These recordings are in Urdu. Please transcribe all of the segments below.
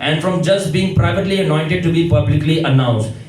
and from just being privately anointed to be publicly announced,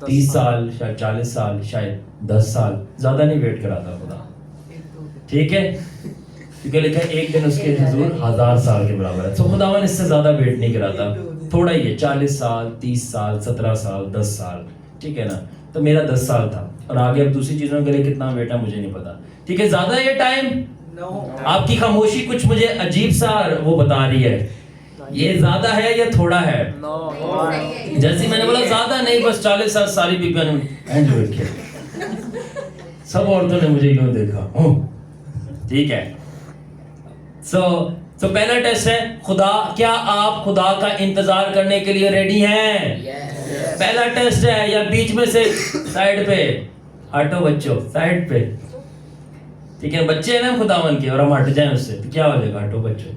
30 سال, شاید 40 سال, شاید 10 سال, زیادہ نہیں ویٹ کراتا خدا, ٹھیک ہے, کیونکہ لکھا ہے ایک دن اس کے حضور 1000 سال کے برابر ہے. تو خداوند اس سے زیادہ ویٹ نہیں کراتا, تھوڑا ہی ہے, 40 سال, 30 سال, 17 سال, 10 سال, ٹھیک ہے نا. تو میرا 10 سال تھا, اور آگے اب دوسری چیزوں کے لیے کتنا ویٹ ہے مجھے نہیں پتا, ٹھیک ہے. زیادہ یہ ٹائم, آپ کی خاموشی کچھ مجھے عجیب سا وہ بتا رہی ہے, یہ زیادہ ہے یا تھوڑا ہے؟ جیسے میں نے بولا زیادہ نہیں, بس 40 سال ساری بیویاں نے انجوائے کیا, سب عورتوں نے مجھے یوں دیکھا, ٹھیک ہے. سو پہلا ٹیسٹ ہے خدا, کیا آپ خدا کا انتظار کرنے کے لیے ریڈی ہیں؟ پہلا ٹیسٹ ہے. یا بیچ میں سے سائڈ پہ ہٹو بچوں, سائڈ پہ, ٹھیک ہے. بچے ہیں نا خداوند کے, اور ہم ہٹ جائیں اس سے تو کیا ہو جائے گا, ہٹو بچوں,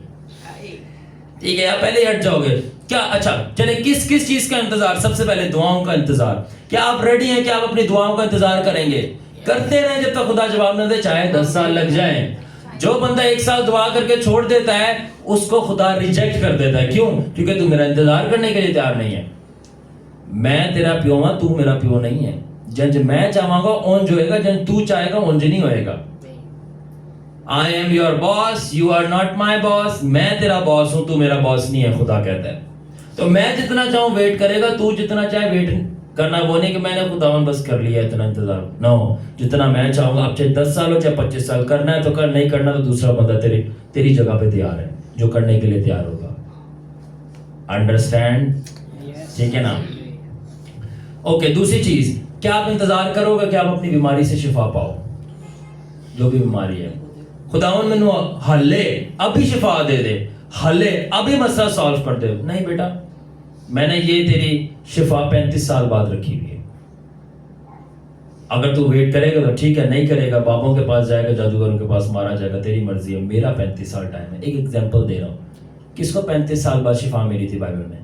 ٹھیک ہے. آپ پہلے ہی ہٹ جاؤ گے کیا؟ اچھا چلیں, کس چیز کا انتظار؟ سب سے پہلے دعاؤں کا انتظار. کیا آپ ریڈی ہیں کہ آپ اپنی دعاؤں کا انتظار کریں گے؟ کرتے رہیں جب تک خدا جواب نہ دے, چاہے 10 سال لگ جائیں. جو بندہ 1 سال دعا کر کے چھوڑ دیتا ہے اس کو خدا ریجیکٹ کر دیتا ہے. کیوں؟ کیونکہ تو میرا انتظار کرنے کے لیے تیار نہیں ہے. میں تیرا پیو ہاں, تو میرا پیو نہیں ہے. جنج میں چاہوں گا اونج ہوئے گا, جنج تو چاہے گا اونج نہیں ہوئے گا. I am your boss, you are not my boss. میں تیرا باس ہوں, تو میرا باس نہیں ہے, خدا کہتا ہے. تو میں جتنا چاہوں ویٹ کرے گا, تو جتنا چاہے ویٹ کرنا. وہ نہیں کہ میں نے خداوند بس کر لیا اتنا انتظار, نو. جتنا میں چاہوں گا, اب چاہے 10 سال ہو چاہے 25 سال, کرنا ہے تو کر, نہیں کرنا تو دوسرا بندہ تیری جگہ پہ تیار ہے جو کرنے کے لیے تیار ہوگا. انڈرسٹینڈ, ٹھیک ہے نا. اوکے, دوسری چیز, کیا آپ انتظار کرو گے کہ آپ اپنی بیماری سے شفا پاؤ؟ جو بھی بیماری ہے, خداوند منو حلے ابھی شفا دے دے, حلے ابھی مسئلہ سالو کر دے. نہیں بیٹا, میں نے یہ تیری شفا 35 سال بعد رکھی ہوئی ہے. اگر تو ویٹ کرے گا تو ٹھیک ہے, نہیں کرے گا بابوں کے پاس جائے گا, جادوگروں کے پاس مارا جائے گا, تیری مرضی ہے. میرا 35 سال ٹائم ہے. ایک ایگزامپل دے رہا ہوں, کس کو 35 سال بعد شفا ملی تھی بائبل میں؟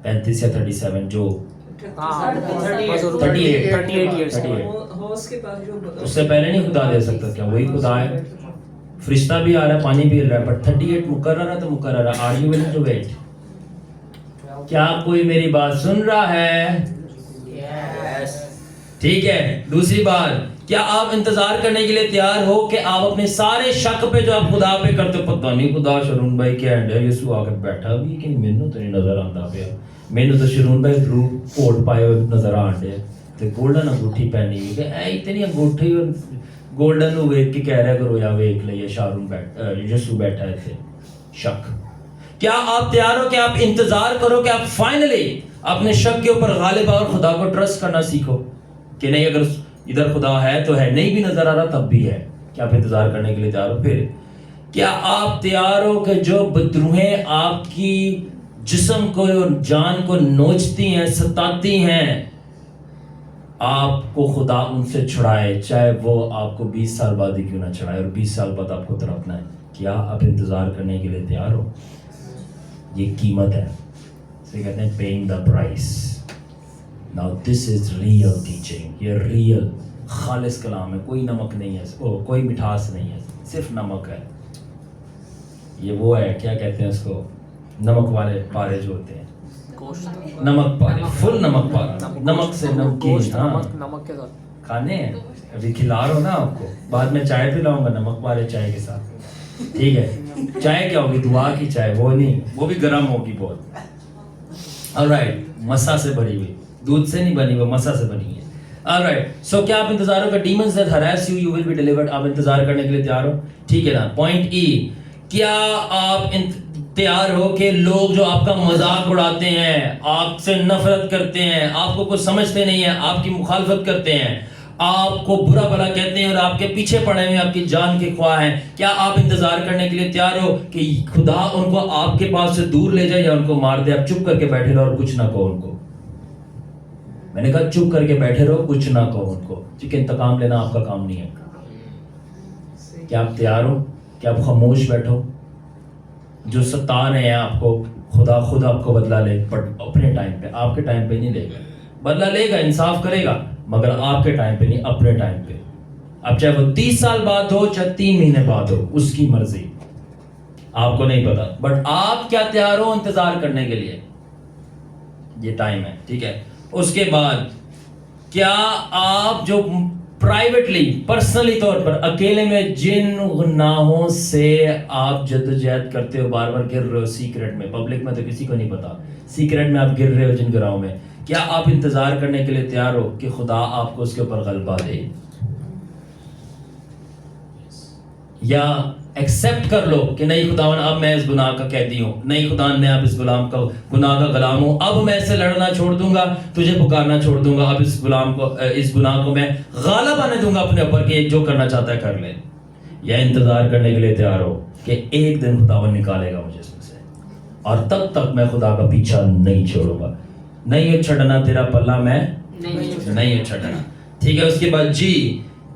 35 یا 37, جو 38. اس سے پہلے نہیں خدا دے سکتا کیا؟ وہی خدا ہے. فرشتہ بھی آ رہا ہے, پانی بھی رہا ہے, بٹ 38 مقرر ہے تو مقرر ہے. Are you willing to wait? کیا کوئی میری بات سن رہا ہے؟ ٹھیک ہے. دوسری بات, کیا آپ انتظار کرنے کے لیے تیار ہو کہ آپ اپنے سارے شک پہ جو آپ خدا پہ کرتے ہو, پتہ نہیں خدا شرون بھائی کیا ہے, یسوع آ کے بیٹھا بھی کہ مینوں تو نہیں نظر آندا پیا, مینوں تو شرون بھائی بلو کوٹ پائے ہوئے نظر آن ڈے تے گولڈن انگوٹھی پہنی ہوئی, کہ اے اتنی انگوٹھی اور گولڈن نو ویکھ کے کہہ رہا کہ رویا ویکھ لئے شارون یسوع بیٹھا ہے تھے. شک. کیا آپ تیار ہو کہ آپ انتظار کرو کہ آپ فائنلی اپنے شک کے اوپر غالب آؤ اور خدا کو ٹرسٹ کرنا سیکھو کہ نہیں, اگر ادھر خدا ہے تو ہے, نہیں بھی نظر آ رہا تب بھی ہے. کیا آپ انتظار کرنے کے لیے تیار ہو؟ پھر کیا آپ تیار ہو کہ جو بدروہیں آپ کی جسم کو اور جان کو نوچتی ہیں, ستاتی ہیں, آپ کو خدا ان سے چھڑائے, چاہے وہ آپ کو 20 سال بعد ہی کیوں نہ چھڑائے, اور 20 سال بعد آپ کو تڑپنا ہے. کیا آپ انتظار کرنے کے لیے تیار ہو؟ یہ قیمت ہے, اسے کہتے ہیں paying the price. Now this is real teaching. یہ ریئل خالص کلام ہے, کوئی نمک نہیں ہے, کوئی مٹھاس نہیں ہے, صرف نمک ہے. یہ وہ ہے, کیا کہتے ہیں اس کو, نمک والے پارے جو ہوتے ہیں, نمک پارے, فل نمک پارا, نمک سے نمکین. ہاں, نمک کے ساتھ کھانے ہیں, ابھی کھلا رہا ہوں نا آپ کو, بعد میں چائے پلاؤں گا نمک پارے چائے کے ساتھ, ٹھیک ہے. چائے کیا ہوگی؟ دعا کی چائے, وہ نہیں, وہ بھی گرم ہوگی بہت. alright, مسا سے بھری ہوئی, دودھ سے نہیں بنی, وہ مسا سے بنی ہے. alright, so کیا آپ انتظار ہو کہ demons that harass you, you will be delivered؟ آپ انتظار کرنے کے لیے تیار ہو؟ ٹھیک ہے نا. پوائنٹ ای, کیا آپ تیار ہو کہ لوگ جو آپ کا مذاق اڑاتے ہیں, آپ سے نفرت کرتے ہیں, آپ کو کچھ سمجھتے نہیں ہیں, آپ کی مخالفت کرتے ہیں, آپ کو برا بھلا کہتے ہیں اور آپ کے پیچھے پڑے ہوئے آپ کی جان کے خواہ ہیں, کیا آپ انتظار کرنے کے لیے تیار ہو کہ خدا ان کو آپ کے پاس سے دور لے جائے یا ان کو مار دے؟ آپ چپ کر کے بیٹھے رہو اور کچھ نہ کہو ان کو. میں نے کہا چپ کر کے بیٹھے رہو, کچھ نہ کہو ان کو, ٹھیک ہے. انتقام لینا آپ کا کام نہیں ہے. کیا آپ تیار ہو کہ آپ خاموش بیٹھو؟ جو ستا رہے ہیں آپ کو, خدا خود آپ کو بدلہ لے, بٹ اپنے ٹائم پہ, آپ کے ٹائم پہ نہیں لے گا. بدلہ لے گا, انصاف کرے گا, مگر آپ کے ٹائم پہ نہیں, اپنے ٹائم پہ. اب چاہے وہ 30 سال بعد ہو چاہے 3 مہینے بعد ہو, اس کی مرضی, آپ کو نہیں پتا. بٹ آپ کیا تیار ہو انتظار کرنے کے لیے؟ یہ ٹائم ہے, ٹھیک ہے. اس کے بعد کیا آپ جو پرائیویٹلی پرسنلی طور پر اکیلے میں جن گناہوں سے آپ جدوجہد کرتے ہو، بار بار گر رہے ہو سیکرٹ میں، پبلک میں تو کسی کو نہیں پتا، سیکرٹ میں آپ گر رہے ہو جن گناہوں میں، کیا آپ انتظار کرنے کے لیے تیار ہو کہ خدا آپ کو اس کے اوپر غلبہ دے؟ یا ایکسپٹ کر لو کہ نہیں خداوند اب میں اس گناہ کا قیدی ہوں، نہیں خداوند میں اب اس گناہ کا غلام ہوں، اب میں اسے لڑنا چھوڑ دوں گا، تجھے پکارنا چھوڑ دوں گا، اب اس گناہ کو میں غالب آنے دوں گا اپنے اوپر کہ جو کرنا چاہتا ہے کر لے؟ یا انتظار کرنے کے لیے تیار ہو کہ ایک دن خداوند نکالے گا مجھے اس میں سے، اور تب تک میں خدا کا پیچھا نہیں چھوڑوں گا، نہیں چھڑنا تیرا پلہ میں نہیں چھڑنا؟ ٹھیک ہے، اس کے بعد جی،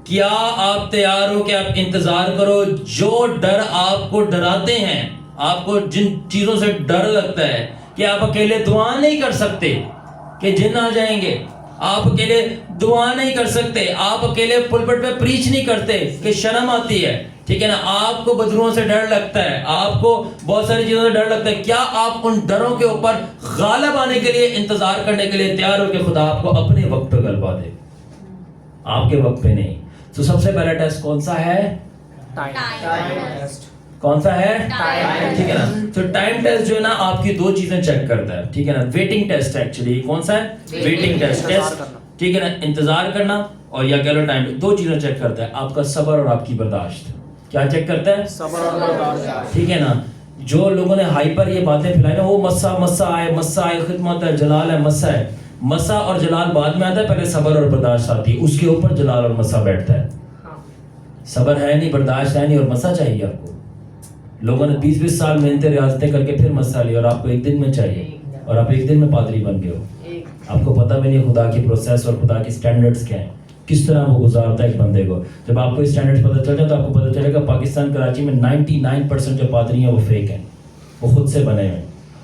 کیا آپ تیار ہو کہ آپ انتظار کرو جو ڈر آپ کو ڈراتے ہیں، آپ کو جن چیزوں سے ڈر لگتا ہے کہ آپ اکیلے دعا نہیں کر سکتے کہ جن آ جائیں گے، آپ اکیلے دعا نہیں کر سکتے، آپ اکیلے پلپٹ پہ پریچ نہیں کرتے کہ شرم آتی ہے، ٹھیک ہے نا، آپ کو بدروؤں سے ڈر لگتا ہے، آپ کو بہت ساری چیزوں سے ڈر لگتا ہے، کیا آپ ان ڈروں کے اوپر غالب آنے کے لیے انتظار کرنے کے لیے تیار ہو کہ خدا آپ کو اپنے وقت پہ غلبہ دے، آپ کے وقت پہ نہیں؟ تو سب سے پہلا ٹیسٹ کون سا ہے؟ کون سا ہے؟ ٹھیک ہے نا، تو ٹائم ٹیسٹ جو ہے نا آپ کی دو چیزیں چیک کرتا ہے، ٹھیک ہے نا، ویٹنگ ٹیسٹ ایکچولی کون سا ہے؟ ویٹنگ ٹیسٹ، ٹھیک ہے نا، انتظار کرنا اور یا کہہ لو ٹائم، دو چیزیں چیک کرتا ہے، آپ کا صبر اور آپ کی برداشت۔ کیا چیک کرتا ہے؟ صبر اور برداشت، ٹھیک ہے نا۔ جو لوگوں نے ہائپر یہ باتیں پھیلائی نا، وہ مسا ہے، خدمت ہے، جلال ہے، مسا اور جلال بعد میں آتا ہے، پہلے صبر اور برداشت آتی ہے، اس کے اوپر جلال اور مسا بیٹھتا ہے۔ صبر ہے نہیں، برداشت ہے نہیں، اور مسا چاہیے آپ کو۔ لوگوں نے 20 سال محنتیں ریاضتیں کر کے پھر مسا لی، اور آپ کو ایک دن میں چاہیے، اور آپ ایک دن میں پادری بن گئے ہو۔ آپ کو پتہ بھی نہیں خدا کی پروسیس اور خدا کی سٹینڈرڈز کیا ہیں، کس طرح وہ گزارتا ہے ایک بندے کو۔ جب آپ کو اسٹینڈرڈ پتہ چل جائے تو آپ کو پتہ چلے گا پاکستان کراچی میں 99% جو پادری ہیں وہ فیک ہیں، وہ خود سے بنے ہیں،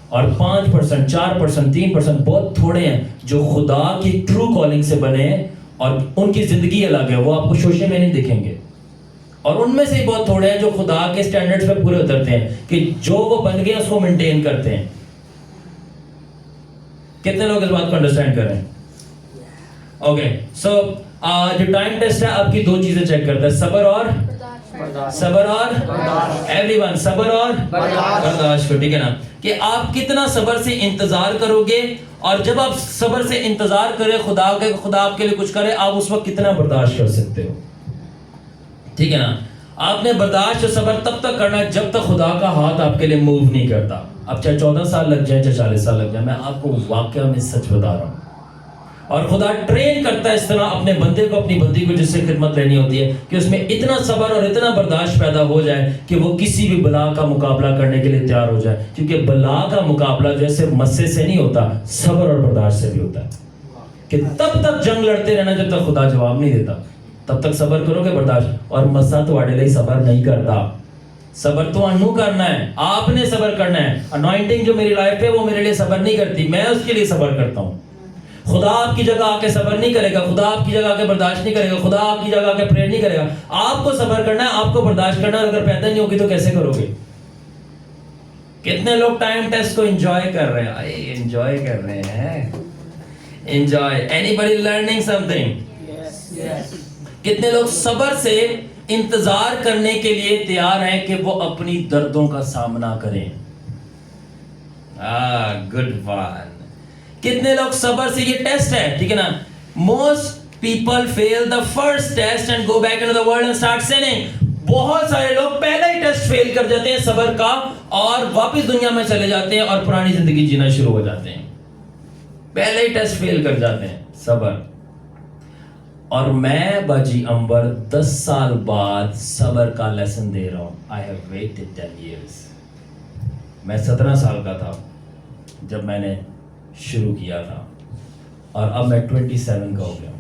اور 5%، 4%، 3% بہت تھوڑے ہیں جو خدا کی ٹرو کالنگ سے بنے ہیں، اور ان کی زندگی الگ ہے، وہ آپ کو شوشے میں نہیں دکھیں گے، اور ان میں سے ہی بہت تھوڑے ہیں جو خدا کے سٹینڈرڈز پہ پورے اترتے ہیں کہ جو وہ بن گئے اس کو مینٹین کرتے ہیں۔ کتنے لوگ اس بات کو انڈرسٹینڈ کر رہے ہیں؟ اوکے، سو جو ٹائم ٹیسٹ ہے آپ کی دو چیزیں چیک کرتا ہے، صبر اور ایوری ون، صبر اور برداشت کو، ٹھیک ہے نا، کہ آپ کتنا صبر سے انتظار کرو گے، اور جب آپ صبر سے انتظار کرے خدا آپ کے لیے کچھ کرے، آپ اس وقت کتنا برداشت کر سکتے ہو، ٹھیک ہے نا۔ آپ نے برداشت اور صبر تب تک کرنا ہے جب تک خدا کا ہاتھ آپ کے لیے موو نہیں کرتا۔ اب چاہے 14 سال لگ جائیں، چاہے 40 سال لگ جائیں، میں آپ کو واقعہ میں سچ بتا رہا ہوں، اور خدا ٹرین کرتا ہے اس طرح اپنے بندے کو، اپنی بندی کو جس سے خدمت لینی ہوتی ہے، کہ اس میں اتنا صبر اور اتنا برداشت پیدا ہو جائے کہ وہ کسی بھی بلا کا مقابلہ کرنے کے لیے تیار ہو جائے، کیونکہ بلا کا مقابلہ جیسے مسے سے نہیں ہوتا، صبر اور برداشت سے بھی ہوتا ہے، کہ تب تک جنگ لڑتے رہنا جب تک خدا جواب نہیں دیتا، تب تک صبر کرو گے، برداشت، اور مسا تواڈے لیے صبر نہیں کرتا، صبر تو انو کرنا ہے، آپ نے صبر کرنا ہے۔ انوائنٹنگ جو میری لائف پہ وہ میرے لیے صبر نہیں کرتی، میں اس کے لیے صبر کرتا ہوں۔ خدا آپ کی جگہ آ کے صبر نہیں کرے گا، خدا آپ کی جگہ آ کے برداشت نہیں کرے گا، خدا آپ کی جگہ آ کے پریئر نہیں کرے گا، آپ کو صبر کرنا ہے، آپ کو برداشت کرنا ہے، اگر پیدا نہیں ہوگی تو کیسے کرو گے؟ کتنے لوگ ٹائم ٹیسٹ کو انجوائے کر رہے ہیں؟ انجوائے کر رہے ہیں، enjoy, any body learning some thing? کتنے لوگ صبر سے انتظار کرنے کے لیے تیار ہیں کہ وہ اپنی دردوں کا سامنا کریں؟ Good one. کتنے لوگ صبر سے، یہ ٹیسٹ ہے، ٹھیک ہے نا، most people fail the first test and go back into the world and start sinning. بہت سارے لوگ پہلا ہی ٹیسٹ فیل کر جاتے ہیں صبر کا، اور واپس دنیا میں چلے جاتے ہیں اور پرانی زندگی جینا شروع ہو جاتے ہیں، پہلے ہی ٹیسٹ فیل کر جاتے ہیں صبر۔ اور میں باجی امبر 10 سال بعد صبر کا لیسن دے رہا ہوں۔ I have waited 10 years۔ میں 17 سال کا تھا جب میں نے شروع کیا تھا، اور اب میں 27 کا ہو گیا ہوں۔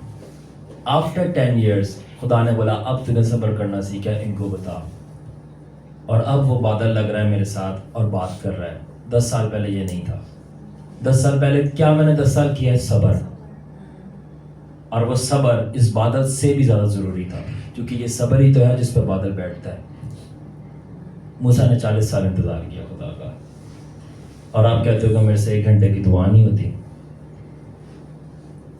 آفٹر 10 ایئرس خدا نے بولا اب تجھے صبر کرنا سیکھا، ان کو بتا، اور اب وہ بادل لگ رہا ہے میرے ساتھ اور بات کر رہا ہے۔ 10 سال پہلے یہ نہیں تھا۔ 10 سال پہلے کیا میں نے 10 سال کیا ہے؟ صبر، اور وہ صبر اس بادل سے بھی زیادہ ضروری تھا، کیونکہ یہ صبر ہی تو ہے جس پہ بادل بیٹھتا ہے۔ موسیٰ نے 40 سال انتظار کیا خدا کا، اور آپ کہتے ہو کہ میرے سے 1 گھنٹے کی دعا نہیں ہوتی۔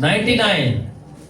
99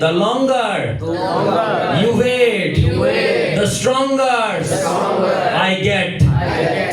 the longer you wait, the stronger I get.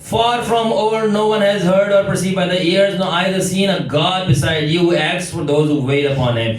Far from old, no one has heard or perceived by the ears, no eye has seen a God beside you who acts for those who wait upon him.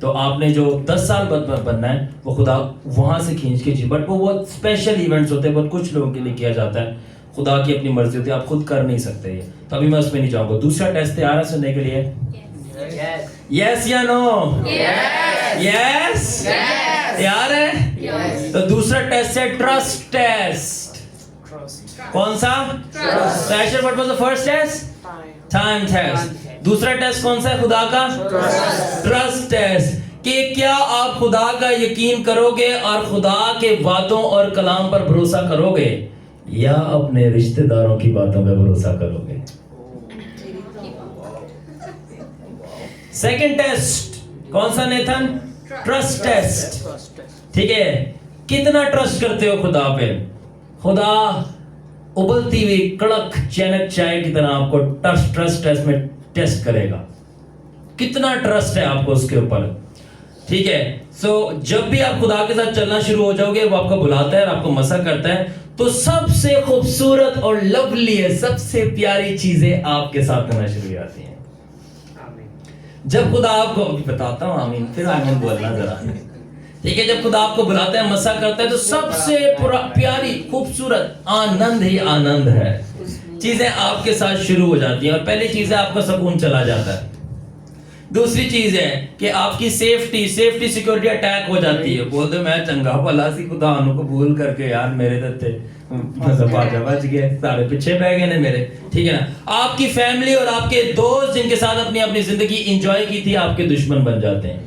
تو آپ نے جو 10 سال بننا ہے وہ خدا وہاں سے کھینچ کے بٹ وہ بہت اسپیشل ایونٹس ہوتے ہیں, بہت کچھ لوگوں کے لیے کیا جاتا ہے, خدا کی اپنی مرضی ہوتی ہے, آپ خود کر نہیں سکتے یہ. تو ابھی میں اس میں نہیں جاؤں گا. دوسرا ٹیسٹ تیار ہے سننے کے لیے؟ یس یا نو؟ یس تیار ہے؟ تو دوسرا ٹیسٹ ہے ٹرسٹ ٹیسٹ. کون سا؟ Test. What was the first test? Time test. دوسرا ٹیسٹ کون سا ہے خدا کا؟ Trust test. کہ کیا آپ خدا کا یقین کرو گے اور خدا کے وعدوں اور کلام پر بھروسہ کرو گے, یا اپنے رشتہ داروں کی باتوں پہ بھروسہ کرو گے؟ سیکنڈ ٹیسٹ کون سا نیتھن؟ Trust test. ٹھیک ہے, کتنا ٹرسٹ کرتے ہو خدا پہ؟ خدا ابلتی ہوئی کڑک چینک چائے کی طرح آپ کو ٹرسٹ ٹیسٹ میں ٹیسٹ کرے گا. کتنا ٹرسٹ ہے آپ کو اس کے اوپر؟ ٹھیک ہے. سو جب بھی آپ خدا کے ساتھ چلنا شروع ہو جاؤ گے, وہ آپ کو بلاتا ہے اور آپ کو مسا کرتا ہے, تو سب سے خوبصورت اور لولی ہے, سب سے پیاری چیزیں آپ کے ساتھ ہونا شروع ہو جاتی ہیں. جب خدا آپ کو, بتاتا ہوں آمین, پھر آمین بولنا ذرا. ٹھیک ہے, جب خدا آپ کو بلاتا ہے, مسا کرتا ہے, تو سب سے پیاری خوبصورت آنند ہی آنند ہے, چیزیں آپ کے ساتھ شروع ہو جاتی ہیں. اور پہلی چیز ہے آپ کا سکون چلا جاتا ہے. دوسری چیز ہے کہ آپ کی سیفٹی سیکورٹی اٹیک ہو جاتی ہے. بولتے میں چنگا بھلا سی خدا انہوں قبول کر کے, یار میرے دتے بچ گئے, سارے پیچھے بہ گئے میرے. ٹھیک ہے نا. آپ کی فیملی اور آپ کے دوست جن کے ساتھ اپنی زندگی انجوائے کی تھی, آپ کے دشمن بن جاتے ہیں.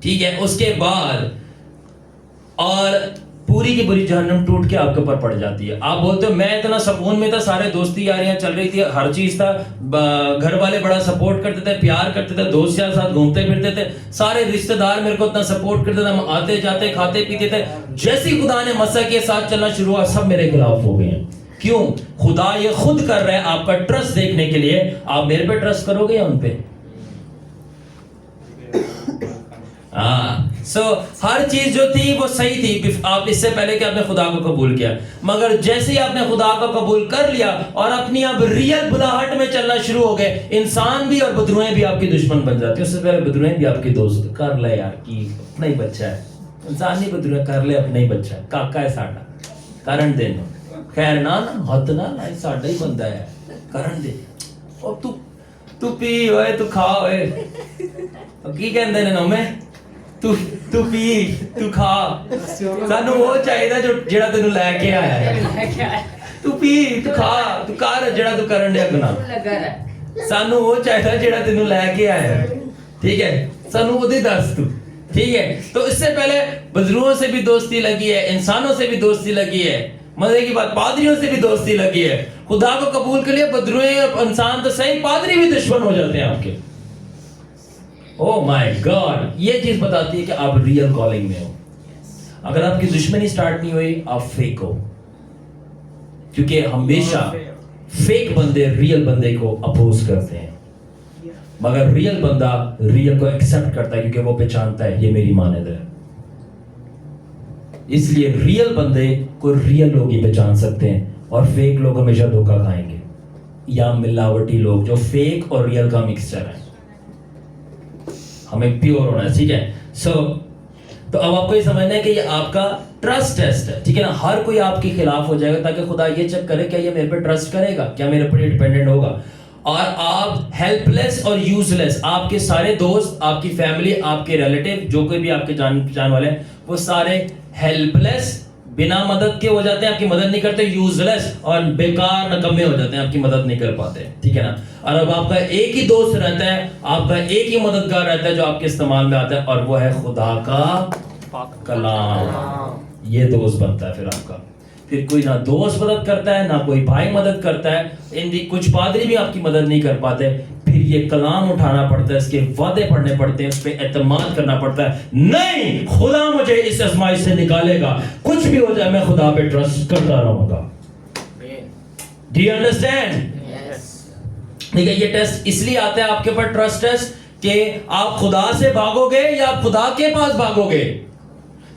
ٹھیک ہے. اس کے بعد اور پوری کی پوری جہنم ٹوٹ کے آپ کے اوپر پڑ جاتی ہے. آپ بولتے ہو میں اتنا سکون میں تھا, سارے دوستی یاریاں چل رہی تھی, ہر چیز تھا, گھر والے بڑا سپورٹ کرتے تھے, پیار کرتے تھے, دوست کے ساتھ گھومتے پھرتے تھے, سارے رشتہ دار میرے کو اتنا سپورٹ کرتے تھے, ہم آتے جاتے کھاتے پیتے تھے. جیسی خدا نے مسا کے ساتھ چلنا شروع ہوا, سب میرے خلاف ہو گئے ہیں. کیوں؟ خدا یہ خود کر رہا ہے آپ کا ٹرسٹ دیکھنے کے لیے. آپ میرے پہ ٹرسٹ کرو گے یا ان پہ؟ سو ہر چیز جو تھی وہ صحیح تھی آپ اس سے پہلے کہ آپ نے خدا کو قبول کیا, مگر جیسے ہی آپ نے خدا کو قبول کر لیا اور اپنی اب ریئل بلاہٹ میں چلنا شروع ہو گئے, انسان بھی اور بدروہیں بھی آپ کی دشمن بن جاتے ہیں. اس سے پہلے بدروہیں بھی آپ کی دوست. کر لے یار, کی اپنا ہی بچہ ہے, انسان نہیں بدروہیں, کر لے اپنا ہی بچہ ہے, کاکا ہے ساڈا, کرن دے نو, خیر نہ ہت نہ ساڈا ہی بندہ ہے, کرن دے. اور تو پی ہوئے, تو کھا ہوئے, کی کہندے نے نومے, تو پی, تو کھا, سانو وہ چاہیے جو جڑا تینو لے کے آیا ہے. تو پی, تو کھا, تو کر جڑا تو کرن دیا گناہ. سانو وہ چاہیے جڑا تینو لے کے آیا ہے. ٹھیک ہے, سانو وہ دے دس تو. ٹھیک ہے. تو اس سے پہلے بزرگوں سے بھی دوستی لگی ہے, انسانوں سے بھی دوستی لگی ہے, مزے کی بات پادریوں سے بھی دوستی لگی ہے. خدا کو قبول کر لیا, بدروئے انسان تو صحیح, پادری بھی دشمن ہو جاتے ہیں آپ کے. او مائی گاڈ, یہ چیز بتاتی ہے کہ آپ ریئل کالنگ میں ہو. اگر آپ کی دشمنی سٹارٹ نہیں ہوئی, آپ فیک ہو, کیونکہ ہمیشہ فیک بندے ریئل بندے کو اپوز کرتے ہیں, مگر ریئل بندہ ریئل کو ایکسپٹ کرتا ہے کیونکہ وہ پہچانتا ہے یہ میری مانند ہے. اس لیے ریئل بندے کو ریئل لوگ ہی پہچان سکتے ہیں, اور فیک لوگ ہمیشہ دھوکہ کھائیں گے, یا ملاوٹی لوگ جو فیک اور ریئل کا مکسچر ہے. ہمیں پیور ہونا ہے. ٹھیک ہے. سو تو اب آپ کو یہ سمجھنا ہے کہ یہ آپ کا ٹرسٹ ٹیسٹ ہے. ٹھیک ہے نا. ہر کوئی آپ کے خلاف ہو جائے گا تاکہ خدا یہ چیک کرے کیا یہ میرے پہ ٹرسٹ کرے گا, کیا میرے پر ڈیپینڈنٹ ہوگا. اور آپ ہیلپ لیس اور یوز لیس, آپ کے سارے دوست, آپ کی فیملی, آپ کے ریلیٹیو, جو کوئی بھی آپ کے جان پہچان والے ہیں, وہ سارے ہیلپ لیس, بنا مدد کے ہو جاتے ہیں, آپ کی مدد نہیں کرتے, یوز لیس اور بیکار نکمے ہو جاتے ہیں, آپ کی مدد نہیں کر پاتے. ٹھیک ہے نا. اور اب آپ کا ایک ہی دوست رہتا ہے, آپ کا ایک ہی مددگار رہتا ہے جو آپ کے استعمال میں آتا ہے, اور وہ ہے خدا کا کلام. یہ دوست بنتا ہے پھر آپ کا. پھر کوئی نہ دوست مدد کرتا ہے, نہ کوئی بھائی مدد کرتا ہے, کچھ پادری بھی آپ کی مدد نہیں کر پاتے. پھر یہ کلام اٹھانا پڑتا ہے, اس کے وعدے پڑھنے پڑتے ہیں, اس پہ اعتماد کرنا پڑتا ہے. نہیں, خدا مجھے اس آزمائش سے نکالے گا, کچھ بھی ہو جائے میں خدا پہ ٹرسٹ کرتا رہوں گا. Do you understand? ٹھیک ہے. یہ ٹیسٹ اس لیے آتا ہے آپ کے اوپر, ٹرسٹ ٹیسٹ, کہ آپ خدا سے بھاگو گے یا آپ خدا کے پاس بھاگو گے.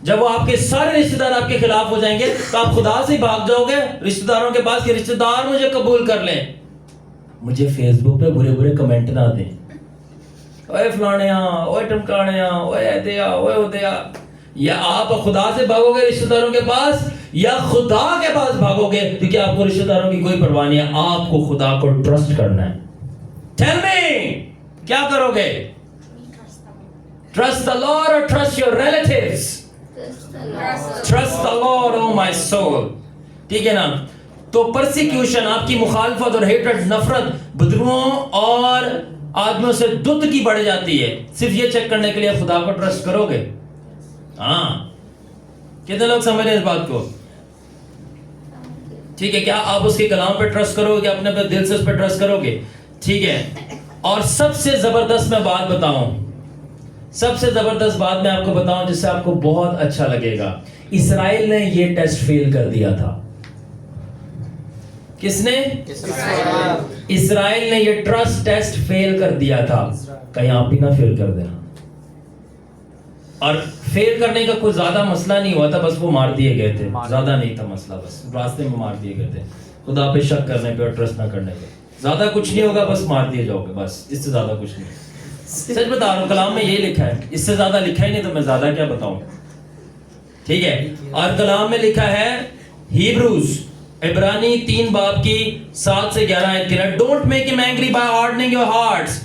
جب وہ آپ کے سارے رشتہ دار آپ کے خلاف ہو جائیں گے تو آپ خدا سے بھاگ جاؤ گے رشتہ داروں کے پاس کہ رشتہ دار مجھے قبول کر لیں, مجھے فیس بک پہ برے برے کمنٹ نہ دیں, اوے فلانیا, اوے ٹمکانیا, اوے دیا, اوے دیا. یا آپ خدا سے بھاگو گے رشتہ داروں کے پاس, یا خدا کے پاس بھاگو گے, کیونکہ آپ کو رشتہ داروں کی کوئی پرواہ نہیں ہے, آپ کو خدا کو ٹرسٹ کرنا ہے. Tell me, کیا کرو گے؟ Trust the Lord or trust your relatives? Trust the Lord, oh my soul. ٹھیک ہے نا. تو پرسیکیوشن, آپ کی مخالفت اور ہیٹرڈ, نفرت بدروؤں اور آدمیوں سے دت کی بڑھ جاتی ہے صرف یہ چیک کرنے کے لیے خدا کو ٹرسٹ کرو گے. ہاں, کتنے لوگ سمجھ رہے ہیں اس بات کو؟ ٹھیک ہے, کیا آپ اس کے کلام پہ ٹرسٹ کرو گے, اپنے پہ دل سے اس پہ ٹرسٹ کرو گے؟ ٹھیک ہے. اور سب سے زبردست میں بات بتاؤں, سب سے زبردست بات میں آپ کو بتاؤں جس سے آپ کو بہت اچھا لگے گا. اسرائیل نے یہ ٹیسٹ فیل کر دیا تھا. کس نے؟ اسرائیل نے یہ ٹرسٹ ٹیسٹ فیل کر دیا تھا. کہیں آپ بھی نہ فیل کر دینا. اور فیل کرنے کا کوئی زیادہ مسئلہ نہیں ہوا تھا, بس وہ مار دیے گئے تھے, زیادہ نہیں تھا مسئلہ, بس راستے میں مار دیے گئے تھے. خدا پہ شک کرنے پہ اور ٹرسٹ نہ کرنے پہ زیادہ کچھ نہیں ہوگا, بس مار دیے جاؤ گے, بس اس سے زیادہ کچھ نہیں. سچ بتا رہا ہوں, کلام میں یہی لکھا ہے, اس سے زیادہ لکھا ہی نہیں تو میں زیادہ کیا بتاؤں. ٹھیک ہے. اور کلام میں لکھا ہے ہیبروز عبرانی 3 باب کی 7 سے 11 آیت کے لیے, don't make him angry by hardening your hearts.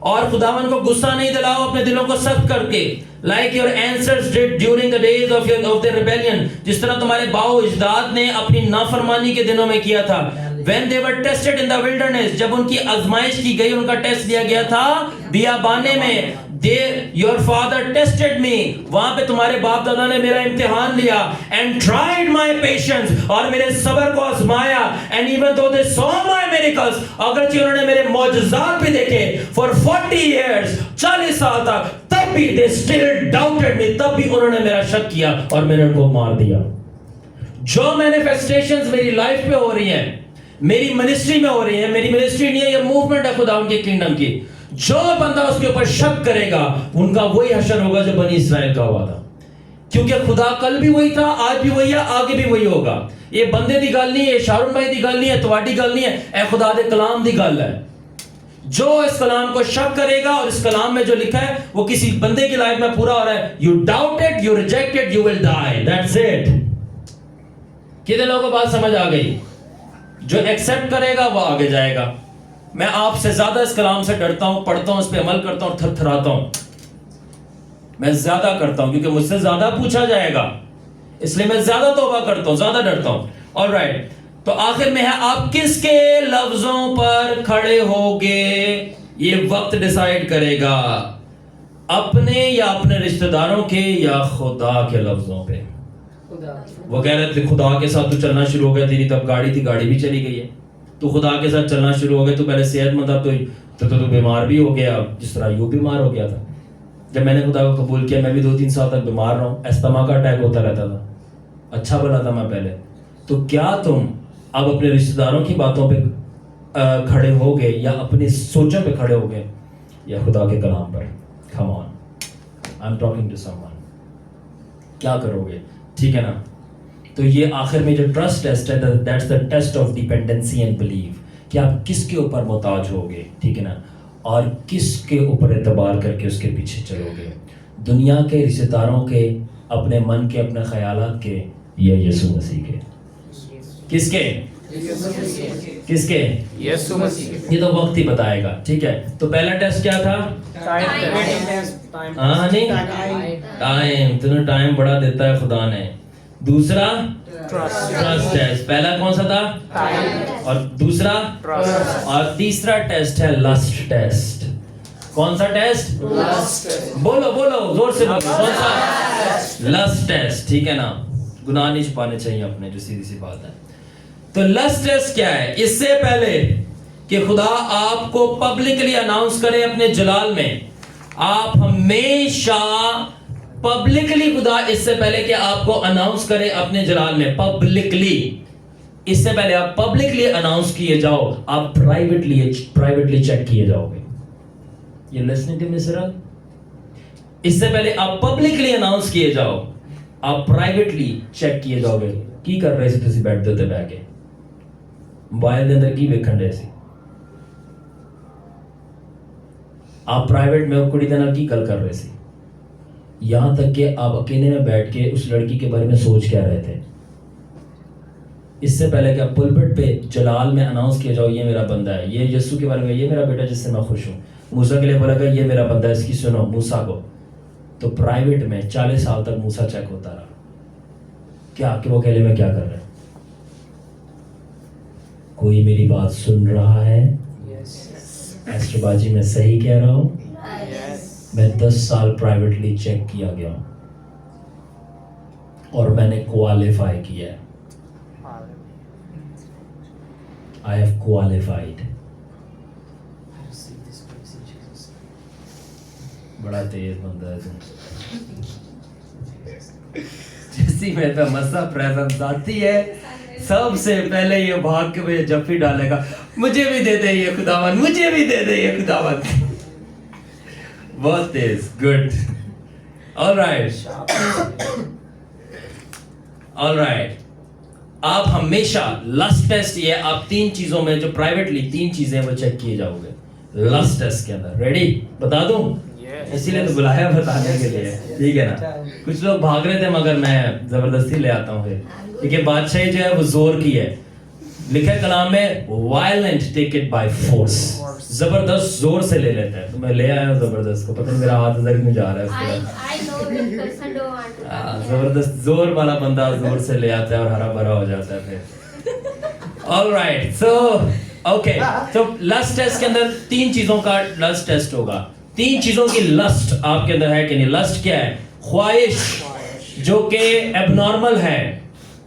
اور خداوند کو غصہ نہیں دلاؤ اپنے دلوں کو سخت کر کے, like your ancestors did during the days of their rebellion, جس طرح تمہارے باؤ اجداد نے اپنی نافرمانی کے دنوں میں کیا تھا. when they were tested in the wilderness, جب ان کی آزمائش کی گئی, ان کا ٹیسٹ لیا گیا تھا بیابانے میں. your father tested me, وہاں پہ تمہارے باپ دادا نے میرا امتحان لیا, and tried my patience, اور میرے صبر کو آزمایا. and even though they saw my miracles, اگرچہ انہوں نے میرے معجزات بھی دیکھے, for 40 years, 40 سال تک, تب بھی they still doubted me, تب بھی انہوں نے میرا شک کیا اور میں نے ان کو مار دیا. جو مینیفیسٹیشنز میری لائف پہ ہو رہی ہیں, میری منسٹری میں ہو رہی ہے, میری منسٹری نہیں ہے, یہ موومنٹ ہے خدا ان کے کینگڈم کی, جو بندہ اس کے اوپر شک کرے گا ان کا وہی حشر ہوگا جو بنی اسرائیل کا ہوا تھا. کیونکہ خدا کل بھی وہی تھا, آج بھی وہی ہے, آگے بھی وہی ہوگا. یہ بندے دی گل نہیں ہے, شارون بھائی دی گل نہیں ہے, تواڈی گل نہیں ہے, اے خدا دے کلام دی گل ہے. جو اس کلام کو شک کرے گا اور اس کلام میں جو لکھا ہے وہ کسی بندے کی لائف میں پورا ہو رہا ہے, you doubt it, you reject it, you will die, that's it. کتنے لوگوں کو بات سمجھ آ گئی؟ جو ایکسپٹ کرے گا وہ آگے جائے گا. میں آپ سے زیادہ اس کلام سے ڈرتا ہوں, پڑھتا ہوں, اس پہ عمل کرتا ہوں, تھر تھراتا ہوں. میں زیادہ کرتا ہوں کیونکہ مجھ سے زیادہ پوچھا جائے گا, اس لیے میں زیادہ توبہ کرتا ہوں, زیادہ ڈرتا ہوں. آلرائٹ, تو آخر میں ہے آپ کس کے لفظوں پر کھڑے ہوگے, یہ وقت ڈیسائیڈ کرے گا, اپنے یا اپنے رشتہ داروں کے یا خدا کے لفظوں پہ. وہ کہہ رہے تھے خدا کے ساتھ تو چلنا شروع ہو گیا, تیری تب گاڑی تھی, گاڑی بھی چلی گئی ہے. تو خدا کے ساتھ چلنا شروع ہو گیا, تو پہلے صحت مند تھا, تو بیمار بھی ہو گیا, جس طرح یوں بیمار ہو گیا تھا. جب میں نے خدا کو قبول کیا, میں بھی 2-3 سال تک بیمار رہا ہوں, استما کا اٹیک ہوتا رہتا تھا, اچھا بنا تھا میں پہلے. تو کیا تم اب اپنے رشتہ داروں کی باتوں پہ کھڑے ہوگے یا اپنی سوچوں پہ کھڑے ہوگے یا خدا کے کلام پر؟ Come on, I'm talking to someone. کیا کرو گے؟ ٹھیک ہے نا. تو یہ آخر میں جو ٹرسٹ ٹیسٹ ہے, that's the test of dependency and belief, کہ آپ کس کے اوپر محتاج ہوگے, ٹھیک ہے نا, اور کس کے اوپر اعتبار کر کے اس کے پیچھے چلو گے, دنیا کے, رشتہ داروں کے, اپنے من کے, اپنے خیالات کے, یا یسوع مسیح کے؟ کس کے؟ کس کے؟ یسوع مسیح. یہ تو وقت ہی بتائے گا. ٹھیک ہے, تو پہلا ٹیسٹ کیا تھا؟ ہاں نہیں, ٹائم. تمہیں ٹائم بڑا دیتا ہے خدا نے. دوسرا ٹرسٹ ٹیسٹ. پہلا کون سا تھا؟ اور دوسرا, اور تیسرا ٹیسٹ ہے لسٹ ٹیسٹ. کون سا ٹیسٹ؟ بولو بولو زور سے بولو, کون سا؟ List test. ٹھیک ہے نا, گناہ نہیں چھپانے چاہیے اپنے, جو سیدھی سی بات ہے. تو لسٹ ٹیسٹ کیا ہے؟ اس سے پہلے کہ خدا آپ کو پبلکلی اناؤنس کرے اپنے جلال میں, آپ ہمیشہ پبلکلی, خدا اس سے پہلے کہ آپ کو اناؤنس کرے اپنے جلال میں پبلکلی, اس سے پہلے آپ پبلکلی اناؤنس کیے جاؤ, آپ پرائیویٹلی چیک کیے جاؤ گے. یہ لسننگ ٹو می سر, اس سے پہلے آپ پبلکلی اناؤنس کیے جاؤ, آپ پرائیویٹلی چیک کیے جاؤ گے. کی کر رہے سی تسی بیٹھ دے تے بہ کے موبائل دے اندر کی ویکھن رہے سی, آپ پرائیویٹ میں کڑی دے نال کی گل کر رہے سی, یہاں تک کہ آپ اکیلے میں بیٹھ کے اس لڑکی کے بارے میں سوچ کیا رہے تھے, اس سے پہلے کہ آپ پلپٹ پہ جلال میں اناؤنس کیا جاؤ یہ میرا بندہ ہے, یہ یسوع کے بارے میں یہ میرا بیٹا جس سے میں خوش ہوں, موسیٰ کے لیے بولا گیا یہ میرا بندہ ہے اس کی سنو موسیٰ کو, تو پرائیویٹ میں 40 سال تک موسیٰ چیک ہوتا رہا. کیا کہ وہ اکیلے میں کیا کر رہے ہیں؟ کوئی میری بات سن رہا ہے؟ ایسٹر باجی میں صحیح کہہ رہا ہوں؟ میں 10 سال پرائیویٹلی چیک کیا گیا ہوں اور میں نے کوالیفائی کیا ہے. I have qualified. بڑا تیز بندہ ہے تم. جیسی میں تو مسا پریزنس آتی ہے سب سے پہلے یہ بھاگ کے مجھے جفی ڈالے گا, مجھے بھی دے دے یہ خداوند, مجھے بھی دے دے یہ خداوند. بہت تیز. گڈ. All right. آپ ہمیشہ لسٹ ٹیسٹ, یہ آپ 3 چیزوں میں جو پرائیویٹلی 3 چیزیں وہ چیک کیے جاؤ گے لسٹ ٹیسٹ کے اندر. ریڈی؟ بتا دوں, اسی لیے تو بلایا بتانے کے لیے, ٹھیک ہے نا. کچھ لوگ بھاگ رہے تھے مگر میں زبردستی لے آتا ہوں پھر, کیونکہ بادشاہی جو ہے وہ زور کی ہے. لکھا ہے کلام میں violent take it by force, زبردست زور سے لے لیتا ہے. تو میں لے آیا ہوں زبردست کو, پتہ نہیں میرا ہاتھ ادھر کیوں جا رہا ہے اس طرح. زبردست زور والا بندہ زور سے لے آتا ہے اور ہرا بھرا ہو جاتا ہے پھر. All right. سو اوکے, تو لسٹ ٹیسٹ کے اندر 3 چیزوں کا لسٹ ٹیسٹ ہوگا. 3 چیزوں کی لسٹ آپ کے اندر ہے کہ نہیں. لسٹ کیا ہے؟ خواہش جو کہ ایب نارمل ہے,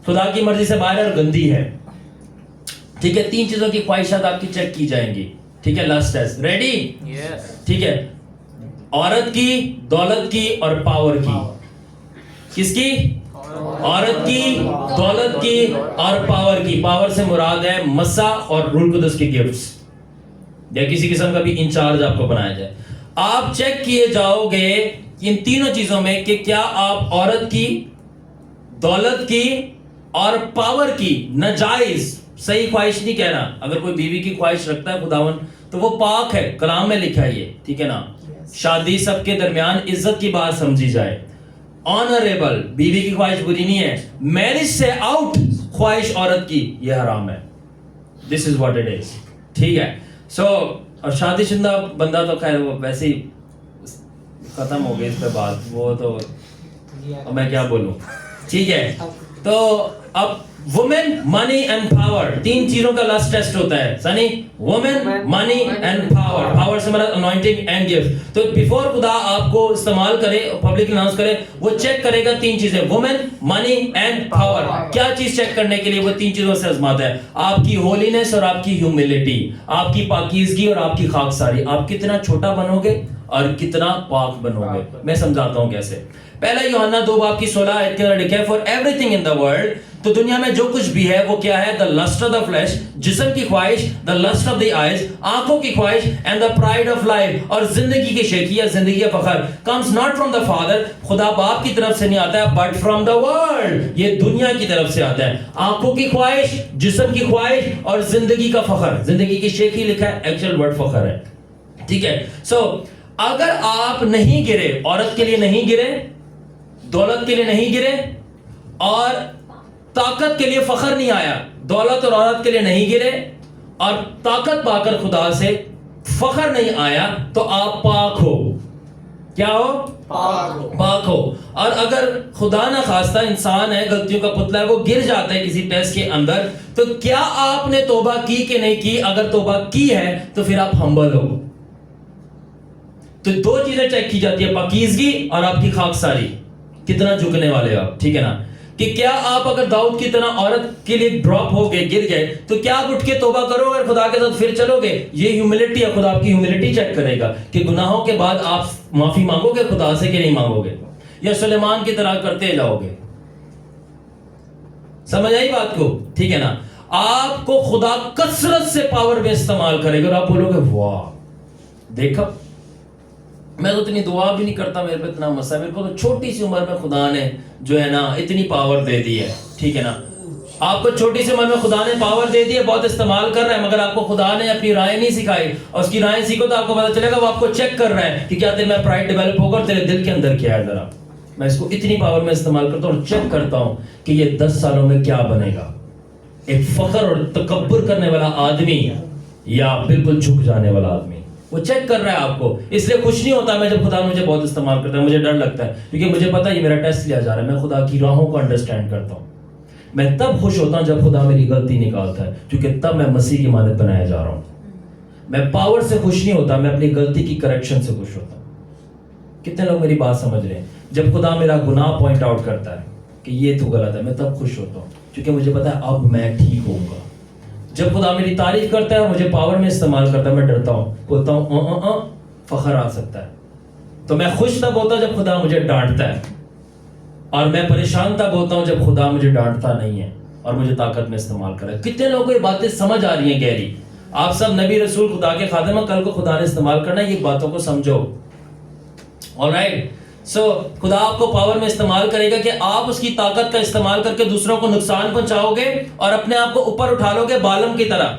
خدا کی مرضی سے باہر اور گندی ہے. ٹھیک ہے, 3 چیزوں کی خواہشات آپ کی چیک کی جائیں گی. ٹھیک ہے, لسٹ ٹیسٹ. ریڈی؟ ٹھیک ہے. عورت کی, دولت کی اور پاور کی. کس کی؟ عورت کی, دولت کی اور پاور کی. پاور سے مراد ہے مسا اور روح القدس کے گفٹس, یا کسی قسم کا بھی انچارج آپ کو بنایا جائے. آپ چیک کیے جاؤ گے ان تینوں چیزوں میں کہ کیا آپ عورت کی, دولت کی اور پاور کی ناجائز, صحیح خواہش نہیں کہہ رہا, اگر کوئی بیوی کی خواہش رکھتا ہے خداوند تو وہ پاک ہے, کلام میں لکھا ہے یہ, ٹھیک ہے نا. شادی سب کے درمیان عزت کی بات سمجھی جائے, آنریبل, بیوی کی خواہش بری نہیں ہے. میرج سے آؤٹ خواہش عورت کی یہ حرام ہے. دس از واٹ اٹ از. ٹھیک ہے. سو اور شادی شدہ بندہ تو خیر وہ ویسے ہی ختم ہو گئی اس پہ بات, وہ تو میں کیا بولوں. ٹھیک ہے, تو اب وومن, منی اینڈ پاور, 3 چیزوں کا لاسٹ ٹیسٹ ہوتا ہے. سنی, women, money and power. Power سے مراد انوائنٹنگ اینڈ گفٹ. تو بیفور خدا آپ کو استعمال کرے, پبلک اناؤنس کرے, وہ چیک کرے گا 3 چیزیں, وومن, منی اینڈ پاور. کیا چیز چیک کرنے کے لیے وہ 3 چیزوں سے آزماتا ہے؟ آپ کی ہولینس اور آپ کی ہیوملٹی, آپ کی پاکیزگی اور آپ کی خاکساری. آپ کتنا چھوٹا بنو گے اور کتنا پاک بنو گے. میں سمجھاتا ہوں کیسے. پہلا یوحنا 2:16 آیت کے اندر لکھا ہے, for every thing in the world, تو دنیا میں جو کچھ بھی ہے وہ کیا ہے؟ The lust of the flesh, جسم کی خواہش, the lust of the eyes, آنکھوں کی خواہش, and the pride of life, اور زندگی کی شیخی یا زندگی کا فخر, comes not from the father, خدا باپ کی طرف سے نہیں آتا ہے, بٹ فرام دا ورلڈ, یہ دنیا کی طرف سے آتا ہے. آنکھوں کی خواہش, جسم کی خواہش اور زندگی کا فخر. زندگی کی شیخی لکھا ہے, ایکچوئل ورڈ فخر ہے. ٹھیک ہے. سو اگر آپ نہیں گرے, عورت کے لیے نہیں گرے, دولت کے لیے نہیں گرے, اور طاقت کے لیے فخر نہیں آیا, دولت اور عورت کے لیے نہیں گرے, اور طاقت پا کر خدا سے فخر نہیں آیا, تو آپ پاک ہو. کیا ہو؟ پاک ہو. اور اگر خدا نہ خواستہ انسان ہے, غلطیوں کا پتلا ہے, وہ گر جاتا ہے کسی ٹیسٹ کے اندر, تو کیا آپ نے توبہ کی کہ نہیں کی؟ اگر توبہ کی ہے تو پھر آپ ہمبل ہو. تو 2 چیزیں چیک کی جاتی ہے, پاکیزگی اور آپ کی خاکساری, کتنا جھکنے والے آپ. ٹھیک ہے نا, کہ کیا آپ اگر داؤد کی طرح عورت کے لیے ڈراپ ہو گئے, گر گئے, تو کیا آپ اٹھ کے توبہ کرو گے اور خدا کے ساتھ پھر چلو گے؟ یہ ہیوملٹی ہے, خدا آپ کی ہیوملٹی چیک کرے گا کہ گناہوں کے بعد آپ معافی مانگو گے خدا سے کہ نہیں مانگو گے, یا سلیمان کی طرح کرتے جاؤ گے. سمجھ آئی بات کو؟ ٹھیک ہے نا. آپ کو خدا کثرت سے پاور میں استعمال کرے گا اور آپ بولو گے واہ دیکھا, میں تو اتنی دعا بھی نہیں کرتا, میرے پہ اتنا مسئلہ, میرے کو تو چھوٹی سی عمر میں خدا نے جو ہے نا اتنی پاور دے دی ہے. ٹھیک ہے نا. آپ کو چھوٹی سی عمر میں خدا نے پاور دے دی ہے, بہت استعمال کر رہے ہیں, مگر آپ کو خدا نے اپنی رائے نہیں سکھائی, اور اس کی رائے سیکھو تو آپ کو پتا چلے گا, وہ آپ کو چیک کر رہا ہے کہ کیا تیرے میں پرائڈ ڈیولپ ہوگا اور تیرے دل کے اندر کیا ہے. ذرا میں اس کو اتنی پاور میں استعمال کرتا ہوں اور چیک کرتا ہوں کہ یہ 10 سالوں میں کیا بنے گا, ایک فخر اور تکبر کرنے والا آدمی یا بالکل جھک جانے والا آدمی. وہ چیک کر رہا ہے آپ کو. اس لیے خوش نہیں ہوتا میں جب خدا مجھے بہت استعمال کرتا ہے, مجھے ڈر لگتا ہے کیونکہ مجھے پتا ہے یہ میرا ٹیسٹ لیا جا رہا ہے. میں خدا کی راہوں کو انڈرسٹینڈ کرتا ہوں. میں تب خوش ہوتا ہوں جب خدا میری غلطی نکالتا ہے, کیونکہ تب میں مسیح کی مانند بنایا جا رہا ہوں. میں پاور سے خوش نہیں ہوتا, میں اپنی غلطی کی کریکشن سے خوش ہوتا ہوں. کتنے لوگ میری بات سمجھ رہے ہیں؟ جب خدا میرا گناہ پوائنٹ آؤٹ کرتا ہے کہ یہ تو غلط ہے, میں تب خوش ہوتا ہوں کیونکہ مجھے پتا ہے اب میں ٹھیک ہوں گا. جب خدا میری تعریف کرتا ہے اور مجھے پاور میں استعمال کرتا ہے, میں ڈرتا ہوں, بولتا ہوں فخر آ سکتا ہے. تو میں خوش تب ہوتا جب خدا مجھے ڈانٹتا ہے, اور میں پریشان تب ہوتا ہوں جب خدا مجھے ڈانٹتا نہیں ہے اور مجھے طاقت میں استعمال کرے. کتنے لوگوں کو یہ باتیں سمجھ آ رہی ہیں گہری؟ آپ سب نبی رسول خدا کے خادم ہیں, کل کو خدا نے استعمال کرنا ہے, یہ باتوں کو سمجھو. آلرائٹ, سو خدا آپ کو پاور میں استعمال کرے گا کہ آپ اس کی طاقت کا استعمال کر کے دوسروں کو نقصان پہنچاؤ گے اور اپنے آپ کو اوپر اٹھا لو گے بالم کی طرح.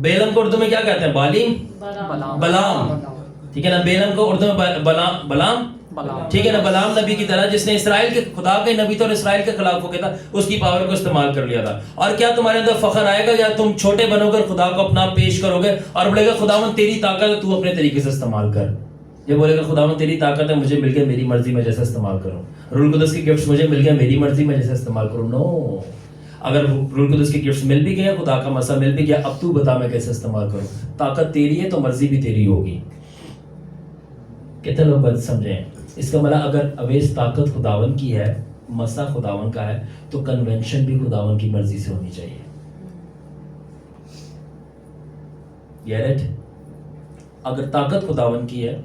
بیلم کو اردو میں کیا کہتے ہیں؟ بالیم, بلام. ٹھیک ہے نا, بیلم کو اردو میں بلام, ٹھیک ہے نا, بلام نبی کی طرح جس نے اسرائیل کے خدا کے نبی تو اور اسرائیل کے خلاف ہو گیا تھا, اس کی پاور کو استعمال کر لیا تھا. اور کیا تمہارے اندر فخر آئے گا یا تم چھوٹے بنو گے, خدا کو اپنا پیش کرو گے اور بولے گا خداوند تیری طاقت ہے, تو اپنے طریقے سے استعمال کر. یہ بولے گا خداوند تیری طاقت ہے, مجھے مل گیا, میری مرضی میں جیسا استعمال کروں. روح القدس کی گفٹس مجھے مل گیا, میری مرضی میں جیسا استعمال کروں. نو, اگر روح القدس کی گفٹس مل بھی گیا, خدا کا مسئلہ مل بھی گیا, اب تو بتا میں کیسے استعمال کروں. طاقت تیری ہے تو مرضی بھی تیری ہوگی. کتنے لوگ بات سمجھیں؟ اس کا مطلب اگر اویس طاقت خداون کی ہے, مسئلہ خداون کا ہے, تو کنونشن بھی خداون کی مرضی سے ہونی چاہیے. Get it? اگر طاقت خداون کی ہے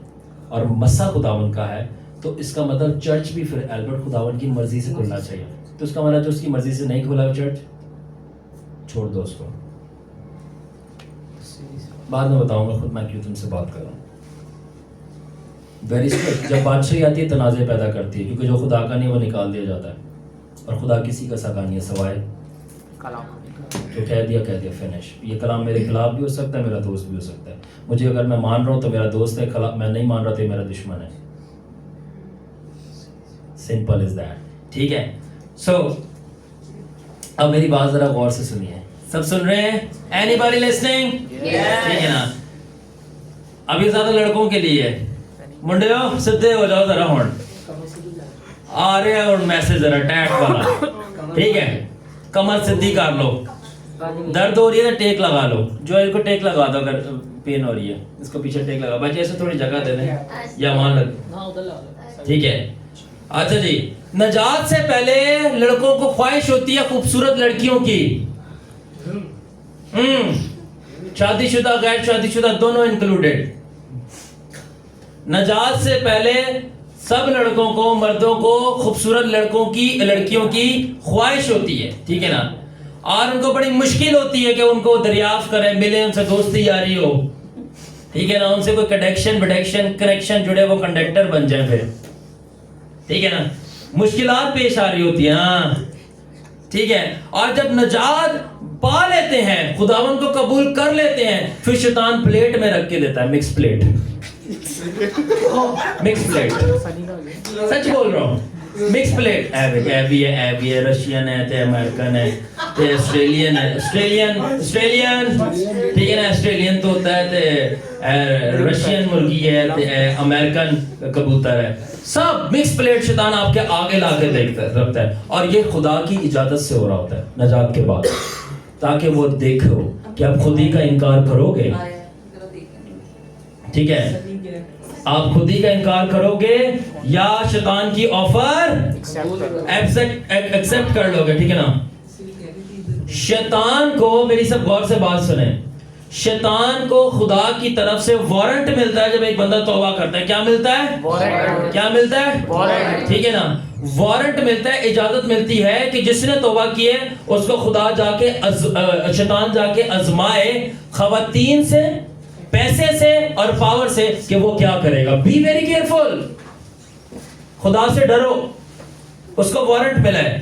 اور مسا خداون کا ہے, تو اس کا مطلب چرچ بھی پھر البرٹ خداون کی مرضی سے کھلنا چاہیے. تو اس کا مطلب جو اس کی مرضی سے نہیں کھلا چرچ, چھوڑ دو اس کو. بعد میں بتاؤں گا خود میں کیوں تم سے بات کر رہا ہوں. جب بادشاہی آتی ہے تنازع پیدا کرتی ہے, کیونکہ جو خدا کا نہیں وہ نکال دیا جاتا ہے, اور خدا کسی کا سگا نہیں ہے سوائے جو کہہ دیا فنش. یہ کلام میرے خلاف بھی ہو سکتا ہے, میرا دوست بھی ہو سکتا ہے. مجھے اگر میں مان رہا ہوں تو میرا دوست ہے, میں نہیں مان رہا تو میرا دشمن ہے. Simple is that. ٹھیک ہے, سو اب میری بات ذرا غور سے سنیے. سب سن رہے ہیں؟ Any body listening? ٹھیک ہے نا. اب یہ زیادہ لڑکوں کے لیے ہے. منڈے ہو سدھے ہو جاؤ ذرا, ہون آ رہے ہیں اور میسج ذرا ٹیٹ والا. ٹھیک ہے, کمر سدھی کر لو, درد ہو رہی ہے تو ٹیک لگا لو. جو ان کو ٹیک لگا دو اگر پین ہو رہی ہے, اس کو پیچھے ٹیک لگا. بچے ایسے تھوڑی جگہ دے دیں یا وہاں لگ. ٹھیک ہے, اچھا جی. نجات سے پہلے لڑکوں کو خواہش ہوتی ہے خوبصورت لڑکیوں کی, شادی شدہ غیر شادی شدہ دونوں انکلوڈیڈ. نجات سے پہلے سب لڑکوں کو, مردوں کو خوبصورت لڑکیوں کی خواہش ہوتی ہے. ٹھیک ہے نا, اور ان کو بڑی مشکل ہوتی ہے کہ ان کو دریافت کریں, ملے, ان سے دوستی جاری ہو. ٹھیک ہے نا, ان سے کوئی کنیکشن جڑے, وہ کنڈکٹر بن جائیں پھر. ٹھیک ہے نا, مشکلات پیش آ رہی ہوتی ہیں. ہاں ٹھیک ہے, اور جب نجات پا لیتے ہیں, خداون کو قبول کر لیتے ہیں, پھر شیطان پلیٹ میں رکھ کے دیتا ہے, مکس پلیٹ. سچ بول رہا ہوں, مکس پلیٹ. اے بھی ہے, رشین ہے, تے امریکن ہے, تے آسٹریلین ہے. آسٹریلین ٹھیک ہے نا, آسٹریلین تو ہوتا ہے, تے رشین مرغی ہے, تے امریکن کبوتر ہے. سب مکس پلیٹ شیطان آپ کے آگے لا کے رکھتا ہے, اور یہ خدا کی اجازت سے ہو رہا ہوتا ہے نجات کے بعد, تاکہ وہ دیکھو کہ آپ خود ہی کا انکار کرو گے. ٹھیک ہے, آپ خود ہی کا انکار کرو گے یا شیطان کی آفر ایکسپٹ کر لو گے. ٹھیک ہے نا, شیطان کو, میری سب غور سے بات سنیں, شیطان کو خدا کی طرف سے وارنٹ ملتا ہے جب ایک بندہ توبہ کرتا ہے. کیا ملتا ہے؟ کیا ملتا ہے؟ ٹھیک ہے نا, وارنٹ ملتا ہے, اجازت ملتی ہے کہ جس نے توبہ کی ہے اس کو خدا جا کے شیطان جا کے آزمائے خواتین سے, پیسے سے اور پاور سے, کہ وہ کیا کرے گا. بی ویری کیئرفل, خدا سے ڈرو. اس کو وارنٹ ملا ہے.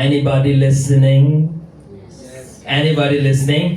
Anybody listening? Anybody listening?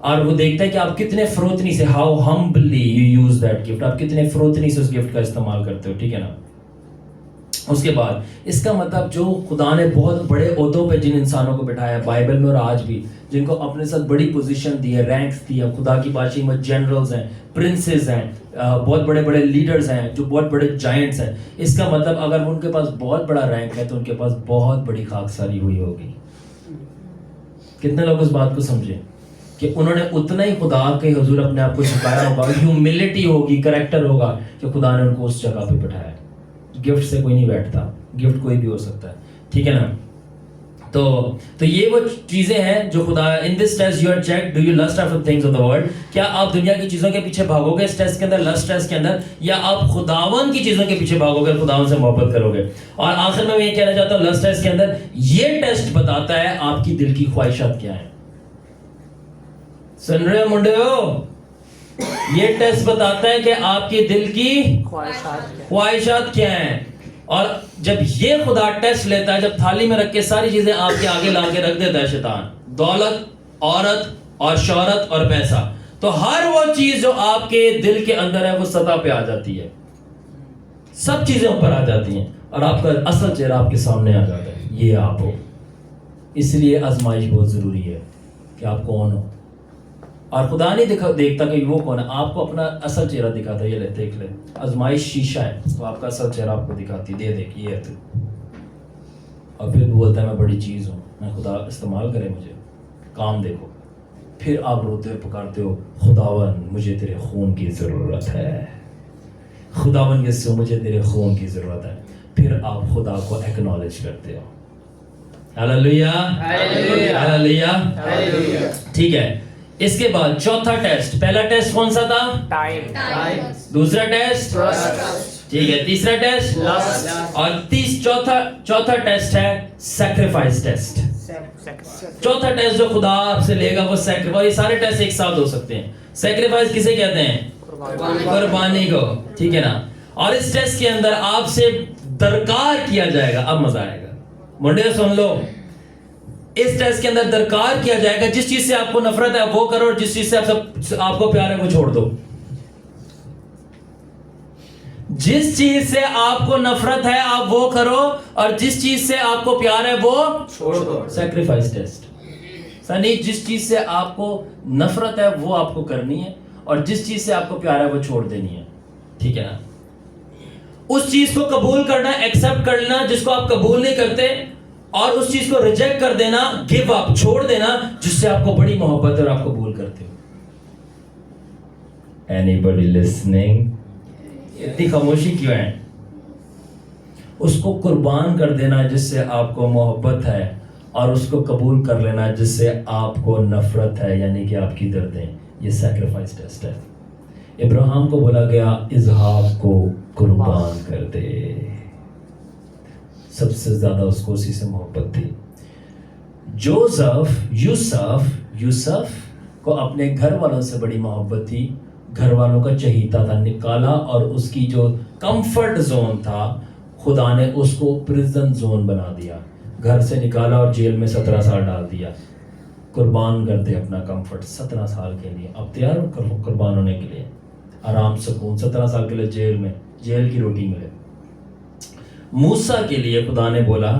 اور وہ دیکھتا ہے کہ آپ کتنے فروتنی سے, how humbly you use that gift, آپ کتنے فروتنی سے اس گفٹ کا استعمال کرتے ہو, ٹھیک ہے نا. اس کے بعد اس کا مطلب جو خدا نے بہت بڑے عہدوں پہ جن انسانوں کو بٹھایا ہے بائبل میں اور آج بھی, جن کو اپنے ساتھ بڑی پوزیشن دی ہے, رینکس دی ہے, خدا کی بادشاہی میں جنرلز ہیں, پرنسز ہیں, بہت بڑے بڑے لیڈرز ہیں, جو بہت بڑے جائنٹس ہیں, اس کا مطلب اگر ان کے پاس بہت بڑا رینک ہے تو ان کے پاس بہت بڑی خاکساری ہوئی ہوگی. کتنے لوگ اس بات کو سمجھیں کہ انہوں نے اتنا ہی خدا کے حضور اپنے آپ کو چھپایا ہوگا, ہیوملٹی ہوگی, کریکٹر ہوگا کہ خدا نے ان کو اس جگہ پہ بٹھایا. گفٹ سے کوئی نہیں بیٹھتا, گفٹ کوئی بھی ہو سکتا ہے, ٹھیک ہے نا. تو یہ وہ چیزیں ہیں جو خدا, in this test you are check do you lust after things of the world, کیا آپ دنیا کی چیزوں کے پیچھے بھاگو گے اس ٹیسٹ کے اندر, لسٹ ٹیسٹ کے اندر, یا آپ خداوند کی چیزوں کے پیچھے بھاگو گے, خداوند سے محبت کرو گے. اور آخر میں یہ کہنا چاہتا ہوں, لسٹ ٹیسٹ کے اندر یہ ٹیسٹ بتاتا ہے آپ کی دل کی خواہشات کیا ہیں. سن رہے ہو منڈے ہو, یہ ٹیسٹ بتاتا ہے کہ آپ کی دل کی خواہشات کیا ہیں. اور جب یہ خدا ٹیسٹ لیتا ہے, جب تھالی میں رکھ کے ساری چیزیں آپ کے آگے لا کے رکھ دیتا ہے شیطان, دولت, عورت اور شہرت اور پیسہ, تو ہر وہ چیز جو آپ کے دل کے اندر ہے وہ سطح پہ آ جاتی ہے, سب چیزیں اوپر آ جاتی ہیں, اور آپ کا اصل چہرہ آپ کے سامنے آ جاتا ہے, یہ آپ ہو. اس لیے آزمائش بہت ضروری ہے کہ آپ کون ہو. اور خدا نہیں دیکھتا کہ وہ کون ہے, آپ کو اپنا اصل چہرہ دکھاتا ہے. یہ لے دیکھ لے, آزمائش شیشہ ہے, تو آپ کا اصل چہرہ آپ کو دکھاتی ہے, دیکھ یہ ہے تو. اور پھر بولتا ہے میں بڑی چیز ہوں, میں خدا استعمال کرے مجھے, کام دیکھو. پھر آپ روتے ہوئے پکارتے ہو, خداون مجھے تیرے خون کی ضرورت ہے, خداون یسوع مجھے تیرے خون کی ضرورت ہے. پھر آپ خدا کو ایکنالج کرتے ہو. ہاللویا, ہاللویا, ٹھیک ہے. اس کے بعد چوتھا ٹیسٹ, پہلا ٹیسٹ کون سا تھا؟ ٹائم. دوسرا ٹیسٹ ٹھیک ہے. تیسرا ٹیسٹ اور چوتھا ٹیسٹ ہے سیکریفائس ٹیسٹ. چوتھا ٹیسٹ جو خدا آپ سے لے گا وہ سیکریفائس. یہ سارے ٹیسٹ ایک ساتھ ہو سکتے ہیں. سیکریفائس کسے کہتے ہیں؟ قربانی کو, ٹھیک ہے نا. اور اس ٹیسٹ کے اندر آپ سے درکار کیا جائے گا. اب مزہ آئے گا منڈے, سن لو. اس ٹیسٹ کے اندر درکار کیا جائے گا, جس چیز سے آپ کو نفرت ہے وہ کرو, اور جس چیز سے آپ کو پیار ہے وہ چھوڑ دو. جس چیز سے آپ کو نفرت ہے آپ وہ کرو, اور جس چیز سے آپ کو پیار ہے وہ چھوڑ دو. Sacrifice test. یعنی جس چیز سے آپ کو نفرت ہے وہ آپ کو کرنی ہے, اور جس چیز سے آپ کو پیار ہے وہ چھوڑ دینی ہے, ٹھیک ہے نا. اس چیز کو قبول کرنا, ایکسپٹ کرنا جس کو آپ قبول نہیں کرتے, اور اس چیز کو ریجیکٹ کر دینا, گیو اپ, چھوڑ دینا جس سے آپ کو بڑی محبت ہے اور آپ قبول کرتے ہو. Any body listening? اتنی خاموشی کیوں ہے؟ اس کو قربان کر دینا جس سے آپ کو محبت ہے, اور اس کو قبول کر لینا جس سے آپ کو نفرت ہے, یعنی کہ آپ کی دردیں. یہ سیکریفائس ٹیسٹ ہے. ابراہیم کو بولا گیا اسحاق کو قربان کر دے. سب سے زیادہ اس کو اسی سے محبت تھی. یوسف کو اپنے گھر والوں سے بڑی محبت تھی. گھر والوں کا چہیتا تھا, نکالا, اور اس کی جو کمفرٹ زون تھا خدا نے اس کو پریزن زون بنا دیا. گھر سے نکالا اور جیل میں 17 سال ڈال دیا. قربان کر دے اپنا کمفرٹ 17 سال کے لیے. اب تیار ہو قربان ہونے کے لیے, آرام سکون 17 سال کے لیے جیل میں, جیل کی روٹی ملے. موسیٰ کے لیے خدا نے بولا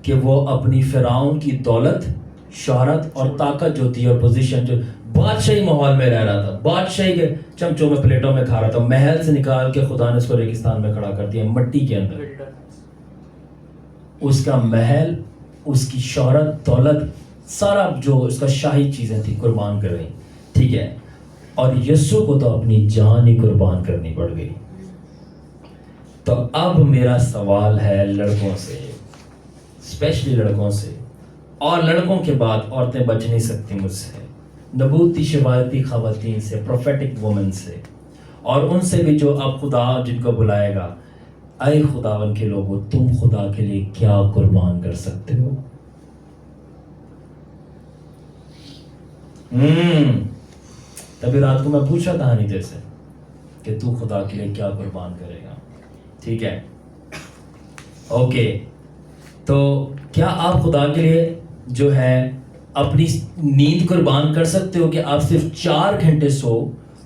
کہ وہ اپنی فرعون کی دولت, شہرت اور طاقت جو تھی, اور پوزیشن, جو بادشاہی ماحول میں رہ رہا تھا, بادشاہی کے چمچوں میں پلیٹوں میں کھا رہا تھا, محل سے نکال کے خدا نے اس کو ریگستان میں کھڑا کر دیا, مٹی کے اندر. اس کا محل, اس کی شہرت, دولت, سارا جو اس کا شاہی چیزیں تھی قربان کر گئی, ٹھیک ہے. اور یسوع کو تو اپنی جان ہی قربان کرنی پڑ گئی. تو اب میرا سوال ہے لڑکوں سے, اسپیشلی لڑکوں سے, اور لڑکوں کے بعد عورتیں بچ نہیں سکتی مجھ سے, نبوتی شوایتی خواتین سے, پروفیٹک وومن سے, اور ان سے بھی جو اب خدا جن کو بلائے گا. اے خداون کے لوگوں, تم خدا کے لیے کیا قربان کر سکتے ہو؟ تبھی رات کو میں پوچھا تھا ہنی سے کہ تو خدا کے لیے کیا قربان کرے گا, ٹھیک ہے. اوکے, تو کیا آپ خدا کے لیے جو ہے اپنی نیند قربان کر سکتے ہو کہ آپ صرف 4 گھنٹے سو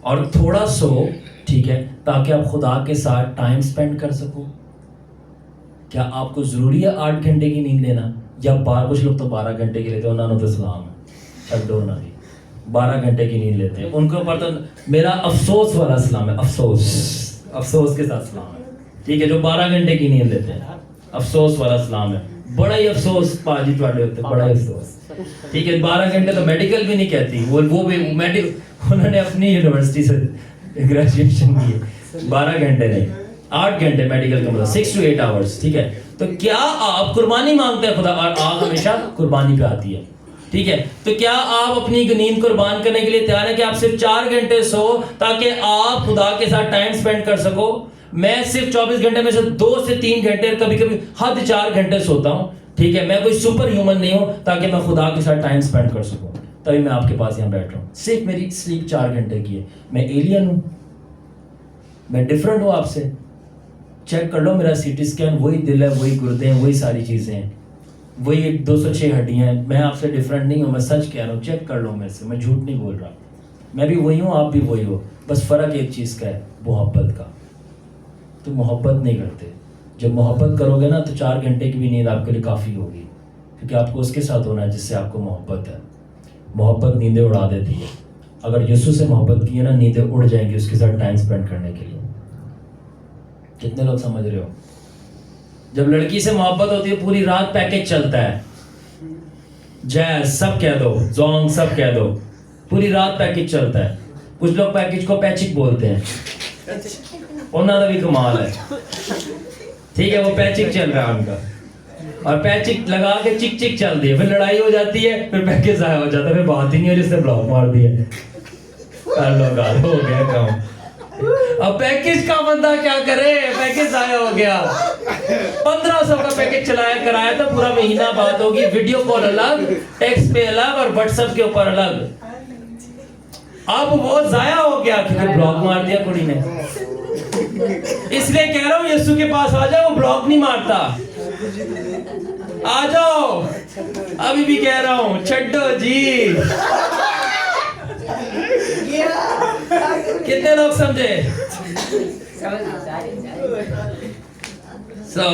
اور تھوڑا سو, ٹھیک ہے, تاکہ آپ خدا کے ساتھ ٹائم سپینڈ کر سکو؟ کیا آپ کو ضروری ہے 8 گھنٹے کی نیند لینا؟ یا کچھ لوگ تو 12 گھنٹے کی لیتے ہیں, انہوں نے تو سلام ہے, چھڈو نہ, 12 گھنٹے کی نیند لیتے ہیں. ان کے اوپر تو میرا افسوس والا سلام ہے, افسوس کے ساتھ سلام ہے, ٹھیک ہے, جو 12 گھنٹے کی نیند لیتے ہیں, افسوس والا سلام ہے. بڑا ہی افسوس پاجی تواڈے ہوتے, بڑا ہی افسوس, ٹھیک ہے. 12 گھنٹے تو میڈیکل بھی نہیں کہتی, وہ بھی انہوں نے اپنی یونیورسٹی سے گریجویشن کی ہے. 12 گھنٹے نہیں, 8 گھنٹے میڈیکل کا مطلب 6 to 8 hours, ٹھیک ہے. تو کیا آپ قربانی مانگتے ہیں خدا, اور آگ ہمیشہ قربانی پہ آتی ہے, ٹھیک ہے. تو کیا آپ اپنی نیند قربان کرنے کے لیے تیار ہیں کہ آپ صرف 4 گھنٹے سو تاکہ آپ خدا کے ساتھ ٹائم سپینڈ کر سکو؟ میں صرف 24 گھنٹے میں سے 2 سے 3 گھنٹے, کبھی کبھی حد 4 گھنٹے سوتا ہوں, ٹھیک ہے. میں کوئی سپر ہیومن نہیں ہوں, تاکہ میں خدا کے ساتھ ٹائم سپینڈ کر سکوں. تبھی میں آپ کے پاس یہاں بیٹھ رہا ہوں. صرف میری سلیپ 4 گھنٹے کی ہے. میں ایلین ہوں, میں ڈفرنٹ ہوں آپ سے. چیک کر لو میرا سی ٹی اسکین, وہی دل ہے, وہی گردے ہیں, وہی ساری چیزیں ہیں, وہی 206 ہڈیاں ہیں. میں آپ سے ڈفرنٹ نہیں ہوں, میں سچ کہہ رہا ہوں. چیک کر لو میرے سے, میں جھوٹ نہیں بول رہا. میں بھی وہی ہوں, آپ بھی وہی ہو, بس فرق ایک چیز کا ہے, محبت کا. تو محبت نہیں کرتے. جب محبت کرو گے نا تو 4 گھنٹے کی بھی نیند آپ کے لیے کافی ہوگی, کیونکہ آپ کو اس کے ساتھ ہونا ہے جس سے آپ کو محبت ہے. محبت نیندیں اڑا دیتی ہے. اگر یسوع سے محبت کی ہے نا, نیندیں اڑ جائیں گی اس کے ساتھ ٹائم سپینڈ کرنے کے لیے. کتنے لوگ سمجھ رہے ہو؟ جب لڑکی سے محبت ہوتی ہے پوری رات پیکج چلتا ہے, جیز سب کہہ دو, زونگ سب کہہ دو, پوری رات پیکج چلتا ہے. کچھ لوگ پیکج کو پیچک بولتے ہیں, انہوں کا بھی کمال ہے, ٹھیک ہے. وہ پیچک چل رہا ہے ان کا, اور پیچک لگا کے چک چک چل دی ہے, پھر لڑائی ہو جاتی ہے, پھر پیکج ضائع ہو جاتا ہے, پھر بات ہی نہیں ہو, جس نے بلاک مار دیا, ہو گیا کام. اب پیکج کا بندہ کیا کرے, پیکج ضائع ہو گیا. 1500 کا پیکج چلایا کرایا تھا, پورا مہینہ بات ہوگی, ویڈیو کال الگ, ٹیکسٹ پہ الگ, اور واٹس ایپ کے اوپر الگ. اب وہ ضائع ہو گیا کیونکہ بلاک مار دیا کڑی نے. اس لیے کہہ رہا ہوں یسوع کے پاس آ جاؤ, وہ بلاک نہیں مارتا. آ جاؤ, ابھی بھی کہہ رہا ہوں, چھڈو جی. کتنے لوگ سمجھے؟ سو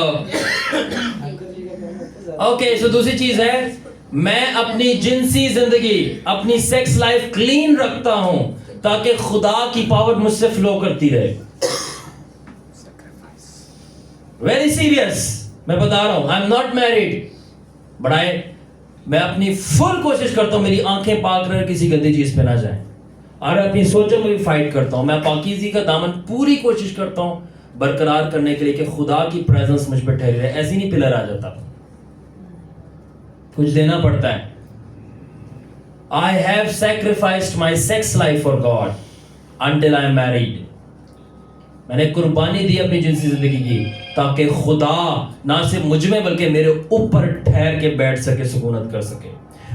دوسری چیز ہے, میں اپنی جنسی زندگی, اپنی سیکس لائف کلین رکھتا ہوں تاکہ خدا کی پاور مجھ سے فلو کرتی رہے. ویری سیریس میں بتا رہا ہوں. I am not married, but میں اپنی فل کوشش کرتا ہوں میری آنکھیں پاک رہے, کسی گندی چیز پہ نہ جائیں, اور اپنی سوچوں میں بھی فائٹ کرتا ہوں. میں پاکیزگی کا دامن پوری کوشش کرتا ہوں برقرار کرنے کے لیے کہ خدا کی پریزنس مجھ پہ ٹھہری رہے. ایسے نہیں پلر آ جاتا, کچھ دینا پڑتا ہے. I have sacrificed my sex life for God until I am married. میں نے قربانی دی اپنی جنسی زندگی کی تاکہ خدا نہ صرف مجھ میں بلکہ میرے اوپر ٹھہر کے بیٹھ سکے, سکونت کر سکے.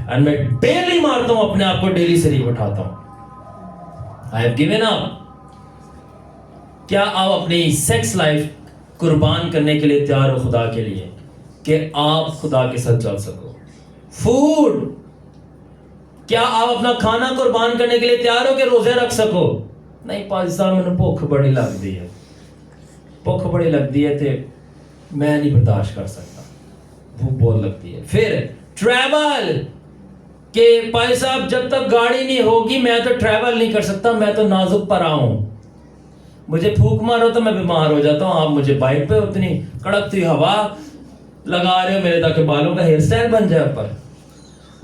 اور میں ڈیلی مارتا ہوں اپنے آپ کو, ڈیلی سے ریو اٹھاتا ہوں. I have given up. کیا آپ اپنی سیکس لائف قربان کرنے کے لیے تیار ہو خدا کے لیے کہ آپ خدا کے ساتھ چل سکو؟ فوڈ, کیا آپ اپنا کھانا قربان کرنے کے لیے تیار ہو کہ روزے رکھ سکو؟ نہیں, 5 سال میں بھوک بڑی لگتی ہے, بھوک بڑی لگتی ہے, تو میں نہیں برداشت کر سکتا, بھوک بہت لگتی ہے. پھر ٹریول, کہ پائی صاحب جب تک گاڑی نہیں ہوگی میں تو ٹریول نہیں کر سکتا, میں تو نازک پر آؤں, مجھے پھونک مارو تو میں بیمار ہو جاتا ہوں. آپ مجھے بائک پہ اتنی کڑکتی ہوا لگا رہے ہو میرے تاکہ بالوں کا ہیئر سٹائل بن جائے اوپر,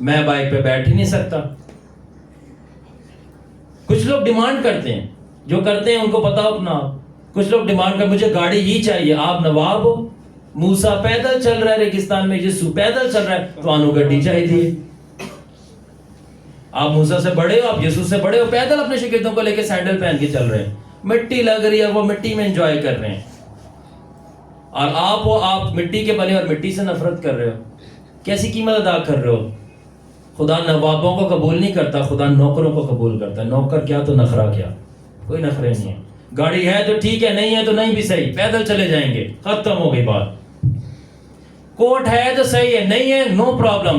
میں بائک پہ بیٹھ ہی نہیں سکتا. کچھ لوگ ڈیمانڈ کرتے ہیں, جو کرتے ہیں ان کو پتا اپنا. کچھ لوگ ڈیمانڈ کرتے مجھے گاڑی ہی چاہیے. آپ نواب ہو, موسیٰ پیدل چل رہا ہے ریگستان میں, یسوع پیدل چل رہا ہے, تو آنو گڈی چاہیے. آپ موسیٰ سے بڑے ہو, آپ یسوع سے بڑے ہو, پیدل اپنے شاگردوں کو لے کے سینڈل پہن کے چل رہے ہیں, مٹی لگ رہی ہے, وہ مٹی میں انجوائے کر رہے ہیں. اور آپ مٹی کے بنے اور مٹی سے نفرت کر رہے ہو. کیسی قیمت ادا کر رہے ہو؟ خدا نوابوں کو قبول نہیں کرتا, خدا نوکروں کو قبول کرتا ہے. نوکر کیا تو نخرہ کیا, کوئی نخرے نہیں ہے. گاڑی ہے تو ٹھیک ہے, نہیں ہے تو نہیں بھی صحیح, پیدل چلے جائیں گے, ختم ہو گئی بات. کوٹ ہے تو صحیح ہے, نہیں ہے no problem,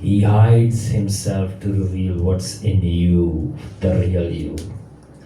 He hides himself to reveal what's in you, the real you।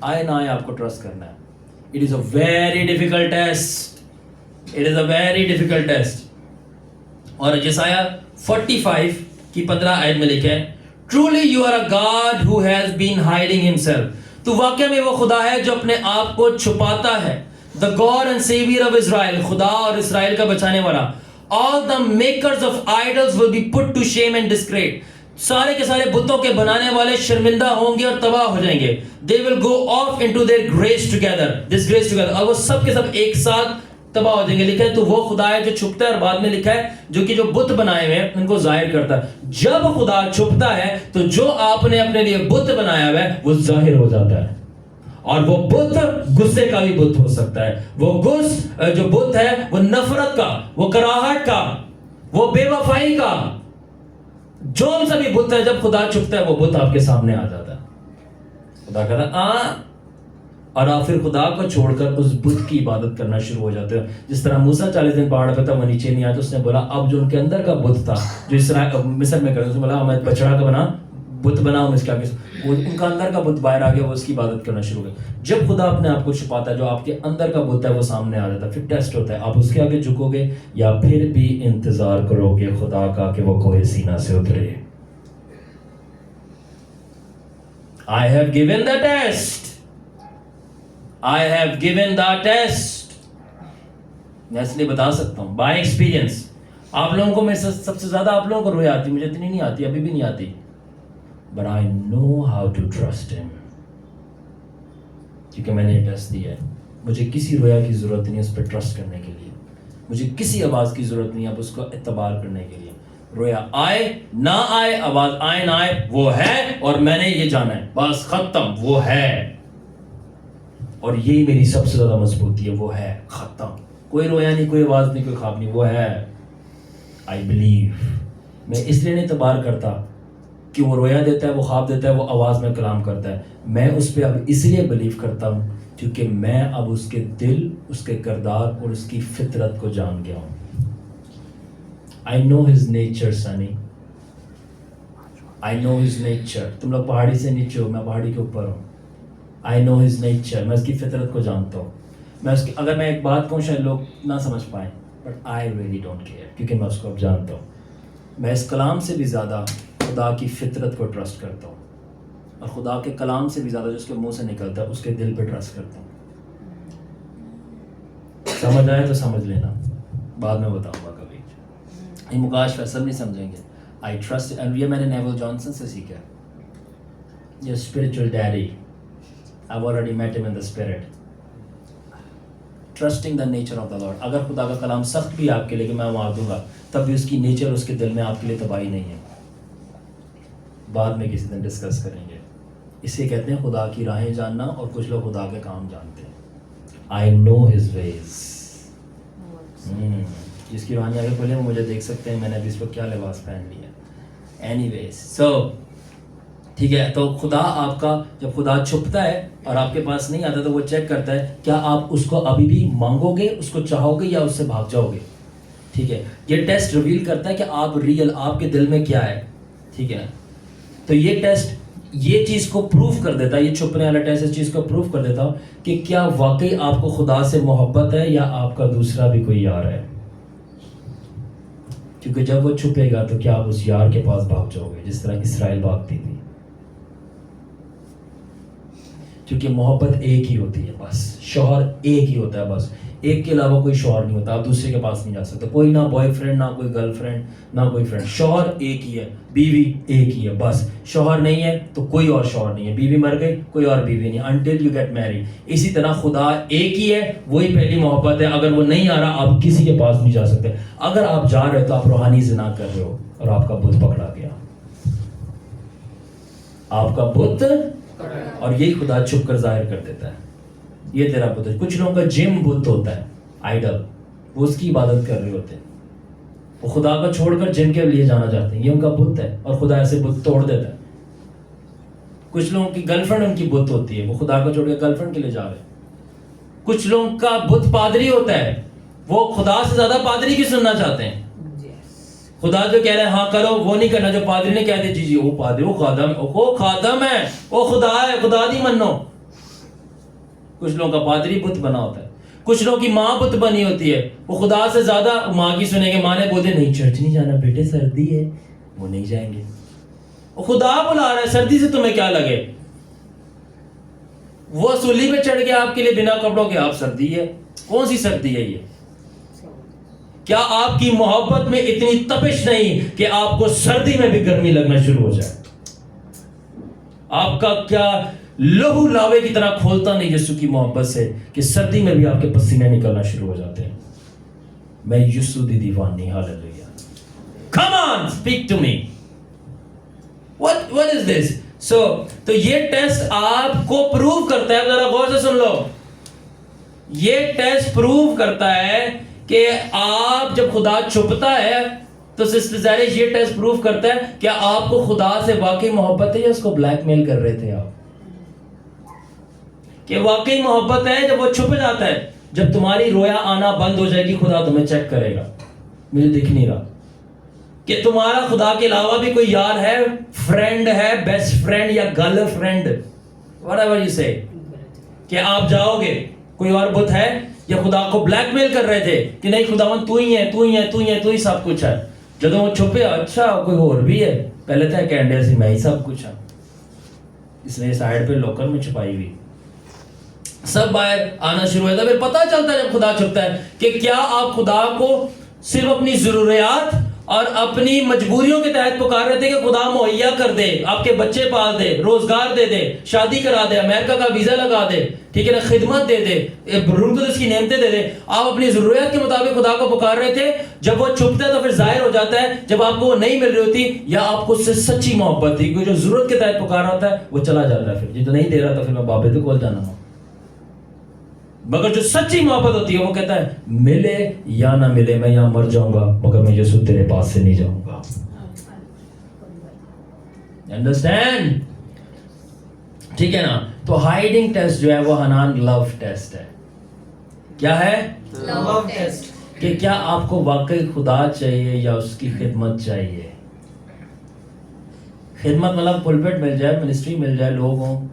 آئے نہ آئے آپ کو ٹرسٹ کرنا ہے. It is a very difficult test. It is a very difficult test. اور یسایہ 45 کی 15 آیت میں لکھا ہے Truly you are a God who has been hiding himself. تو واقعہ میں وہ خدا ہے جو اپنے آپ کو چھپاتا ہے. The God and Savior of Israel, خدا اور اسرائیل کا بچانے والا. All the makers of idols will be put to shame and disgrace. سارے کے سارے بتوں کے بنانے والے شرمندہ ہوں گے اور تباہ ہو جائیں گے. They will go off into their grace together, disgrace together. اور وہ سب کے سب ایک ساتھ تباہ ہو جائیں گے. لکھا ہے تو وہ خدا ہے جو چھپتا ہے, اور بعد میں لکھا ہے جو کہ جو بت بنائے ہوئے ہیں ان کو ظاہر کرتا ہے. جب خدا چھپتا ہے تو جو آپ نے اپنے لیے بت بنایا ہوا ہے وہ ظاہر ہو جاتا ہے. اور وہ بت غصے کا بھی بت ہو سکتا ہے. وہ جو بت ہے وہ نفرت کا, وہ کراہٹ کا, وہ بے وفائی کا, جو ہم سبھی بت ہے. جب خدا چھپتا ہے وہ بت آپ کے سامنے آ جاتا ہے. خدا کہتا ہے اور آپ پھر خدا کو چھوڑ کر اس بت کی عبادت کرنا شروع ہو جاتے ہیں. جس طرح موسیٰ 40 دن پہاڑ پہ تھا, وہ نیچے نہیں آیا, تو اس نے بولا اب جو ان کے اندر کا بت تھا جو اسرائیل مصر میں کرتے, اس نے بولا ہمیں بچڑا کا بنا بت بناؤ, اس کے آگے وہ ان کا اندر کا بت باہر آ گیا, وہ اس کی عبادت کرنا شروع ہو گئے. جب خدا اپنے آپ کو چھپاتا ہے, جو آپ کے اندر کا بت ہے وہ سامنے آ جاتا ہے. پھر ٹیسٹ ہوتا ہے آپ اس کے آگے جھکو گے یا پھر بھی انتظار کرو گے خدا کا کہ وہ کوہ سینا سے اترے. I have given the test. I have given the test. میں اس لیے بتا سکتا ہوں بائی ایکسپیرینس. آپ لوگوں کو میرے سب سے زیادہ آپ لوگوں کو رویا آتی, مجھے اتنی نہیں آتی, ابھی بھی نہیں آتی. But I know how to trust him. کیونکہ میں نے ٹیسٹ دیا ہے. مجھے کسی رویا کی ضرورت نہیں اس پہ ٹرسٹ کرنے کے لیے. مجھے کسی آواز کی ضرورت نہیں اب اس کو اعتبار کرنے کے لیے. رویا آئے نہ آئے, آواز آئے نہ آئے, وہ ہے اور میں نے یہ جانا ہے, بس ختم, وہ ہے. اور یہی میری سب سے زیادہ مضبوطی ہے, وہ ہے, ختم. کوئی رویا نہیں, کوئی آواز نہیں, کوئی خواب نہیں, وہ ہے. I believe. میں اس لیے نہیں اعتبار کرتا کہ وہ رویا دیتا ہے, وہ خواب دیتا ہے, وہ آواز میں کلام کرتا ہے. میں اس پہ اب اس لیے بلیو کرتا ہوں کیونکہ میں اب اس کے دل, اس کے کردار اور اس کی فطرت کو جان گیا ہوں. I know his nature, Sunny. I know his nature. تم لوگ پہاڑی سے نیچے ہو, میں پہاڑی کے اوپر ہوں. I know his nature. میں اس کی فطرت کو جانتا ہوں. میں اس کی, اگر میں ایک بات کہوں شاید لوگ نہ سمجھ پائیں, but I really don't care کیونکہ میں اس کو اب جانتا ہوں. میں اس کلام سے بھی زیادہ خدا کی فطرت کو ٹرسٹ کرتا ہوں, اور خدا کے کلام سے بھی زیادہ جو اس کے منہ سے نکلتا ہے اس کے دل پہ ٹرسٹ کرتا ہوں. سمجھ آئے تو سمجھ لینا, بعد میں بتاؤں گا. یہ مکاش فیصل نہیں سمجھیں گے. I trust, and یہ میں نے نیول جانسن سے سیکھا. Your spiritual daddy. I've already met him in the spirit. Trusting the nature of the Lord. اگر خدا کا کلام سخت بھی آپ کے لیے کہ میں مار دوں گا, تب بھی اس کی نیچر اس کے دل میں آپ کے لیے تباہی نہیں ہے. بعد میں کسی دن ڈسکس کریں گے. اسے کہتے ہیں خدا کی راہیں جاننا, اور کچھ لوگ خدا کے کام جانتے ہیں. I know his ways. جس کی روحانی آگے کھولے وہ مجھے دیکھ سکتے ہیں, میں نے ابھی اس پر کیا لباس پہن لیا. اینی ویز, سو ٹھیک ہے. تو خدا آپ کا جب خدا چھپتا ہے اور آپ کے پاس نہیں آتا تو وہ چیک کرتا ہے کیا آپ اس کو ابھی بھی مانگو گے, اس کو چاہو گے, یا اس سے بھاگ جاؤ گے. ٹھیک ہے, یہ ٹیسٹ ریویل کرتا ہے کہ آپ ریئل, آپ کے دل میں کیا ہے. ٹھیک ہے, تو یہ ٹیسٹ یہ چیز کو پروف کر دیتا ہے, یہ چھپنے والا ٹیسٹ اس چیز کو پروف کر دیتا کہ کیا واقعی آپ کو خدا سے محبت ہے یا آپ کا دوسرا بھی کوئی یار ہے. کیونکہ جب وہ چھپے گا تو کیا آپ اس یار کے پاس بھاگ جاؤ گے جس طرح اسرائیل بھاگتی تھی. کیونکہ محبت ایک ہی ہوتی ہے, بس شوہر ایک ہی ہوتا ہے, بس ایک کے علاوہ کوئی شوہر نہیں ہوتا. آپ دوسرے کے پاس نہیں جا سکتے, کوئی نہ بوائے فرینڈ, نہ کوئی گرل فرینڈ, نہ کوئی فرینڈ. شوہر ایک ہی ہے, بیوی ایک ہی ہے, بس. شوہر نہیں ہے تو کوئی اور شوہر نہیں ہے, بیوی مر گئی کوئی اور بیوی نہیں, until you get married. اسی طرح خدا ایک ہی ہے, وہی پہلی محبت ہے. اگر وہ نہیں آ رہا آپ کسی کے پاس نہیں جا سکتے. اگر آپ جا رہے تو آپ روحانی زنا کر رہے ہو اور آپ کا بت پکڑا گیا, آپ کا بت, اور یہی خدا چھپ کر ظاہر کر دیتا ہے یہ تیرا بت ہے. کچھ لوگوں کا جم بت ہوتا ہے, آئیڈل, وہ اس کی عبادت کر رہے ہوتے ہیں. وہ خدا کو چھوڑ کر جم کے لیے جانا چاہتے ہیں, یہ ان کا بت ہے, اور خدا ایسے بت توڑ دیتا ہے. کچھ لوگوں کی گرل فرینڈ ان کی بت ہوتی ہے, وہ خدا کو چھوڑ کے گرل فرینڈ کے لیے جا رہے ہیں. کچھ لوگوں کا بت پادری ہوتا ہے, وہ خدا سے زیادہ پادری کی سننا چاہتے ہیں. خدا جو کہہ رہے ہیں ہاں کرو, وہ نہیں کرنا جو پادری نے کہہ دے. جی وہ پادری, وہ خادم ہے, وہ خدا ہے, وہ خدا دی منو. کچھ لوگوں کا پادری بت بنا ہوتا ہے, کچھ لوگوں کی ماں بت بنی ہوتی ہے, وہ خدا سے زیادہ ماں کی سنیں گے. ماں نے بولتے نہیں چرچ نہیں جانا بیٹے سردی ہے, وہ نہیں جائیں گے. وہ خدا بلا رہا ہے, سردی سے تمہیں کیا لگے؟ وہ سولی پہ چڑھ گیا آپ کے لیے بنا کپڑوں کے, آپ سردی ہے, کون سی سردی ہے یہ؟ کیا آپ کی محبت میں اتنی تپش نہیں کہ آپ کو سردی میں بھی گرمی لگنا شروع ہو جائے؟ آپ کا کیا لہو لاوے کی طرح کھولتا نہیں یسوع کی محبت سے کہ سردی میں بھی آپ کے پسینے نکلنا شروع ہو جاتے ہیں؟ میں یسوع دی دیوانی, ہاللیلویا. Come on, speak to me. What is this? So, تو یہ ٹیسٹ آپ کو پروو کرتا ہے, ذرا غور سے سن لو, یہ ٹیسٹ پروو کرتا ہے کہ آپ جب خدا چھپتا ہے تو سسٹر زیرش یہ ٹیسٹ پروف کرتا ہے کہ آپ کو خدا سے واقعی محبت ہے یا اس کو بلیک میل کر رہے تھے آپ, کہ واقعی محبت ہے. جب وہ چھپ جاتا ہے, جب تمہاری رویا آنا بند ہو جائے گی, خدا تمہیں چیک کرے گا, مجھے دکھ نہیں رہا کہ تمہارا خدا کے علاوہ بھی کوئی یار ہے, فرینڈ ہے, بیسٹ فرینڈ یا girl friend, whatever you say, کہ آپ جاؤ گے, کوئی اور بت ہے, یا خدا کو بلیک میل کر رہے تھے کہ نہیں خداوند تو ہی ہے, تو ہی ہے, تو ہی ہے, تو ہی سب کچھ ہے. جب وہ چھپے, اچھا کوئی اور بھی ہے, پہلے تھا کہ انڈیا سے میں ہی سب کچھ ہے, اس نے سائڈ پہ لوکر میں چھپائی ہوئی, سب باہر آنا شروع ہوتا ہے. پھر پتہ چلتا ہے جب خدا چھپتا ہے کہ کیا آپ خدا کو صرف اپنی ضروریات اور اپنی مجبوریوں کے تحت پکار رہے تھے کہ خدا مہیا کر دے, آپ کے بچے پال دے, روزگار دے دے, شادی کرا دے, امریکہ کا ویزا لگا دے, ٹھیک ہے نا, خدمت دے دے, روح القدس کی نعمتیں دے دے. آپ اپنی ضروریات کے مطابق خدا کو پکار رہے تھے. جب وہ چھپتا ہے تو پھر ظاہر ہو جاتا ہے جب آپ کو وہ نہیں مل رہی ہوتی, یا آپ کو اس سے سچی محبت تھی, کیونکہ جو ضرورت کے تحت پکارا ہوتا ہے وہ چلا جاتا ہے. پھر جو نہیں دے رہا تھا پھر میں بابے کے کول جانا ہوں. مگر جو سچی محبت ہوتی ہے وہ کہتا ہے ملے یا نہ ملے میں یہاں مر جاؤں گا مگر میں یسوع تیرے پاس سے نہیں جاؤں گا. انڈرسٹینڈ؟ ٹھیک ہے نا. تو ہائیڈنگ ٹیسٹ جو ہے وہ حنان لو ٹیسٹ ہے. کیا ہے؟ لو ٹیسٹ. کہ کیا آپ کو واقعی خدا چاہیے یا اس کی خدمت چاہیے. خدمت مطلب پلپٹ مل جائے, منسٹری مل جائے, لوگ ہوں,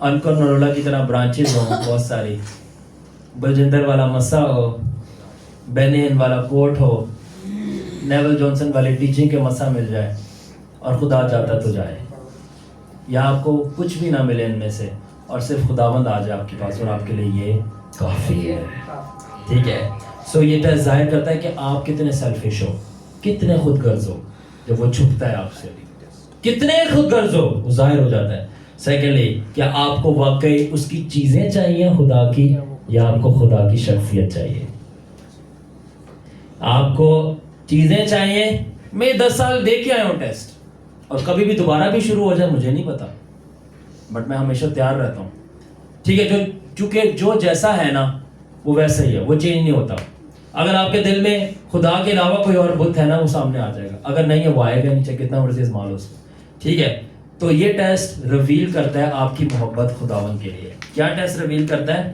انکر نرولا کی طرح برانچز ہوں بہت ساری, بلجندر والا مسا ہو, بینین والا کوٹ ہو, نیول جانسن والی ٹیچنگ کے مسا مل جائے, اور خدا جاتا تو جائے, یا آپ کو کچھ بھی نہ ملے ان میں سے اور صرف خداوند آ جائے آپ کے پاس اور آپ کے لیے یہ کافی ہے. ٹھیک ہے. سو یہ ٹیسٹ ظاہر کرتا ہے کہ آپ کتنے سیلفش ہو, کتنے خود غرض ہو. جب وہ چھپتا ہے آپ سے, کتنے خود غرض ہو, وہ ظاہر ہو جاتا ہے. سیکنڈلی, کیا آپ کو واقعی اس کی چیزیں چاہیے خدا کی, یا آپ کو خدا کی شخصیت چاہیے. آپ کو چیزیں چاہیے. میں 10 سال دے کے آیا ہوں ٹیسٹ, اور کبھی بھی دوبارہ بھی شروع ہو جائے مجھے نہیں پتا, بٹ میں ہمیشہ تیار رہتا ہوں. ٹھیک ہے. چونکہ جو جیسا ہے نا وہ ویسا ہی ہے, وہ چینج نہیں ہوتا. اگر آپ کے دل میں خدا کے علاوہ کوئی اور بت ہے نا, وہ سامنے آ جائے گا. اگر نہیں ہے وہ آئے گا نہیں, چاہے کتنا مرضی ازما لو اس کو. ٹھیک ہے. تو یہ ٹیسٹ ریویل کرتا ہے آپ کی محبت خداوند کے لیے. کیا ٹیسٹ ریویل کرتا ہے؟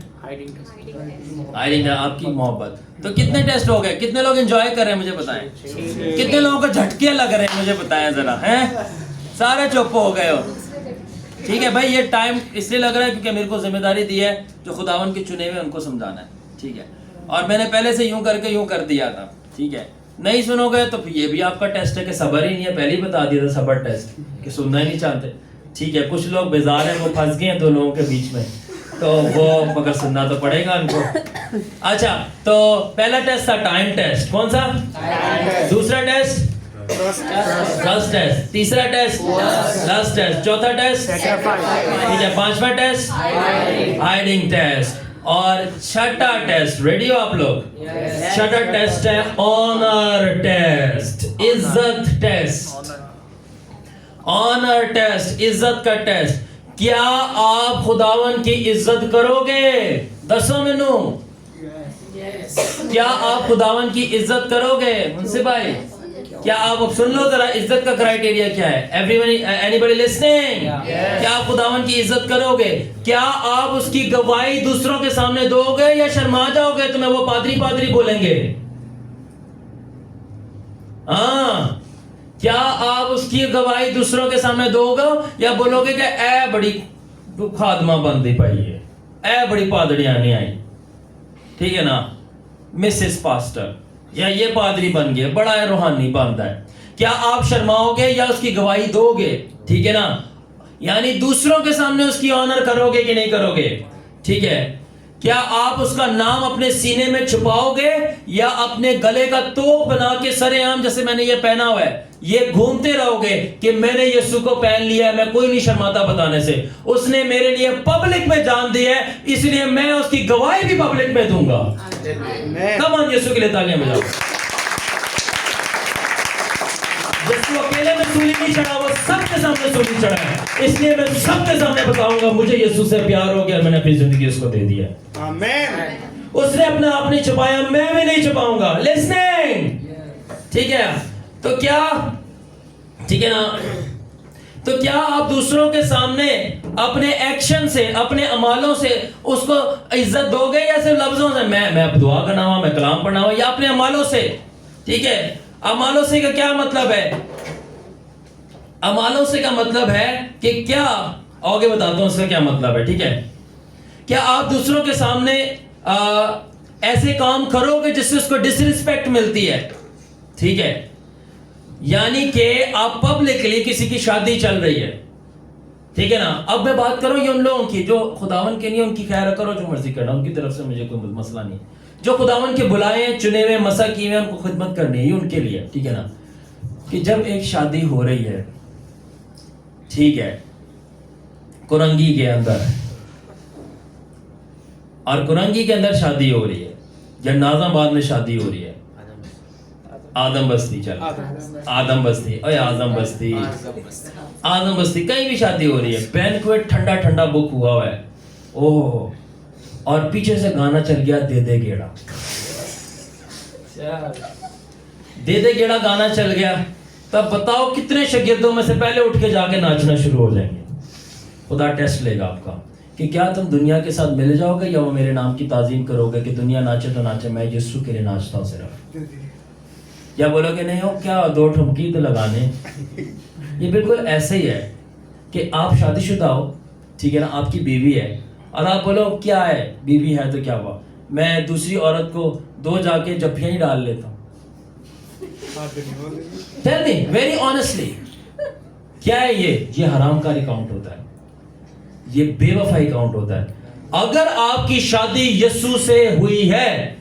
ہائیڈنگ, آپ کی محبت. تو کتنے ٹیسٹ ہو گئے, کتنے لوگ انجوائے کر رہے ہیں مجھے بتائیں, کتنے لوگوں کو جھٹکے لگ رہے ہیں مجھے بتائیں ذرا, ہیں سارے چپ ہو گئے ہو. ٹھیک ہے بھائی, یہ ٹائم اس لیے لگ رہا ہے کیونکہ میرے کو ذمہ داری دی ہے جو خداوند کے چنے ہوئے ان کو سمجھانا ہے. ٹھیک ہے. اور میں نے پہلے سے یوں کر کے یوں کر دیا تھا. ٹھیک ہے. نہیں سنو گے تو یہ بھی آپ کا ٹیسٹ ہے کہ صبر ہی نہیں ہے. پہلے ہی بتا دیا تھا صبر ٹیسٹ, کہ سننا ہی نہیں چاہتے. ٹھیک ہے. کچھ لوگ بیزار ہیں, وہ پھنس گئے ہیں دو لوگوں کے بیچ میں, تو وہ مگر سننا تو پڑے گا ان کو. اچھا, تو پہلا ٹیسٹ تھا ٹائم ٹیسٹ. کون سا؟ دوسرا ٹیسٹ ٹرسٹ ٹیسٹ. تیسرا ٹیسٹ لسٹ ٹیسٹ. چوتھا ٹیسٹ ٹھیک ہے. پانچواں ٹیسٹ ہائیڈنگ ٹیسٹ. اور چھٹا ٹیسٹ, ریڈی ہو آپ لوگ؟ چھٹا ٹیسٹ ہے آنر ٹیسٹ, عزت ٹیسٹ. آنر ٹیسٹ, عزت کا ٹیسٹ. کیا آپ خداوند کی عزت کرو گے؟ دسو مینو, کیا آپ خداوند کی عزت کرو گے؟ منصف بھائی, کیا آپ اب سن لو ذرا, عزت کا کرائیٹیریا کیا ہے؟ anybody listening? کیا آپ خداوند کی عزت کرو گے؟ کیا آپ اس کی گواہی دوسروں کے سامنے دو گے, یا شرما جاؤ گے تمہیں وہ پادری پادری بولیں گے؟ ہاں, کیا آپ اس کی گواہی دوسروں کے سامنے دو گے, یا بولو گے کہ اے بڑی خادمہ بندی پائی ہے, اے بڑی پادریاں نہیں آئی, ٹھیک ہے نا, مسز پاسٹر یا یہ پادری بن گئے, بڑا ہے روحانی بنتا ہے, کیا آپ شرماؤ گے یا اس کی گواہی دو گے؟ ٹھیک ہے نا, یعنی دوسروں کے سامنے اس کی آنر کرو گے کہ نہیں کرو گے؟ ٹھیک ہے, کیا آپ اس کا نام اپنے سینے میں چھپاؤ گے یا اپنے گلے کا توق بنا کے سر عام جیسے میں نے یہ پہنا ہوا ہے یہ گھومتے رہو گے کہ میں نے یسوع کو پہن لیا ہے, میں کوئی نہیں شرماتا بتانے سے, اس نے میرے لیے پبلک میں جان دی ہے, اس لیے میں اس کی گواہی بھی پبلک میں دوں گا. کم آن یسوع کے لیے تالیاں بجاؤ. یسوع اکیلے میں سولی نہیں چڑھا, وہ سب کے سامنے سولی چڑھا ہے, اس لیے میں سب کے سامنے بتاؤں گا مجھے یسوع سے پیار ہو گیا, میں نے اپنی زندگی اس کو دے دیا. آمین. اس نے اپنا آپ نہیں چھپایا, میں بھی نہیں چھپاؤں گا. لسننگ, ٹھیک ہے, تو کیا, ٹھیک ہے نا, تو کیا آپ دوسروں کے سامنے اپنے ایکشن سے, اپنے اعمالوں سے اس کو عزت دو گے یا صرف لفظوں سے, میں اب دعا کرنا ہوا, میں کلام پڑھنا ہوا, یا اپنے اعمالوں سے؟ ٹھیک ہے, اعمالوں سے کا کیا مطلب ہے؟ اعمالوں سے کا مطلب ہے کہ کیا, آگے بتاتا ہوں اس کا کیا مطلب ہے. ٹھیک ہے, کیا آپ دوسروں کے سامنے ایسے کام کرو گے جس سے اس کو ڈس ریسپیکٹ ملتی ہے؟ ٹھیک ہے, یعنی کہ آپ پبلکلی کسی کی شادی چل رہی ہے, ٹھیک ہے نا, اب میں بات کروں یہ ان لوگوں کی جو خداون کے نہیں, ان کی خیر کرو جو مرضی کرنا, ان کی طرف سے مجھے کوئی مسئلہ نہیں, جو خداون کے بلائے ہیں, چنے ہوئے, مسا کیے ہوئے, ان کو خدمت کرنی ہے, یہ ان کے لیے. ٹھیک ہے نا, کہ جب ایک شادی ہو رہی ہے, ٹھیک ہے, کرنگی کے اندر, اور کرنگی کے اندر شادی ہو رہی ہے, جب نازم آباد میں شادی ہو رہی ہے, آدم بستی, چل آدم بستی, اوے آدم بستی, آدم بستی, کہیں بھی شادی ہو رہی ہے, بینکویٹ ٹھنڈا ٹھنڈا بک ہوا ہوا ہے, اوہ, اور پیچھے سے گانا چل گیا دے دے گیڑا, دے دے گیڑا گانا چل گیا, تب بتاؤ کتنے شاگردوں میں سے پہلے اٹھ کے جا کے ناچنا شروع ہو جائیں گے. خدا ٹیسٹ لے گا آپ کا کہ کیا تم دنیا کے ساتھ مل جاؤ گے یا وہ میرے نام کی تعظیم کرو گے کہ دنیا ناچے تو ناچے, میں یسوع کے لیے ناچتا ہوں صرف, یا بولو کہ نہیں ہو کیا دو ٹھمکی تو لگانے. یہ بالکل ایسے ہی ہے کہ آپ شادی شدہ ہو, ٹھیک ہے نا, آپ کی بیوی ہے, اور آپ بولو کیا ہے, بیوی ہے تو کیا ہوا, میں دوسری عورت کو دو جا کے جفیاں ہی ڈال لیتا ہوں. Tell me very honestly, کیا ہے یہ حرام کاری کاؤنٹ ہوتا ہے, یہ بے وفائی کاؤنٹ ہوتا ہے. اگر آپ کی شادی یسوع سے ہوئی ہے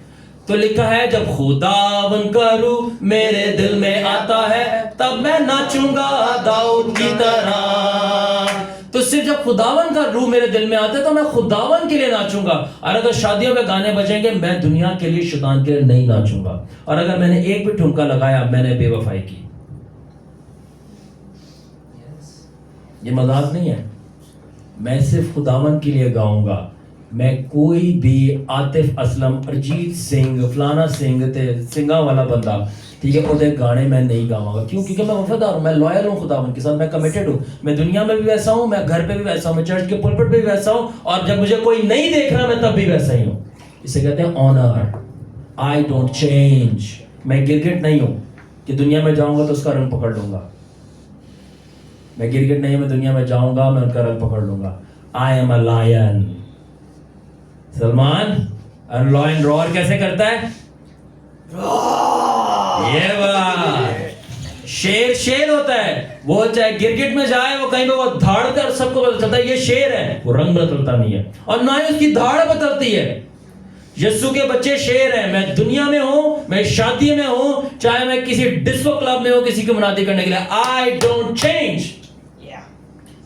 تو لکھا ہے جب خداوند کا روح میرے دل میں آتا ہے تب میں ناچوں گا داؤد کی طرح. تو صرف جب خداوند کا روح میرے دل میں آتا ہے تو میں خداوند کے لیے ناچوں گا, اور اگر شادیوں میں گانے بجیں گے میں دنیا کے لیے, شیطان کے لیے نہیں ناچوں گا. اور اگر میں نے ایک بھی ٹھمکا لگایا میں نے بے وفائی کی. یہ مذاق نہیں ہے, میں صرف خداوند کے لیے گاؤں گا. میں کوئی بھی عاطف اسلم, ارجیت سنگھ, فلانا سنگھ تے سنگا والا بندہ, ٹھیک ہے, وہ گانے میں نہیں گاؤں گا. کیوں؟ کیونکہ میں وفادار ہوں, میں لویل ہوں خداوند کے ساتھ, میں کمیٹڈ ہوں. میں دنیا میں بھی ویسا ہوں, میں گھر پہ بھی ویسا ہوں, میں چرچ کے پلپٹ پہ بھی ویسا ہوں, اور جب مجھے کوئی نہیں دیکھ رہا میں تب بھی ویسا ہی ہوں. اسے کہتے ہیں آنر. I don't change. میں گرگٹ نہیں ہوں کہ دنیا میں جاؤں گا تو اس کا رنگ پکڑ لوں گا. میں گرگٹ نہیں ہوں, میں دنیا میں جاؤں گا میں ان کا رنگ پکڑ لوں گا. I am a lion. Salman lion roar کیسے کرتا ہے؟ یہ بات شیر ہوتا ہے, وہ چاہے گرگٹ میں جائے, وہ کہیں پہ وہ دھاڑتا ہے اور سب کو پتہ چلتا ہے یہ شیر ہے, وہ رنگ بدلتا نہیں ہے اور نہ ہی اس کی دھاڑ بدلتی ہے. یسوع کے بچے شیر ہیں. میں دنیا میں ہوں, میں شادی میں ہوں, چاہے میں کسی ڈسکو کلب میں ہوں کسی کو منادی کرنے کے لیے, آئی ڈونٹ چینج.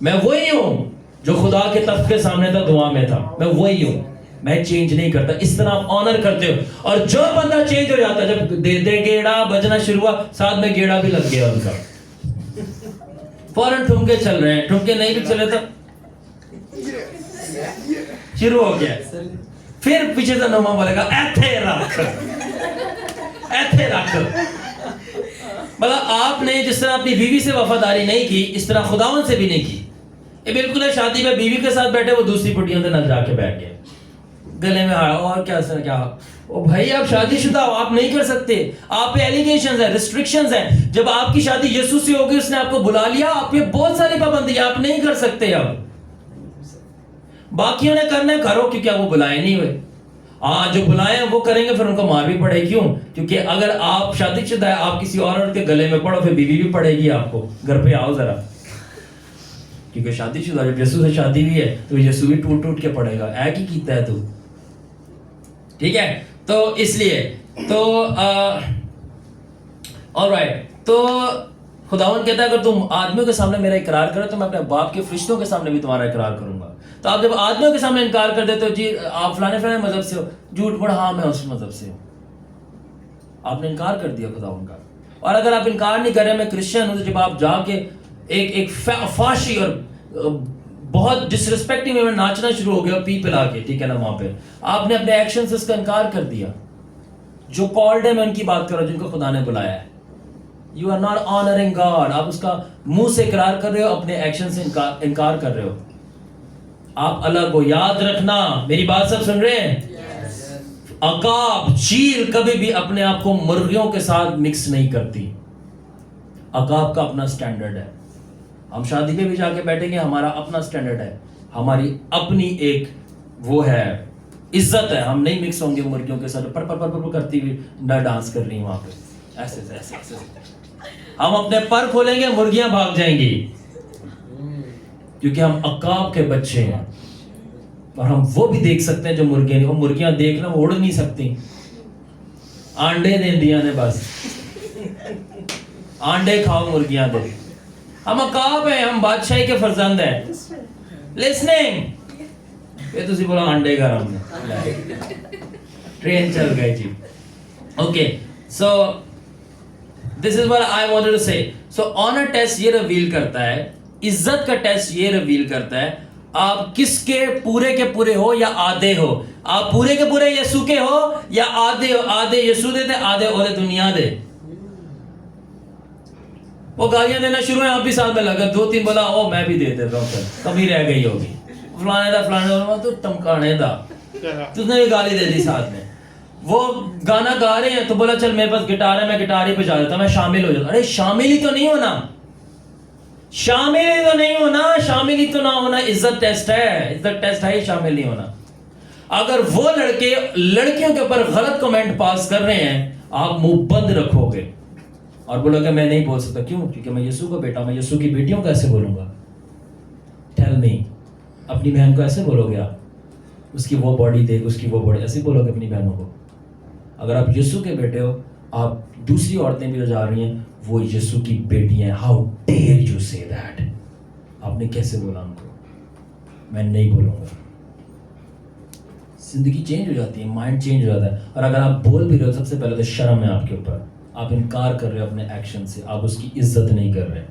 میں وہی ہوں جو خدا کے تخت کے سامنے تھا, دعا میں تھا, میں وہی ہوں, میں چینج نہیں کرتا. اس طرح آپ آنر کرتے ہو. اور جو بندہ چینج ہو جاتا ہے, جب دے دے گیڑا بجنا شروع ہوا, ساتھ میں گیڑا بھی لگ گیا ان کا, فوراً ٹھمکے چل رہے ہیں, ٹھمکے نہیں بھی چلے تو شروع ہو گیا. پھر پیچھے سے نوما بولے گا ایتھے رکھ, ایتھے رکھ. مطلب آپ نے جس طرح اپنی بیوی سے وفاداری نہیں کی, اس طرح خداوند سے بھی نہیں کی. یہ بالکل ہے, شادی میں بیوی کے ساتھ بیٹھے, وہ دوسری پٹیوں سے نہ جا کے بیٹھ گئے, گلے میں آیا, اور کیا سر کیا, او بھائی آپ شادی شدہ ہو, آپ نہیں کر سکتے, آپ پہ ایلیگیشنز ہیں, ریسٹرکشنز ہیں. جب آپ کی شادی یسوع سے ہوگی, اس نے آپ کو بلا لیا, آپ پہ بہت ساری پابندی, آپ نہیں کر سکتے. اب باقیوں نے کرنا ہے کرو, کیونکہ وہ بلائے نہیں ہوئے. ہاں جو بلائے ہیں وہ کریں گے, پھر ان کو مار بھی پڑے. کیوں؟ کیونکہ اگر آپ شادی شدہ ہے, آپ کسی اور عورت کے گلے میں پڑو, پھر بیوی بھی پڑے گی آپ کو, گھر پہ آؤ ذرا. کیونکہ شادی شدہ, جب یسوع سے شادی ہوئی ہے تو یسوع بھی ٹوٹ ٹوٹ کے پڑے گا. اے کی کیتا ہے تو, ٹھیک ہے. تو اس لیے تو alright, تو خداوند کہتا ہے اگر تم آدمیوں کے سامنے میرا اقرار کرو تو میں اپنے باپ کے فرشتوں کے سامنے بھی تمہارا اقرار کروں گا. تو آپ جب آدمیوں کے سامنے انکار کر دیتے ہو, جی آپ فلانے فلانے مذہب سے ہو, جھوٹ پڑ, ہاں میں اس مذہب سے ہوں, آپ نے انکار کر دیا خداوند کا. اور اگر آپ انکار نہیں کر رہے میں کرسچن ہوں, تو جب آپ جا کے ایک فاشی اور بہت ڈسرسپیکٹنگ میں ناچنا شروع ہو گیا پی پلا کے, ٹھیک ہے نا, وہاں پہ آپ نے اپنے ایکشن سے اس کا انکار کر دیا. جو کالڈ ہے میں ان کی بات کر رہا ہوں جن کو خدا نے بلایا ہے. You are not honoring God. آپ اس کا منہ سے اقرار کر رہے ہو, اپنے ایکشن سے انکار کر رہے ہو. آپ الگ ہو. یاد رکھنا, میری بات سب سن رہے ہیں؟ عقاب, چیل کبھی بھی اپنے آپ کو مرغیوں کے ساتھ مکس نہیں کرتی. عقاب کا اپنا سٹینڈرڈ ہے. ہم شادی پہ بھی جا کے بیٹھیں گے, ہمارا اپنا سٹینڈرڈ ہے, ہماری اپنی ایک وہ ہے عزت ہے. ہم نہیں مکس ہوں گے مرغیوں کے ساتھ پر پر پر پر کرتی ہوئی نہ ڈانس کر رہی وہاں پہ ایسے ایسے ایسے. ہم اپنے پر کھولیں گے, مرغیاں بھاگ جائیں گی, کیونکہ ہم عقاب کے بچے ہیں. اور ہم وہ بھی دیکھ سکتے ہیں جو مرغیاں نہیں. وہ مرغیاں دیکھنا وہ اڑ نہیں سکتی, آنڈے دیں دیا نے بس, آنڈے کھاؤ مرغیاں دے. ہم عقاب ہیں, ہم بادشاہی کے فرزند ہیں. لسننگ, یہ تسی بولا آنڈے کا رام نے, ٹرین چل گئی جی. Okay, so this is what I wanted to say. So honor test یہ ریویل کرتا ہے, عزت کا ٹیسٹ یہ ریویل کرتا ہے آپ کس کے پورے ہو یا آدھے ہو. آپ پورے کے پورے یسوع کے ہو یا آدھے ہو. آدھے یسوع دے آدھے اولے دنیا دے. وہ گالیاں دینا شروع ہیں, آپ بھی ساتھ میں لگا, 2-3 بولا او میں بھی دے دیتا ہوں, کبھی رہ گئی ہوگی, فلانے دا تو ٹمکانے دا, تو نے بھی گالی دے دی ساتھ میں. وہ گانا گا رہے ہیں تو بولا چل میرے پاس گٹار ہے, میں گٹار ہی بجا دیتا, میں شامل ہو جاتا. ارے شامل ہی تو نہیں ہونا, شامل ہی تو نہیں ہونا, شامل ہی تو نہ ہونا. عزت ٹیسٹ ہے, عزت ٹیسٹ ہے, شامل نہیں ہونا. اگر وہ لڑکے لڑکیوں کے اوپر غلط کمنٹ پاس کر رہے ہیں, آپ منہ بند رکھو گے اور بولو کہ میں نہیں بول سکتا. کیوں؟ کیونکہ میں یسوع کا بیٹا, میں یسوع کی بیٹیوں کو ایسے بولوں گا. ٹیل می, اپنی بہن کو ایسے بولو گے آپ, اس کی وہ باڈی دیکھ, اس کی وہ باڈی, ایسے بولو گے اپنی بہنوں کو. اگر آپ یسوع کے بیٹے ہو, آپ دوسری عورتیں بھی جو جا رہی ہیں وہ یسوع کی بیٹی ہیں. ہاؤ ڈیئر یو سے دیٹ. آپ نے کیسے بولا ان کو؟ میں نہیں بولوں گا. زندگی چینج ہو جاتی ہے, مائنڈ چینج ہو جاتا ہے. اور اگر آپ بول بھی رہے ہو, سب سے پہلے تو شرم ہے آپ کے اوپر, آپ انکار کر رہے ہو اپنے ایکشن سے, آپ اس کی عزت نہیں کر رہے.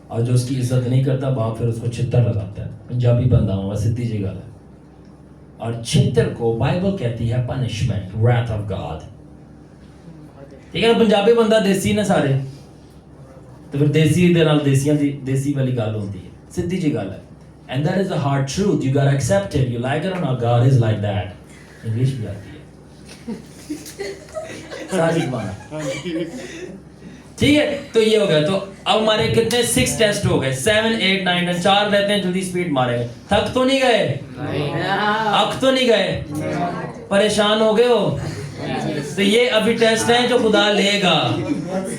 اور جو اس کی عزت نہیں کرتا باپ پھر اس کو چھتر لگاتا ہے. پنجابی بندہ ہوں, سیدھی سی گل ہے. اور چھتر کو بائبل کہتی ہے پنشمنٹ, wrath of God. ٹھیک ہے نا, پنجابی بندہ دیسی نے سارے, تو پھر دیسی دے نال دیسی والی گل ہوندی ہے, سیدھی جی گل ہے. And that is the hard truth. You gotta accept it. You like it or not, God is like that. English بھی آتی ہے ساری زبان. ٹھیک ہے, تو یہ ہو گیا. تو اب ہمارے کتنے 6 ٹیسٹ ہو گئے, 7 8 9 10, 4 رہتے ہیں, جلدی سپیڈ مارے گئے. تھک تو نہیں گئے, اک تو نہیں گئے, پریشان ہو گئے ہو. تو یہ ابھی ٹیسٹ ہیں جو خدا لے گا,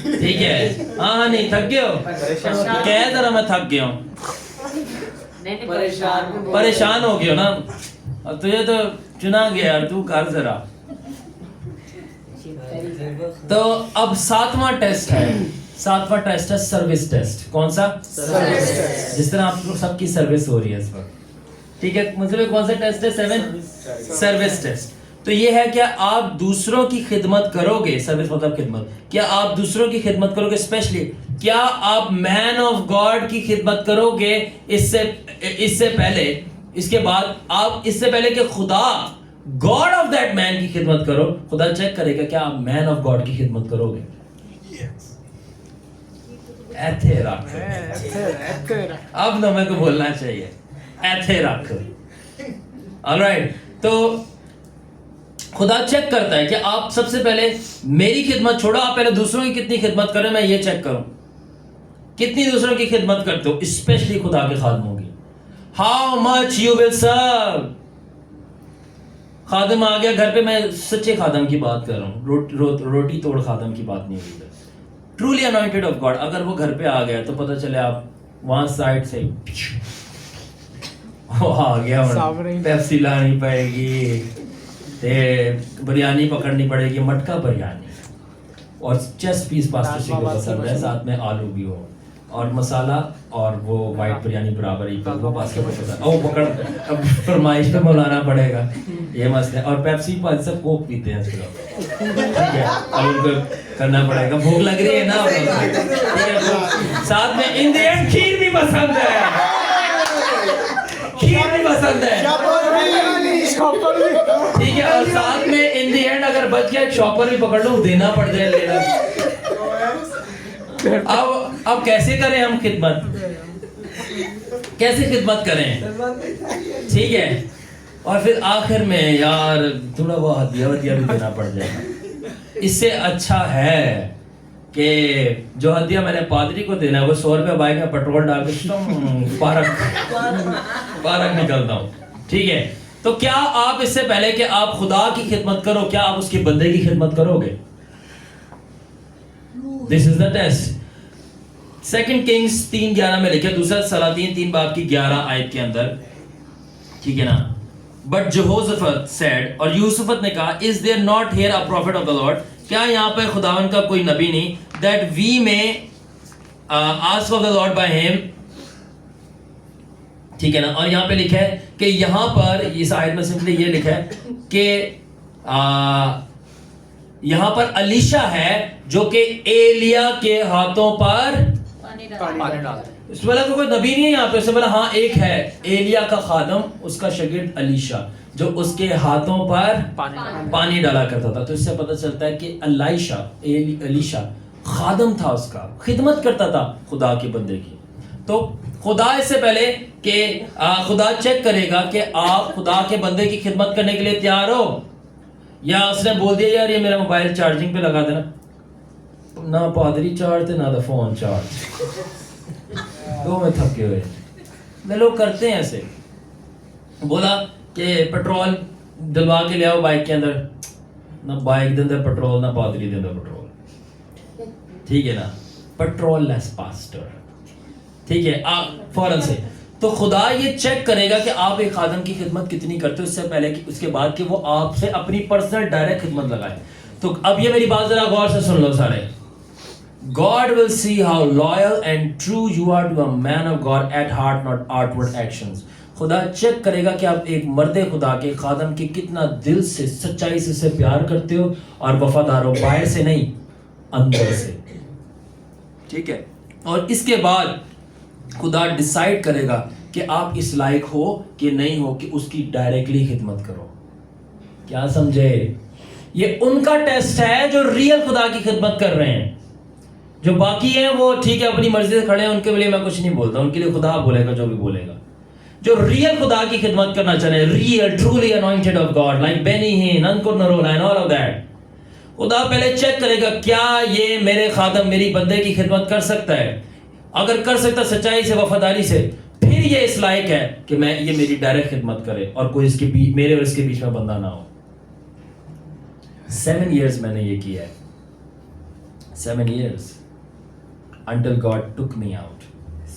ٹھیک ہے. ہاں نہیں تھک گئے ہو, کہہ ذرا میں تھک گیا ہوں. پریشان ہو گئے ہو نا, اور تجھے تو چنا گیا یار, تو کر ذرا. تو اب 7واں ٹیسٹ ہے, 7واں ٹیسٹ ہے سروس ٹیسٹ. کون سا؟ جس طرح آپ لوگ سب کی سروس ہو رہی ہے اس وقت, ٹھیک ہے. مطلب کون سا ٹیسٹ ہے؟ 7 سروس ٹیسٹ. تو یہ ہے کہ آپ دوسروں کی خدمت کرو گے. سروس مطلب خدمت. کیا آپ دوسروں کی خدمت کرو گے؟ اسپیشلی کیا آپ مین آف گاڈ کی خدمت کرو گے؟ اس سے پہلے, اس کے بعد آپ اس سے پہلے کہ خدا گاڈ آف دیٹ مین کی خدمت کرو, خدا چیک کرے گا کیا آپ مین آف گاڈ کی خدمت کرو گے. ایتھے رکھ, اب نہ میں کو بولنا چاہیے, ایتھے رکھ. آلرائٹ, تو خدا چیک کرتا ہے کہ آپ سب سے پہلے میری خدمت چھوڑو, آپ پہلے دوسروں کی کتنی خدمت کریں. میں یہ چیک کروں کتنی دوسروں کی خدمت کرتے ہو, اسپیشلی خدا کے خادموں کی. how much you will serve. خادم آ گیا گھر پہ, میں سچے خادم کی بات کر رہا ہوں, روٹی توڑ خادم کی بات نہیں ہوئی. ٹرولی انوائنٹڈ آف گاڈ اگر وہ گھر پہ آ گیا تو پتہ چلے آپ وہاں سائڈ سے وہ آ گیا, پیپسی لانی پڑے گی, بریانی پکڑنی پڑے گی, مٹکا بریانی, اور چیسٹ پیس پاستا کو پسند ہے, ساتھ میں آلو بھی ہو, اور مسالہ اور وہ وائٹ بریانی برابر ہی, وہ پاستا کو پسند, او پکڑ, اب فرمائش پہ مولانا پڑے گا, یہ مسئلہ. اور پیپسی پانچ سب کوک پیتے ہیں ٹھیک ہے, اب ان کو کرنا پڑے گا, بھوک لگ رہی ہے نا, ٹھیک ہے, ساتھ میں ان دی اینڈ کھیر بھی پسند ہے, کھیر بھی پسند ہے, ٹھیک ہے, اور ساتھ میں ان دی اینڈ اگر بچ گیا ایک شاپر بھی پکڑ لو, دینا پڑ جائے لینا. اب کیسے کریں ہم خدمت, کیسے خدمت کریں, ٹھیک ہے, اور پھر آخر میں یار تھوڑا وہ ہدیہ ودیہ بھی دینا پڑ جائے گا. اس سے اچھا ہے کہ جو ہدیہ میں نے پادری کو دینا ہے وہ 100 روپے بائک میں پیٹرول ڈال کے پارک نکلتا ہوں, ٹھیک ہے. تو کیا آپ اس سے پہلے کہ آپ خدا کی خدمت کرو, کیا آپ اس کے بندے کی خدمت کرو گے؟ This is the test. 2 Kings 3:11 میں لکھے, دوسرا سلاطین 3 باب کی 11 آیت کے اندر, ٹھیک ہے نا. But Jehoshaphat said, اور یوسفت نے کہا, is there not here a prophet of the Lord, کیا یہاں پہ خداوند کا کوئی نبی نہیں, that we may ask of the Lord by him, ٹھیک ہے نا. اور یہاں پہ لکھا ہے کہ یہاں پر اس آیت میں سمپلی یہ لکھا ہے کہ یہاں پر الیشا ہے جو کہ ایلیا کے ہاتھوں پر پانی ڈالتا. اس سے بولا کوئی نبی نہیں ہے یہاں پہ, اس سے بولا ہاں ایک ہے, ایلیا کا خادم, اس کا شاگرد الیشا, جو اس کے ہاتھوں پر پانی ڈالا کرتا تھا. تو اس سے پتہ چلتا ہے کہ الیشا خادم تھا, اس کا خدمت کرتا تھا خدا کے بندے کی. تو خدا اس سے پہلے کہ خدا چیک کرے گا کہ آپ خدا کے بندے کی خدمت کرنے کے لیے تیار ہو, یا اس نے بول دیا یار یہ میرا موبائل چارجنگ پہ لگا دینا, نہ پادری چارج تھے نہ فون چارج, دو میں تھکے ہوئے. لوگ کرتے ہیں ایسے, بولا کہ پیٹرول ڈلوا کے لے آؤ بائک کے اندر, نہ بائک دے اندر پیٹرول نہ پادری دے اندر پیٹرول, ٹھیک ہے نا, پیٹرول لیس پاسٹر, ٹھیک ہے, آپ فوراً سے. تو خدا یہ چیک کرے گا کہ آپ ایک خادم کی خدمت کتنی کرتے ہو, اس سے پہلے کہ اس کے بعد کہ وہ آپ سے اپنی پرسنل ڈائریکٹ خدمت لگائے. تو اب یہ میری بات ذرا غور سے سن لو سارے. God will see how loyal and true you are to a man of God at heart, not outward actions. خدا چیک کرے گا کہ آپ ایک مرد خدا کے خادم کی کتنا دل سے سچائی سے اسے پیار کرتے ہو, اور وفادار ہو, باہر سے نہیں اندر سے, ٹھیک ہے. اور اس کے بعد خدا ڈیسائیڈ کرے گا کہ آپ اس لائق ہو کہ نہیں ہو کہ اس کی ڈائریکٹلی خدمت کرو. کیا سمجھے؟ یہ ان کا ٹیسٹ ہے جو ریئل خدا کی خدمت کر رہے ہیں. جو باقی ہیں وہ ٹھیک ہے اپنی مرضی سے کھڑے ہیں, ان کے لیے میں کچھ نہیں بولتا, ان کے لیے خدا بولے گا جو بھی بولے گا. جو ریئل خدا کی خدمت کرنا چاہ رہے ہیں, real truly anointed of God like بینی ہین, incur Narula and all of that, خدا پہلے چیک کرے گا کیا یہ میرے خادم میری بندے کی خدمت کر سکتا ہے. اگر کر سکتا سچائی سے وفاداری سے, پھر یہ اس لائق ہے کہ میں یہ میری ڈائریکٹ خدمت کرے اور کوئی اس کے میرے اور اس کے بیچ میں بندہ نہ ہو. 7 years میں نے یہ کیا ہے, 7 years until God took me out.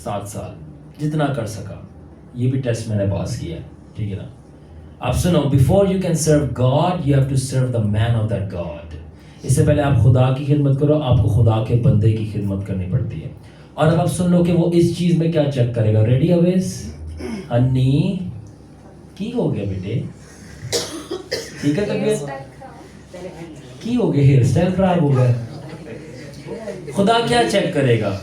7 سال جتنا کر سکا, یہ بھی ٹیسٹ میں نے پاس کیا ہے, ٹھیک ہے نا. آپ سنو, before you can serve God you have to serve the man of that God. اس سے پہلے آپ خدا کی خدمت کرو, آپ کو خدا کے بندے کی خدمت کرنی پڑتی ہے. اور اب آپ سن لو کہ وہ اس چیز میں کیا چیک کرے گا. ریڈی اویز ہنی کی ہو گیا بیٹے, ٹھیک ہے طبیعت کی ہو گیا, ہیئر اسٹائل خراب ہو گیا. خدا کیا چیک کرے گا؟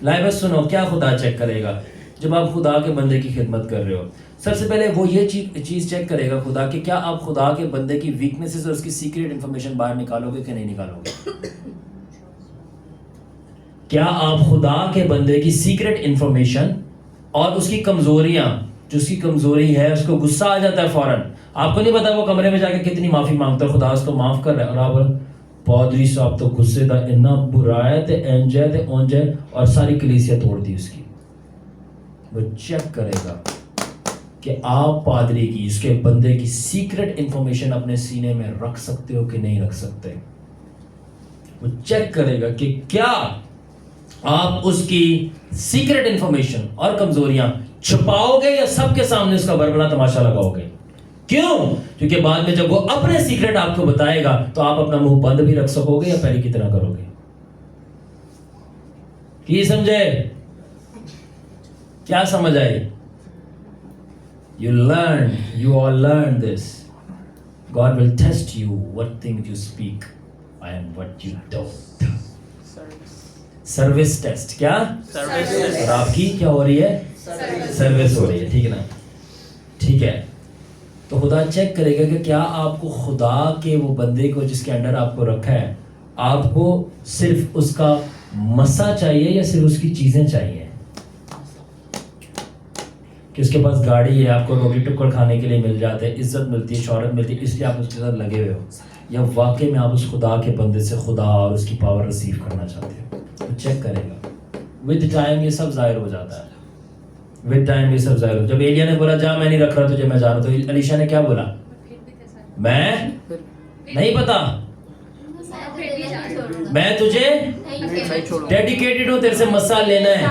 لائبر سنو, کیا خدا چیک کرے گا جب آپ خدا کے بندے کی خدمت کر رہے ہو؟ سب سے پہلے وہ یہ چیز چیک کرے گا خدا کہ کیا آپ خدا کے بندے کی ویکنیسز اور اس کی سیکریٹ انفارمیشن باہر نکالو گے کہ نہیں نکالو گے. کیا آپ خدا کے بندے کی سیکریٹ انفارمیشن اور اس کی کمزوریاں, جو اس کی کمزوری ہے, اس کو غصہ آ جاتا ہے فوراً, آپ کو نہیں پتا وہ کمرے میں جا کے کتنی معافی مانگتا ہے, خدا اس کو معاف کر رہا ہے, اور آپ پادری صاحب تو غصے دا اتنا برا ہے تے انج ہے تے اونج ہے, اور ساری کلیسیا توڑ دی اس کی. وہ چیک کرے گا کہ آپ پادری کی, اس کے بندے کی سیکرٹ انفارمیشن اپنے سینے میں رکھ سکتے ہو کہ نہیں رکھ سکتے. وہ چیک کرے گا کہ کیا آپ اس کی سیکرٹ انفارمیشن اور کمزوریاں چھپاؤ گے یا سب کے سامنے اس کا بربلا تماشا لگاؤ گے. کیوں؟ کیونکہ بعد میں جب وہ اپنے سیکرٹ آپ کو بتائے گا تو آپ اپنا منہ بند بھی رکھ سکو گے یا پہلے کی طرح کرو گے. کی سمجھے؟ کیا سمجھ آئی؟ You all learn this. God will test you what things you speak and what you don't. Service test. کیا؟ اور آپ کی کیا ہو رہی ہے؟ سروس ہو رہی ہے. ٹھیک ہے نا؟ ٹھیک ہے. تو خدا چیک کرے گا کہ کیا آپ کو خدا کے وہ بندے کو جس کے انڈر آپ کو رکھا ہے, آپ کو صرف اس کا مسا چاہیے یا صرف اس کی چیزیں چاہیے. کہ اس کے پاس گاڑی ہے, آپ کو روٹی ٹکڑ کھانے کے لیے مل جاتے, عزت ملتی ہے, شہرت ملتی ہے, اس لیے آپ اس کے ساتھ لگے ہوئے ہو, یا واقعی میں آپ اس خدا کے بندے سے خدا اور اس کی پاور ریسیو کرنا چاہتے ہو. وہ چیک کرے گا. ود ٹائم یہ سب ظاہر ہو جاتا ہے. ود ٹائم یہ سب ظاہر ہو. جب ایلیا نے بولا جا میں نہیں رکھ رہا تجھے, میں جا رہا, تو علیشا نے کیا بولا؟ میں نہیں پتا, میں تجھے ڈیڈیکیٹڈ ہوں, تیرے سے مسا لینا ہے.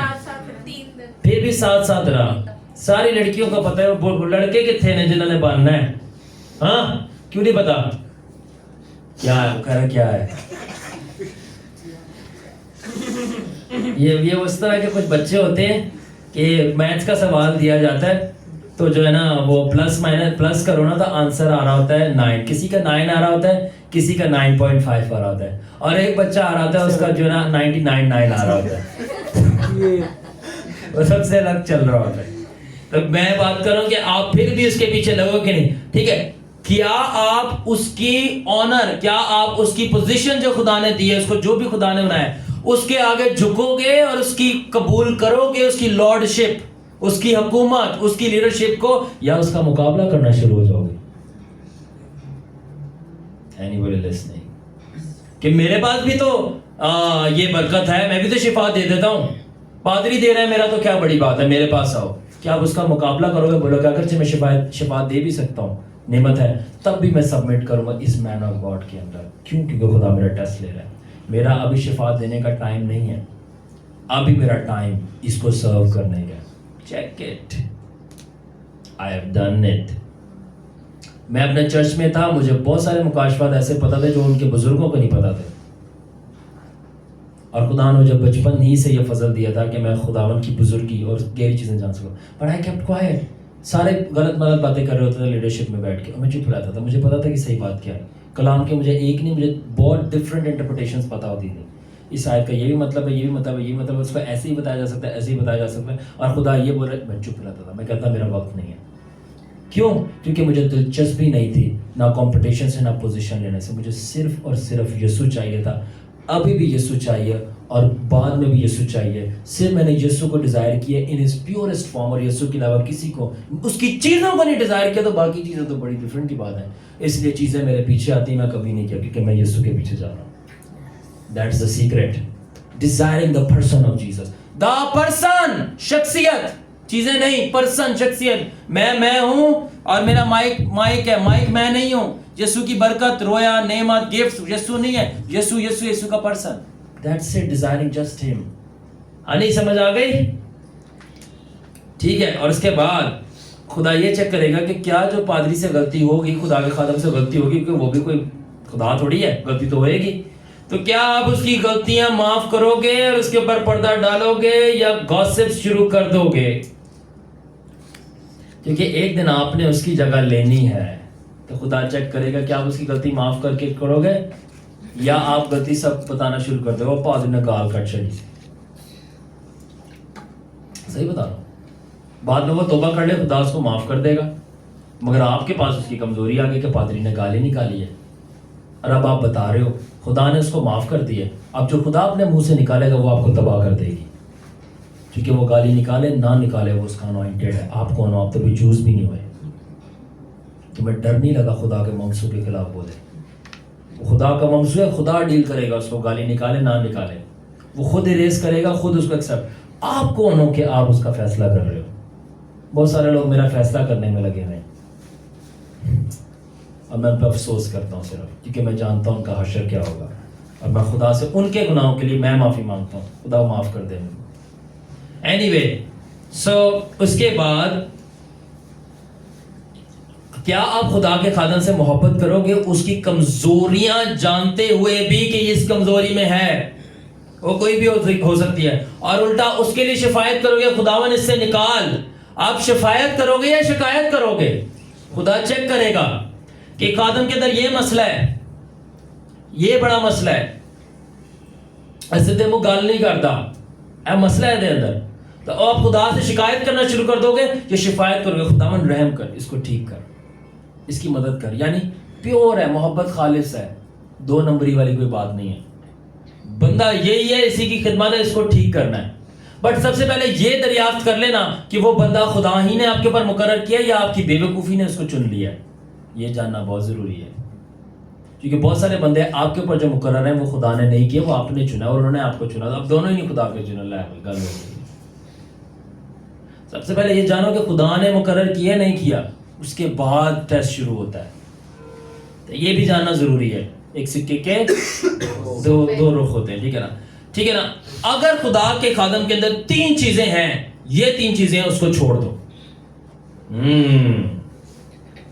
پھر بھی ساتھ ساتھ رہا. ساری لڑکیوں کو پتا ہے, وہ لڑکے کتنے ہیں جنہوں نے باندھنا ہے؟ ہاں کیوں نہیں پتا؟ کیا ہے وہ کہہ رہا کیا ہے؟ یہ اس طرح کے کچھ بچے ہوتے ہیں کہ میتھس کا سوال دیا جاتا ہے تو جو ہے نا وہ پلس مائنس پلس کرو نا تو آنسر آ رہا ہوتا ہے 9, کسی کا 9 آ رہا ہوتا ہے, کسی کا 9.5 آ رہا ہوتا ہے, اور ایک بچہ آ رہا ہوتا ہے اس کا جو ہے نا 99 آ رہا ہوتا ہے. وہ سب سے الگ چل رہا ہوتا ہے. تو میں بات کر رہا ہوں کہ آپ پھر بھی اس کے پیچھے لگو کہ نہیں. ٹھیک ہے, کیا آپ اس کی آنر, کیا آپ اس کی پوزیشن جو خدا نے دی ہے, اس کو جو بھی خدا نے بنایا ہے, اس کے آگے جھکو گے اور اس کی قبول کرو گے, اس کی لارڈشپ, اس کی حکومت, اس کی لیڈرشپ کو, یا اس کا مقابلہ کرنا شروع ہو جاؤ گے؟ Anybody listening? کہ میرے پاس بھی تو یہ برکت ہے, میں بھی تو شفا دے دیتا ہوں, پادری دے رہا ہے میرا تو کیا بڑی بات ہے, میرے پاس آؤ. کیا آپ اس کا مقابلہ کرو گے؟ بولو کہ اگرچہ میں شفا دے بھی سکتا ہوں, نعمت ہے, تب بھی میں سبمٹ کروں گا اس مین آف گاڈ کے اندر. کیوں؟ کیونکہ خدا میرا ٹیسٹ لے رہا ہے. میرا ابھی شفا دینے کا ٹائم نہیں ہے, ابھی میرا ٹائم اس کو سرو کرنے کا. Check it, I have done it. میں اپنے چرچ میں تھا, مجھے بہت سارے مکاشفات ایسے پتہ تھے جو ان کے بزرگوں کو نہیں پتہ تھے, اور خدا نے مجھے بچپن ہی سے یہ فضل دیا تھا کہ میں خداوند کی بزرگی اور گہری چیزیں جان سکوں. But I kept quite. سارے غلط باتیں کر رہے ہوتے تھے لیڈرشپ میں بیٹھ کے, اور میں چپ رہتا تھا. مجھے پتا تھا کہ صحیح بات کیا ہے. کلام کے مجھے ایک نہیں, مجھے بہت ڈفرینٹ انٹرپریٹیشنس پتہ ہوتی تھیں. اس آیت کا یہ بھی مطلب ہے, یہ بھی مطلب ہے, یہ بھی مطلب ہے, اس کو ایسے ہی بتایا جا سکتا ہے, ایسے ہی بتایا جا سکتا ہے, اور خدا یہ بول رہا ہے. میں چپ رہتا تھا, میں کہتا میرا وقت نہیں ہے. کیوں؟ کیونکہ مجھے دلچسپی نہیں تھی نہ کمپٹیشن سے نہ پوزیشن لینے سے. مجھے صرف اور صرف یسوع چاہیے تھا, ابھی بھی یسوع چاہیے, اور بعد میں بھی یسوع چاہیے. صرف میں نے یسوع کو ڈیزائر کیا ان ہز پیورسٹ فارم, اور یسوع کے علاوہ کسی کو, اس کی چیزوں کو نہیں ڈیزائر کیا. تو باقی چیزیں تو بڑی ڈفرینٹ کی بات ہے. اس لیے چیزیں میرے پیچھے آتی, میں کبھی نہیں کیا, کیونکہ میں یسوع کے پیچھے جا رہا ہوں. That's the secret, desiring the person of Jesus. The person, شخصیت, چیزیں نہیں, پرسن, شخصیت. میں ہوں اور میرا مائک ہے, مائک میں نہیں ہوں. یسوع کی برکت, رویا, نعمت, گفٹ یسوع نہیں ہے, یسوع کا person. That's it, desiring just him. نہیں سمجھ آ گئی؟ ٹھیک ہے. اور اس کے بعد خدا یہ چیک کرے گا کہ کیا جو پادری سے غلطی ہوگی, خدا کے خادم سے غلطی ہوگی, کیونکہ وہ بھی کوئی خدا تھوڑی ہے, غلطی تو ہوئے گی. تو کیا آپ اس کی غلطیاں معاف کرو گے اور اس کے اوپر پردہ ڈالو گے, یا گاسپ شروع کر دو گے؟ کیونکہ ایک دن آپ نے اس کی جگہ لینی ہے. تو خدا چیک کرے گا کہ آپ اس کی غلطی معاف کر کے کرو گے, یا آپ غلطی سب بتانا شروع کر دو. وہ پادری نے گال کٹ چلی, صحیح بتا رہا ہوں. بعد میں وہ توبہ کر لے, خدا اس کو معاف کر دے گا, مگر آپ کے پاس اس کی کمزوری آ گئی کہ پادری نے گالی نکالی ہے, اور اب آپ بتا رہے ہو خدا نے اس کو معاف کر دی ہے. اب جو خدا اپنے منہ سے نکالے گا وہ آپ کو تباہ کر دے گی, کیونکہ وہ گالی نکالے نہ نکالے وہ اس کا انوائنٹڈ ہے. آپ کون ہو؟ آپ تو بھی جوز بھی نہیں ہوئے. تمہیں ڈر نہیں لگا خدا کے منصوب کے خلاف بولے؟ خدا کا منصوب ہے, خدا ڈیل کرے گا, اس کو گالی نکالے نہ نکالے, وہ خود اریز کرے گا, خود اس کو ایکسپٹ. آپ کون ہو کہ آپ اس کا فیصلہ کر رہے ہو؟ بہت سارے لوگ میرا فیصلہ کرنے میں لگے ہوئے ہیں اور میں ان پہ افسوس کرتا ہوں صرف، کیونکہ میں جانتا ہوں ان کا حشر کیا ہوگا، اور میں خدا سے ان کے گناہوں کے لیے میں معافی مانگتا ہوں، خدا معاف کر دے مجھے۔ اینی وے سو اس کے بعد کیا آپ خدا کے خادم سے محبت کرو گے اس کی کمزوریاں جانتے ہوئے بھی کہ یہ اس کمزوری میں ہے، وہ کوئی بھی ہو سکتی ہے، اور الٹا اس کے لیے شفاعت کرو گے خداوند اس سے نکال؟ آپ شفاعت کرو گے یا شکایت کرو گے؟ خدا چیک کرے گا کہ خادم کے اندر یہ مسئلہ ہے، یہ بڑا مسئلہ ہے، ایسے تے وہ گال نہیں کرتا، اے مسئلہ ہے دے اندر، تو آپ خدا سے شکایت کرنا شروع کر دو گے یا شفاعت کرو گے؟ خداوند رحم کر، اس کو ٹھیک کر، اس کی مدد کر، یعنی پیور ہے، محبت خالص ہے، دو نمبری والی کوئی بات نہیں ہے، بندہ یہی ہے، اسی کی خدمت ہے، اس کو ٹھیک کرنا ہے۔ بٹ سب سے پہلے یہ دریافت کر لینا کہ وہ بندہ خدا ہی نے آپ کے اوپر مقرر کیا یا آپ کی بے وقوفی نے اس کو چن لیا ہے، یہ جاننا بہت ضروری ہے، کیونکہ بہت سارے بندے آپ کے اوپر جو مقرر ہیں وہ خدا نے نہیں کیے، وہ آپ نے چنا اور انہوں نے آپ کو چنا، اب دونوں ہی نہیں خدا کے چنا، اللہ گل ہو گئی۔ سب سے پہلے یہ جانو کہ خدا نے مقرر کیا نہیں کیا، اس کے بعد ٹیسٹ شروع ہوتا ہے، تو یہ بھی جاننا ضروری ہے، ایک سکے کے دو رخ ہوتے ہیں، ٹھیک ہے نا؟ ٹھیک ہے نا؟ اگر خدا کے خادم کے اندر تین چیزیں ہیں، یہ تین چیزیں اس کو چھوڑ دو۔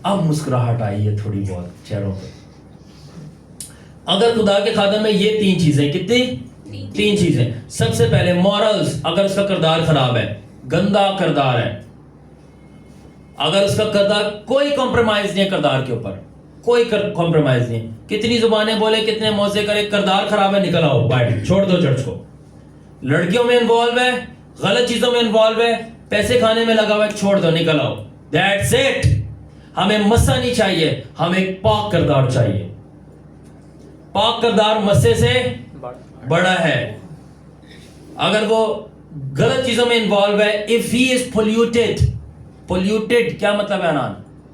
اب مسکراہٹ آئی ہے تھوڑی بہت چہروں پہ۔ اگر خدا کے خادم میں یہ تین چیزیں، کتنی؟ تین چیزیں۔ سب سے پہلے مورلز، اگر اس کا کردار خراب ہے، گندا کردار ہے، اگر اس کا کردار کوئی کمپرومائز نہیں ہے، کردار کے اوپر کوئی کمپرومائز نہیں ہے، کتنی زبانیں بولے، کتنے موزے کرے، کردار خراب ہے، نکل آؤ، باہر چھوڑ دو چرچ کو۔ لڑکیوں میں انوالو ہے، غلط چیزوں میں انوالو ہے، پیسے کھانے میں لگا ہوا ہے، چھوڑ دو، نکل آؤ، دیٹس اٹ۔ ہمیں مسا نہیں چاہیے، ہمیں ایک پاک کردار چاہیے۔ پاک کردار مسے سے بڑا ہے۔ اگر وہ غلط چیزوں میں انوالو ہے، if he is polluted کیا مطلب ہے انان؟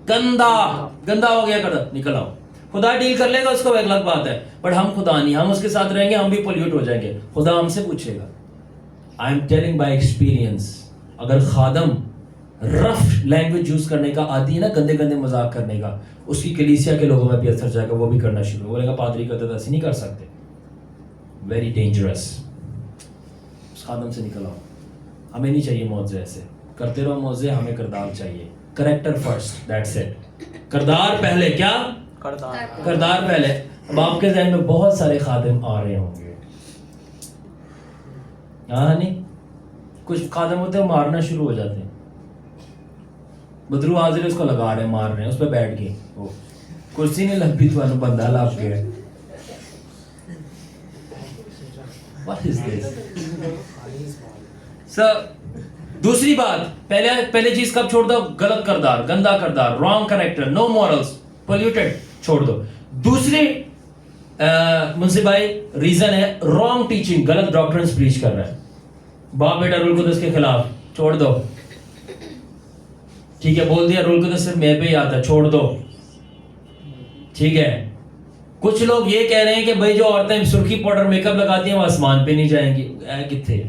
گندا ہو گیا کردار، نکل آؤ۔ خدا ڈیل کر لے گا اس کو، ایک الگ بات ہے، بٹ ہم خدا نہیں، ہم اس کے ساتھ رہیں گے، ہم بھی پولیوٹ ہو جائیں گے، خدا ہم سے پوچھے گا۔ I am telling by experience, اگر خادم رف لینگویج یوز کرنے کا عادی ہے نا، گندے گندے مذاق کرنے کا، اس کی کلیسیا کے لوگوں میں بھی اثر جائے گا، وہ بھی کرنا شروع بولے گا پادری کرتے تو ایسے نہیں کر سکتے، ویری ڈینجرس۔ اس خادم سے نکل آؤ، ہمیں نہیں چاہیے موضوع ایسے، کرتے رہو موضوع، ہمیں کردار چاہیے، کریکٹر فرسٹ، دیٹس اٹ، کردار پہلے۔ کیا کردار پہلے۔ اب آپ کے ذہن میں بہت سارے خادم آ رہے ہوں گے، ہاں نہیں؟ کچھ خادم ہوتے ہیں مارنا شروع ہو جاتے ہیں، بدرو حاضر اس کو لگا رہے ہیں، مار رہے ہیں، اس پہ بیٹھ گئے، کرسی نہیں لگ بھی تو بندہ لگ گیا۔ What is this? سر دوسری بات، پہلے چیز کب چھوڑ دو؟ غلط کردار، گندا کردار، رانگ کریکٹر، نو مورلز، پولیوٹڈ، چھوڑ دو۔ دوسری منصف بھائی ریزن ہے رانگ ٹیچنگ، غلط ڈاکٹرنز پریچ کر رہا ہے، باپ بیٹا رول قدس کے خلاف، چھوڑ دو، ٹھیک ہے؟ بول دیا رول قدس صرف میرے پہ ہی آتا ہے، چھوڑ دو، ٹھیک ہے؟ کچھ لوگ یہ کہہ رہے ہیں کہ بھائی جو عورتیں سرخی پاؤڈر میک اپ لگاتی ہیں وہ آسمان پہ نہیں جائیں گی، کتنے؟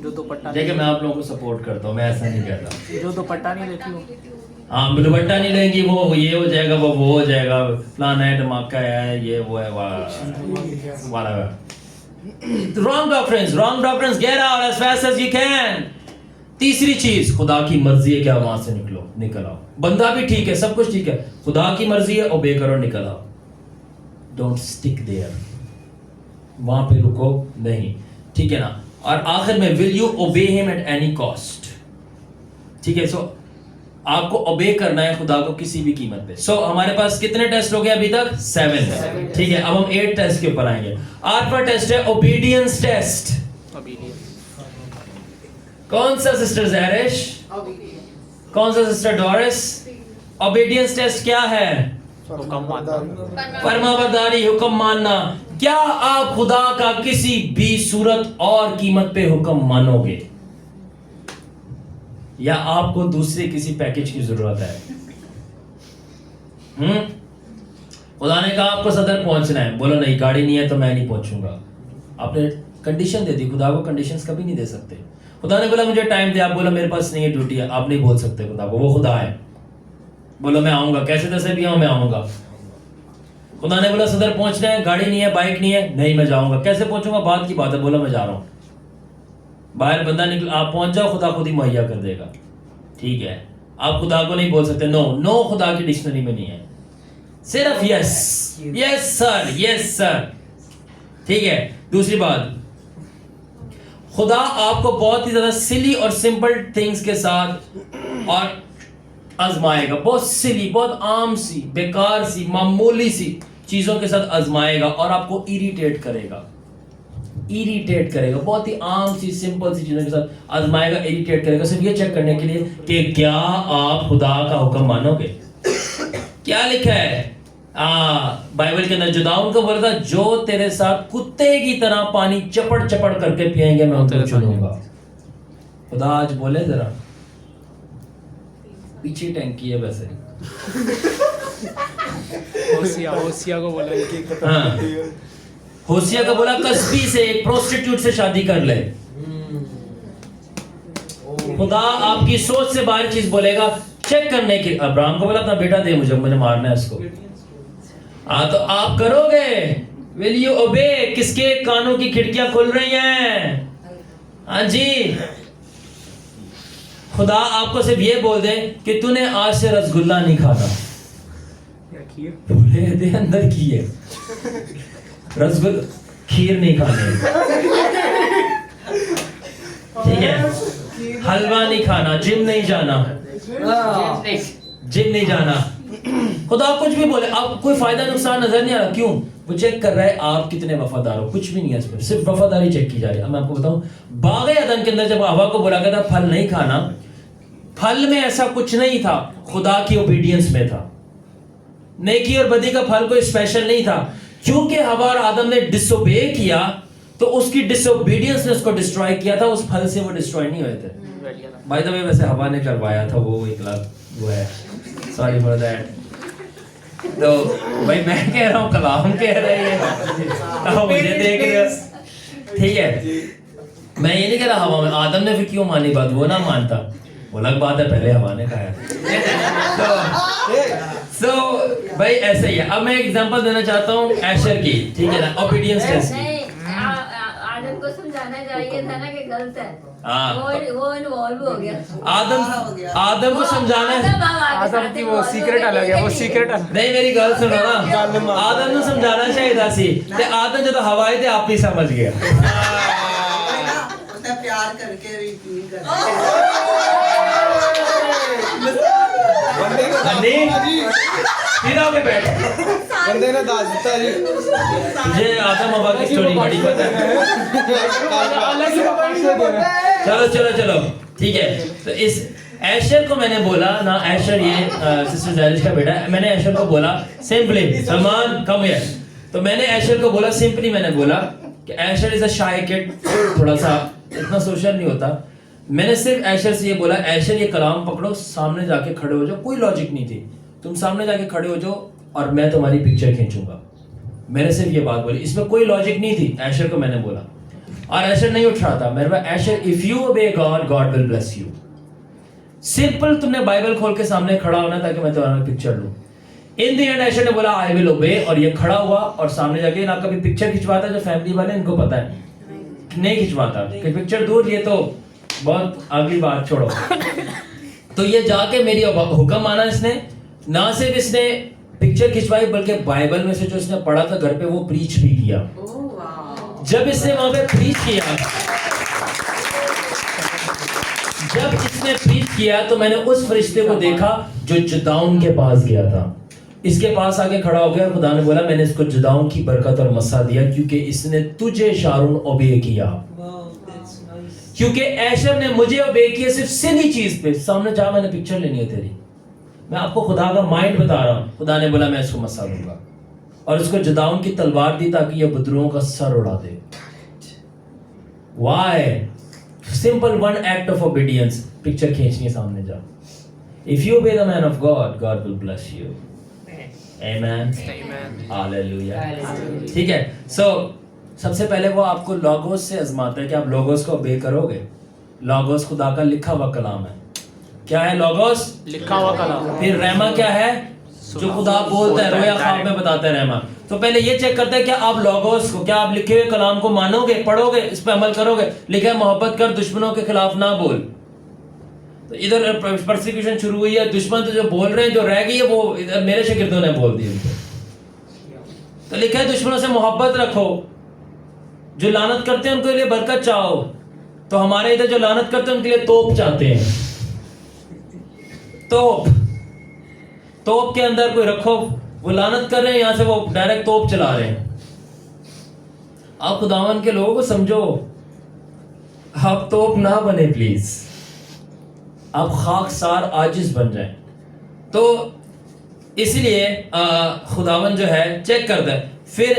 جو دوپٹہ دیکھیں میں آپ لوگوں کو سپورٹ کرتا ہوں، میں ایسا نہیں کہتا، جو دوپٹہ نہیں لیتی ہوں، ہاں دوپٹہ نہیں لیں گی، وہ یہ ہو جائے گا، وہ ہو جائے گا، فلانا ہے، دھماکہ ہے، یہ وہ ہے، والا wrong doctrines get out as fast as you can. تیسری چیز، خدا کی مرضی ہے کیا، وہاں سے نکل آؤ، بندہ بھی ٹھیک ہے، سب کچھ ٹھیک ہے، خدا کی مرضی ہے، اوبے کرو، نکل آؤ، ڈونٹ اسٹک دیئر، وہاں پہ رکو نہیں، ٹھیک ہے نا؟ اور آخر میں ول یو اوبے ہم ایٹ اینی کاسٹ، ٹھیک ہے؟ سو آپ کو اوبے کرنا ہے خدا کو کسی بھی قیمت پہ۔ سو ہمارے پاس کتنے ٹیسٹ ہو گئے ابھی تک؟ 7، ٹھیک ہے؟ اب ہم 8 ٹیسٹ کے اوپر آئیں گے۔ 8واں ٹیسٹ ہے اوبیڈینس ٹیسٹ۔ کون سا سسٹر زہرش؟ کون سا سسٹر ڈورس؟ اوبیڈینس ٹیسٹ کیا ہے؟ فرما برداری، حکم ماننا۔ کیا آپ خدا کا کسی بھی صورت اور قیمت پہ حکم مانو گے یا آپ کو دوسرے کسی پیکج کی ضرورت ہے؟ خدا نے کہا آپ کو صدر پہنچنا ہے، بولو نہیں گاڑی نہیں ہے تو میں نہیں پہنچوں گا، آپ نے کنڈیشن دے دی، خدا کو کنڈیشنز کبھی نہیں دے سکتے۔ خدا نے بولا مجھے ٹائم دے, آپ بولا میرے پاس نہیں ہے, ڈیوٹی ہے, آپ نہیں بول سکتے خدا کو, وہ خدا ہے. بولو میں آؤں گا, کیسے تیسے بھی آؤں, میں آؤں گا. خدا نے بولا صدر پہنچنا ہے, گاڑی نہیں ہے, بائک نہیں ہے, نہیں میں جاؤں گا. کیسے پہنچوں گا, بات کی بات ہے, بولا میں جا رہا ہوں. باہر بندہ نکل, آپ پہنچ جاؤ, خدا خود ہی مہیا کر دے گا. ٹھیک ہے, آپ خدا کو نہیں بول سکتے نو. نو خدا کی ڈکشنری میں نہیں ہے, صرف یس, یس سر, یس سر. ٹھیک ہے. دوسری بات, خدا آپ کو بہت ہی زیادہ سلی اور سمپل تھنگز کے ساتھ اور آزمائے گا. بہت سلی, بہت عام سی, بیکار سی, معمولی سی چیزوں کے ساتھ آزمائے گا اور آپ کو اریٹیٹ کرے گا. اریٹیٹ کرے گا, بہت ہی عام سی سمپل سی چیزوں کے ساتھ آزمائے گا, اریٹیٹ کرے گا, صرف یہ چیک کرنے کے لیے کہ کیا آپ خدا کا حکم مانو گے. کیا لکھا ہے بائبل کے اندر, جداؤن کو بولا تھا جو تیرے ساتھ کتے کی طرح پانی چپڑ چپڑ کر کے پیئیں گے میں ان کو چنوں گا. خدا آج بولے ذرا, پیچھے ٹینکی ہے ویسے. ہوسیا کو بولا, ہاں ہوسیا کا بولا کسبی سے ایک پروسٹیٹیوٹ سے شادی کر لے. خدا آپ کی سوچ سے باہر چیز بولے گا چیک کرنے کے. ابراہم کو بولا اپنا بیٹا دے مجھے مارنا ہے اس کو. تو آپ کرو گے, will you obey. کس کے کانوں کی کھڑکیاں کھل رہی ہیں, ہاں جی. خدا آپ کو صرف یہ بول دے کہ تو نے آج سے رسگلہ نہیں کھانا, بولے دے اندر کی ہے رسگلہ, کھیر نہیں کھانے, ٹھیک ہے, حلوہ نہیں کھانا, جم نہیں جانا, جم نہیں جانا. خدا کچھ بھی بولے, آپ کوئی فائدہ نقصان نظر نہیں آ رہا. کیوں؟ وہ چیک کر رہا ہے آپ کتنے وفادار ہو. کچھ بھی نہیں ہے اس میں, صرف وفاداری چیک کی جا رہی ہے. اب میں آپ کو بتاؤں, باغ عدن کے اندر جب ہوا کو بولا گیا تھا پھل نہیں کھانا, پھل میں ایسا کچھ نہیں تھا, خدا کی اوبیڈینس میں تھا. نیکی اور بدی کا پھل کوئی اسپیشل نہیں تھا. کیونکہ ہوا اور آدم نے ڈس اوبے کیا تو اس کی ڈس اوبیڈینس نے اس کو ڈسٹرائے کیا تھا, اس پھل سے وہ ڈسٹرائے نہیں ہوئے تھے. بائی دا وے ویسے ہوا نے کروایا تھا وہ وہ ہے, سوری فار دیٹ. تو بھائی میں کہہ رہا ہوں, کلام کہہ رہے ہیں, مجھے دیکھ رہے ہو, ٹھیک ہے. میں یہ نہیں کہہ رہا ہوا میں, آدم نے پھر کیوں مانی بات, وہ نہ مانتا, وہ الگ بات ہے, پہلے ہوا نے کہا ہے. سو بھائی ایسے ہی ہے. اب میں ایگزامپل دینا چاہتا ہوں ایشر کی, ٹھیک ہے نا, اوبیڈینس ٹیسٹ کی. آدم کو سمجھانا چاہیے تھا نا کہ غلط ہے, وہ انوالو ہو گیا. آدم کو سمجھانا ہے, آدم کی وہ سیکرٹ الگ ہے, وہ سیکرٹ نہیں میری گل سنو نا, آدم کو سمجھانا چاہیے تھا سی, تے آدم جب ہوائے تھے آپ ہی سمجھ گیا. پیار کر کے ریپیٹ کر بندے نے دس دیتا جی, مجھے آدم ہوا کی سٹوری بڑی پتہ ہے. چلو چلو چلو ٹھیک ہے. تو اس ایشر کو میں نے بولا نا, ایشر یہ سسٹر زیرش کا بیٹا ہے, میں نے ایشر کو بولا سمپلی, سلمان کم ہیئر. تو میں نے ایشر کو بولا سمپلی, میں نے بولا کہ ایشر از اے شائی کڈ, تھوڑا سا اتنا سوشل نہیں ہوتا. میں نے صرف ایشر سے یہ بولا, ایشر یہ کلام پکڑو, سامنے جا کے کھڑے ہو جاؤ. کوئی لاجک نہیں تھی, تم سامنے جا کے کھڑے ہو جاؤ اور میں تمہاری پکچر کھینچوں گا. میں نے صرف یہ بات بولی, اس میں کوئی لاجک نہیں تھی. ایشر کو میں نے بولا اور ایشر نہیں اٹھ رہا تھا. میں نے بولا assure if you obey God, God will bless you. Simple, تم نے بائبل کھول کے سامنے کھڑا ہونا تاکہ میں تمہاری پکچر لوں. ان دی اینڈ ایشر نے بولا آئی ول اوبے, اور یہ کھڑا ہوا اور سامنے جا کے نہ کبھی پکچر کھنچواتا, جو فیملی والے ان کو پتا ہے نہیں کھنچواتا کہ پکچر دور, یہ تو بہت اگلی بات چھوڑو. تو یہ جا کے میری حکم مانا اس نے, نہ صرف اس نے پکچر کھنچوائی بلکہ بائبل میں سے جو اس نے پڑھا تھا گھر پہ وہ پریچ بھی کیا. جب اس نے وہاں پہ پریچ کیا, تو میں نے اس فرشتے کو دیکھا جو جداؤن کے پاس گیا تھا. اس کے پاس آگے کھڑا ہو گیا. خدا نے بولا میں نے اس کو جداؤن کی برکت اور مسا دیا کیونکہ اس نے تجھے شارون اوبے کیا. کیونکہ ایشر نے مجھے اوبے کیا صرف سلی چیز پہ. سامنے جا, میں نے پکچر لینی ہے تیری. میں آپ کو خدا کا مائنڈ بتا رہا ہوں. خدا نے بولا میں اس کو مسا دوں گا, اور اس کو جداؤن کی تلوار دی تاکہ یہ بدروؤں کا سر اڑا دے. Why? Simple one act of obedience. Picture کھینچنی سامنے جا. If you obey the man of God, God will bless you. Amen. Hallelujah. ٹھیک ہے. So سب سے پہلے وہ آپ کو لوگوس سے آزماتا ہے کہ آپ لوگوس کو اوبے کرو گے. لوگوس خدا کا لکھا ہوا کلام ہے. کیا ہے لوگوس؟ لکھا ہوا کلام. پھر رحمہ کیا ہے؟ جو خدا بولتا ہے رویا خواب میں بتاتا ہے رحمہ. تو پہلے یہ چیک کرتا ہے کہ آپ لوگوس کو، کیا آپ لکھے ہوئے کلام کو مانو گے، پڑھو گے، اس پہ عمل کرو گے. لکھا ہے محبت کر، دشمنوں کے خلاف نہ بول. تو ادھر پرسیکیوشن شروع ہوئی ہے. دشمن تو جو بول رہے ہیں، جو رہ گئی ہے، وہ ادھر میرے شاگردوں نے بول دی. تو لکھا ہے دشمنوں سے محبت رکھو، جو لعنت کرتے ہیں ان کے لیے برکت چاہو. تو ہمارے ادھر جو لعنت کرتے ہیں ان کے لیے توپ چاہتے ہیں. توپ کے اندر کوئی رکھو، وہ لعنت کر رہے ہیں، یہاں سے وہ ڈائریکٹ توپ چلا رہے ہیں. آپ خداوند کے لوگوں کو سمجھو، آپ توپ نہ بنے پلیز، آپ خاکسار عاجز بن جائیں. تو اس لیے خداوند جو ہے چیک کرتا ہے. پھر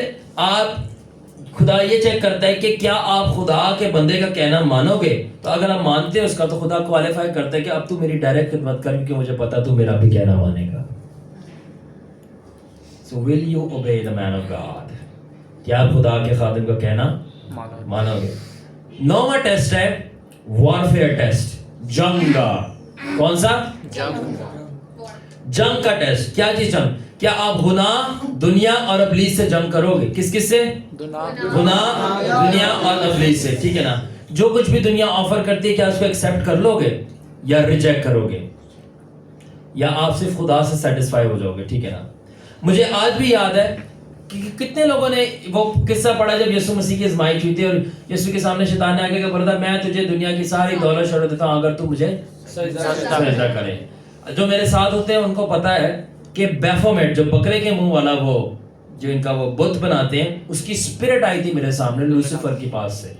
خدا یہ چیک کرتا ہے کہ کیا آپ خدا کے بندے کا کہنا مانو گے. تو اگر آپ مانتے ہیں اس کا، تو خدا کوالیفائی کرتا ہے کہ اب تو میری ڈائریکٹ خدمت کر، کیونکہ مجھے پتا تو میرا بھی کہنا مانے گا. So will you obey the man of God؟ کیا آپ خدا کے خادم کا کہنا مانو گے؟ 9واں ٹیسٹ ہے وارفیئر ٹیسٹ، جنگ کا. کون سا؟ جنگ کا ٹیسٹ. کیا چیز جنگ؟ کیا آپ گناہ، دنیا اور ابلیس سے جنگ کرو گے؟ کس سے؟ گناہ، دنیا اور ابلیس سے. ٹھیک ہے نا. جو کچھ بھی دنیا آفر کرتی ہے، کیا اس کو ایکسیپٹ کر لو گے یا ریجیکٹ کرو گے، یا آپ صرف خدا سے سیٹسفائی ہو جاؤ گے؟ ٹھیک ہے نا. مجھے آج بھی یاد ہے کہ کتنے لوگوں نے وہ قصہ پڑھا جب یسوع مسیح کی آزمائش ہوئی تھی اور یسوع کے سامنے شیطان نے آگے کہ بردہ میں تجھے دنیا کی ساری دولت شہرت دیتا ہوں اگر تو مجھے سجدہ کرے. جو میرے ساتھ ہوتے ہیں ان کو پتا ہے کہ بیفومیٹ، جو بکرے کے منہ والا وہ جو ان کا وہ بت بناتے ہیں، اس کی اسپرٹ آئی تھی میرے سامنے لوسیفر کے پاس سے،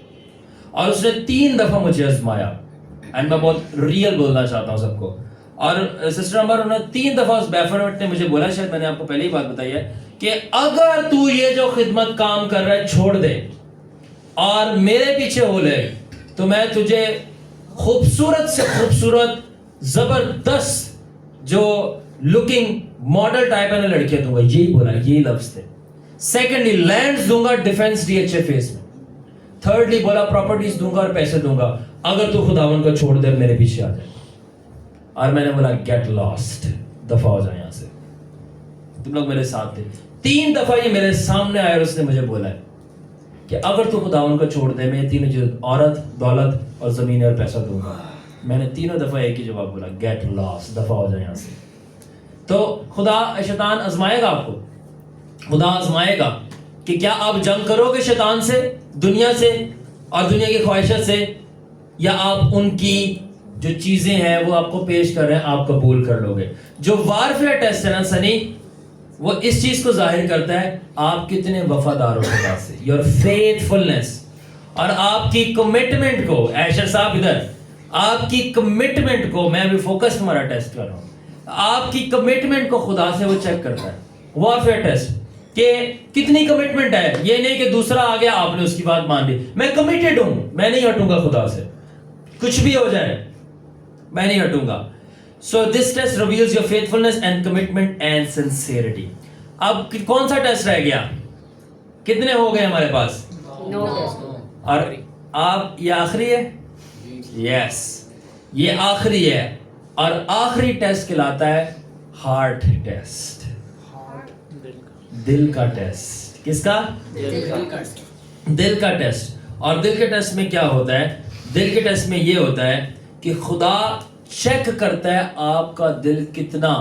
اور اس نے 3 دفعہ مجھے آزمایا. اینڈ میں بہت ریئل بولنا چاہتا ہوں سب کو. اور سسٹر عمر، انہوں نے 3 دفعہ اس بیفومیٹ نے مجھے بولا، شاید میں نے آپ کو پہلے ہی بات بتائی ہے، کہ اگر تو یہ جو خدمت کام کر رہا ہے چھوڑ دے اور میرے پیچھے ہو لے، تو میں تجھے خوبصورت سے خوبصورت زبردست جو لکنگ ماڈل ٹائپ ہے نا لڑکیاں دوں گا. یہی بولا، یہی لفظ تھے. سیکنڈلی لینڈز دوں گا ڈیفنس DHFAs میں. تھرڈلی بولا پراپرٹیز دوں گا اور پیسے دوں گا اگر تو خداوند کو چھوڑ دے میرے پیچھے آ جائے. اور میں نے بولا گیٹ لاسٹ، دفع ہو جائے یہاں سے. تم لوگ میرے ساتھ تھے. 3 دفعہ یہ میرے سامنے آیا اور اس نے مجھے بولا ہے کہ اگر تو خداوند کو چھوڑ دے، میں 3 چیز، عورت، دولت اور زمین اور پیسہ دوں گا. میں نے 3 دفعہ ایک ہی جواب بولا، گیٹ لاسٹ، دفع ہو جائے یہاں سے. تو خدا، شیطان آزمائے گا آپ کو. خدا آزمائے گا کہ کیا آپ جنگ کرو گے شیطان سے، دنیا سے اور دنیا کی خواہشات سے، یا آپ ان کی جو چیزیں ہیں وہ آپ کو پیش کر رہے ہیں آپ قبول کر لو گے. جو وارفیئر ٹیسٹ ہے نا سنی، وہ اس چیز کو ظاہر کرتا ہے آپ کتنے وفادار ہو خدا سے، یور فیتھفلنس، اور آپ کی کمٹمنٹ کو. ایشر صاحب ادھر، آپ کی کمٹمنٹ کو، میں ابھی فوکس ہمارا ٹیسٹ کر رہا ہوں، آپ کی کمٹمنٹ کو خدا سے وہ چیک کرتا ہے. وارفیئر ٹیسٹ کہ کتنی کمٹمنٹ ہے. یہ نہیں کہ دوسرا آ گیا آپ نے اس کی بات مان لی، میں کمیٹڈ ہوں، میں نہیں ہٹوں گا خدا سے، کچھ بھی ہو جائے میں نہیں ہٹوں گا. So this test reveals your faithfulness and commitment and sincerity. اب کون سا ٹیسٹ رہ گیا؟ کتنے ہو گئے ہمارے پاس؟ اور آپ یہ آخری ہے؟ یس، یہ آخری ہے. اور آخری ٹیسٹ کہلاتا ہے ہارٹ ٹیسٹ، دل کا ٹیسٹ. کس کا؟ دل کا ٹیسٹ. اور دل کے ٹیسٹ میں کیا ہوتا ہے؟ دل کے ٹیسٹ میں یہ ہوتا ہے کہ خدا چیک کرتا ہے آپ کا دل کتنا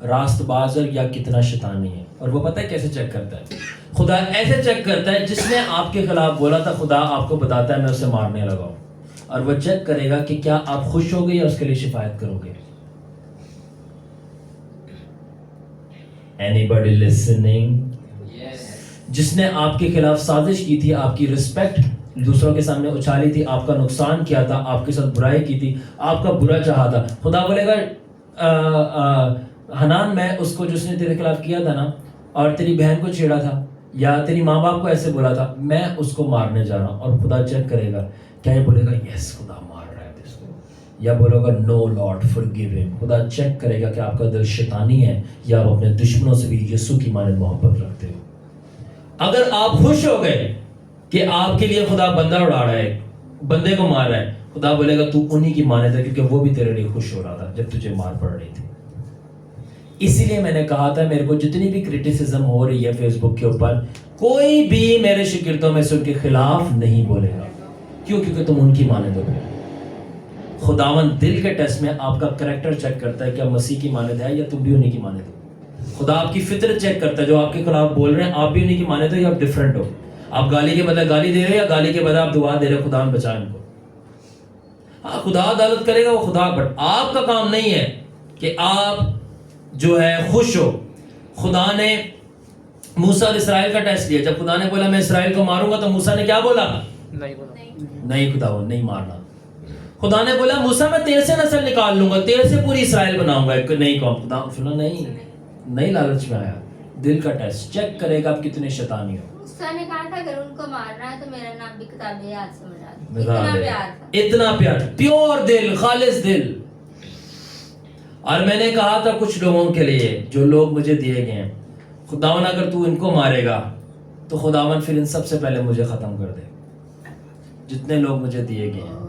راست باز ہے یا کتنا شیطانی ہے. اور وہ پتہ ہے کیسے چیک کرتا ہے؟ خدا ایسے چیک کرتا ہے، جس نے آپ کے خلاف بولا تھا خدا آپ کو بتاتا ہے میں اسے مارنے لگا ہوں، اور وہ چیک کرے گا کہ کیا آپ خوش ہو گے یا اس کے لیے شفاعت کرو گے. Anybody listening؟ جس نے آپ کے خلاف سازش کی تھی، آپ کی رسپیکٹ دوسروں کے سامنے اچھالی تھی، آپ کا نقصان کیا تھا، آپ کے ساتھ برائی کی تھی، آپ کا برا چاہا تھا، خدا بولے گا حنان، میں اس کو جس نے تیرے خلاف کیا تھا نا، اور تیری بہن کو چھیڑا تھا یا تیری ماں باپ کو ایسے بولا تھا، میں اس کو مارنے جا رہا ہوں. اور خدا چیک کرے گا، کیا یہ بولے گا یس خدا مار رہا ہے اس کو، یا بولے گا نو لارڈ فورگیو ہم. خدا چیک کرے گا کہ آپ کا دل شیطانی ہے یا آپ اپنے دشمنوں سے بھی یسوع کی مانند محبت رکھتے ہو. اگر آپ خوش ہو گئے کہ آپ کے لیے خدا بندہ اڑا رہا ہے، بندے کو مار رہا ہے، خدا بولے گا تو انہی کی مانے تھا کیونکہ وہ بھی تیرے لیے خوش ہو رہا تھا جب تجھے مار پڑ رہی تھی. اسی لیے میں نے کہا تھا میرے کو جتنی بھی کرٹیسزم ہو رہی ہے فیس بک کے اوپر کوئی بھی میرے شاگردوں میں سے ان کے خلاف نہیں بولے گا. کیوں؟ کیونکہ تم ان کی مانند ہو. خداوند دل کے ٹیسٹ میں آپ کا کریکٹر چیک کرتا ہے کہ آپ مسیح کی مانند ہے یا تم بھی انہی کی مانند ہو. خدا آپ کی فطرت چیک کرتا ہے, جو آپ کے خلاف بول رہے ہیں آپ بھی انہی کی مانند ہو یا آپ ڈیفرنٹ ہو. آپ گالی کے بدلے گالی دے رہے یا گالی کے بدلے آپ دعا دے رہے خدا بچائے ان کو. ہاں خدا عدالت کرے گا وہ خدا, بٹ آپ کا کام نہیں ہے کہ آپ جو ہے خوش ہو. خدا نے موسیٰ اور اسرائیل کا ٹیسٹ لیا. جب خدا نے بولا میں اسرائیل کو ماروں گا تو موسیٰ نے کیا بولا؟ نہیں خدا وہ نہیں مارنا. خدا نے بولا موسیٰ میں تیرے سے نسل نکال لوں گا, تیرے سے پوری اسرائیل بناؤں گا. ایک نہیں قوم. خدا سنا نہیں لالچ میں آیا. دل کا ٹیسٹ چیک کرے گا آپ کتنے شیطانی ہو. موسیٰ نے کہا تھا اگر ان کو مارنا ہے تو میرا نام بھی کتاب یاد سے مٹا دو. اتنا پیار تھا, اتنا پیار, پیور دل, خالص دل. اور میں نے کہا تھا کچھ لوگوں کے لیے جو لوگ مجھے دیے گئے ہیں, خداون اگر تو ان کو مارے گا تو خداون پھر ان سب سے پہلے مجھے ختم کر دے. جتنے لوگ مجھے دیے گئے ہیں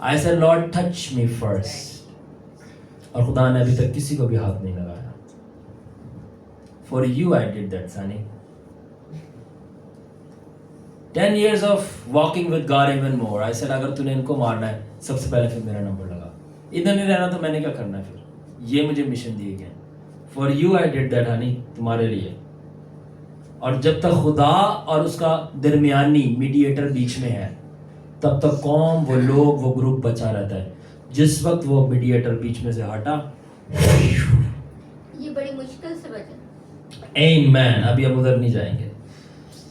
I said Lord touch me first. اور خدا نے ابھی تک کسی کو بھی ہاتھ نہیں لگایا. For you I did that, Sunny. 10 years of walking with God even more. I said اگر تو نے ان کو مارنا ہے سب سے پہلے پھر میرا نمبر لگا. ادھر نہیں رہنا تو میں نے کیا کرنا ہے پھر. یہ مجھے مشن دیے گئے. For you I did that, honey. تمہارے لیے. اور جب تک خدا اور اس کا درمیانی میڈیٹر بیچ میں ہے تب تک قوم, وہ لوگ, وہ گروپ بچا رہتا ہے. جس وقت وہ میڈیٹر بیچ میں سے ہٹا, یہ بڑی مشکل سے بچا. Amen. ابھی ہم ادھر نہیں جائیں گے.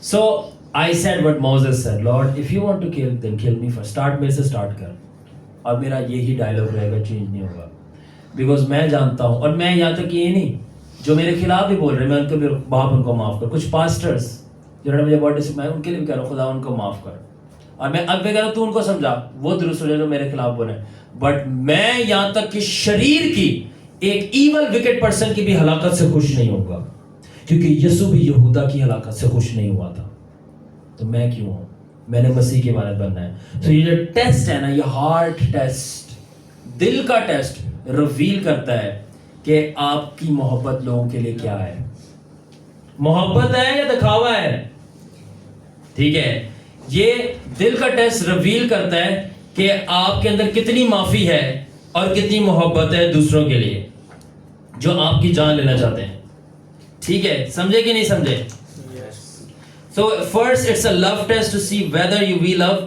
So I said what Moses said, Lord if you want to kill then kill me first. Start میرے سے start کر. اور میرا یہی ڈائلاگ رہے گا, چینج نہیں ہوگا. بیکاز میں جانتا ہوں, اور میں یہاں تک یہ نہیں جو میرے خلاف بھی بول رہے ہیں میں ان کو بھی باپ ان کو معاف کر. کچھ پاسٹرز جنہوں نے مجھے بہت ڈسپ, میں ان کے لیے بھی کہہ رہا ہوں خدا ان کو معاف کر. اور میں اب میں کہہ رہا ہوں تو ان کو سمجھا, وہ درست ہو جائے جو میرے خلاف بولے. بٹ میں یہاں تک کہ شریر کی ایک ایول وکٹ پرسن کی بھی ہلاکت سے خوش نہیں ہوگا, کیونکہ یسوع بھی یہودا کی ہلاکت سے خوش نہیں ہوا تھا. تو میں کیوں ہوں؟ میں نے مسیح کی مانند بننا ہے. تو یہ جو ٹیسٹ ہے نا, یہ ہارٹ ٹیسٹ, دل کا ٹیسٹ ریویل کرتا ہے کہ آپ کی محبت لوگوں کے لیے کیا ہے. محبت ہے یا دکھاوا ہے؟ ٹھیک ہے, یہ دل کا ٹیسٹ ریویل کرتا ہے کہ آپ کے اندر کتنی معافی ہے اور کتنی محبت ہے دوسروں کے لیے جو آپ کی جان لینا چاہتے ہیں. ٹھیک ہے, سمجھے کہ نہیں سمجھے؟ So first it's a love test to see whether we love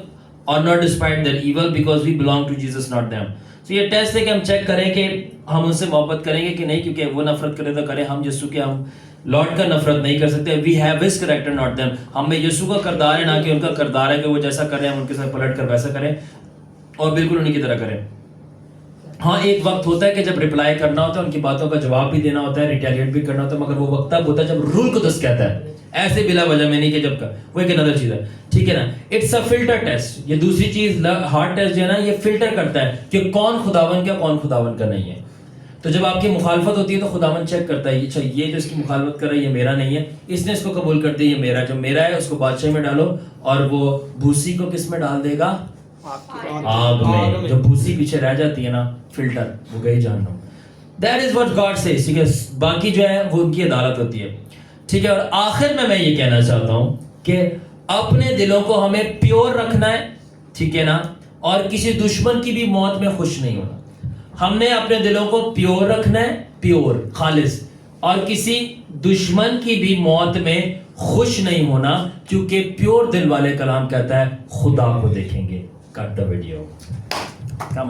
or not despite their evil, because we belong to Jesus, not them. So یہ ٹیسٹ ہے کہ ہم چیک کریں کہ ہم ان سے محبت کریں گے کہ نہیں, کیونکہ وہ نفرت کرے تو کریں, ہم یسوع کے ہم لارڈ کا نفرت نہیں کر سکتے. We have his character, not them. ہم میں یسوع کا کردار ہے نہ کہ ان کا کردار ہے کہ وہ جیسا کریں ہم ان کے ساتھ پلٹ کر ویسا کریں اور بالکل انہی کی طرح کریں. ہاں ایک وقت ہوتا ہے کہ جب ریپلائی کرنا ہوتا ہے, ان کی باتوں کا جواب بھی دینا ہوتا ہے, ریٹیلیٹ بھی کرنا ہوتا ہے, مگر وہ وقت تب ہوتا ہے جب روح القدس کہتا ہے, ایسے بلا وجہ میں نہیں کہ جب کا, وہ ایک اندر چیز ہے. ٹھیک ہے نا, اٹس اے فلٹر ٹیسٹ. یہ دوسری چیز ہارٹ ٹیسٹ جو ہے نا, یہ فلٹر کرتا ہے کہ کون خداون کا کون خداون کا نہیں ہے. تو جب آپ کی مخالفت ہوتی ہے تو خداون چیک کرتا ہے, اچھا یہ جو اس کی مخالفت کر رہا ہے یہ میرا نہیں ہے, اس نے اس کو قبول کر دیا, یہ میرا, جو میرا ہے اس کو بادشاہ میں ڈالو, اور وہ بھوسی کو کس میں ڈال دے گا؟ آگ میں. جو بھوسی پیچھے رہ جاتی ہے نا, فلٹر, وہ گئی جہنم. That is what God says. ٹھیک ہے, باقی جو ہے وہ ان کی عدالت ہوتی ہے. ٹھیک ہے, اور آخر میں یہ کہنا چاہتا ہوں کہ اپنے دلوں کو ہمیں پیور رکھنا ہے. ٹھیک ہے نا, اور کسی دشمن کی بھی موت میں خوش نہیں ہونا. ہم نے اپنے دلوں کو پیور رکھنا ہے, پیور, خالص, اور کسی دشمن کی بھی موت میں خوش نہیں ہونا, کیونکہ پیور دل والے کلام کہتا ہے خدا کو دیکھیں گے. کٹ دا ویڈیو.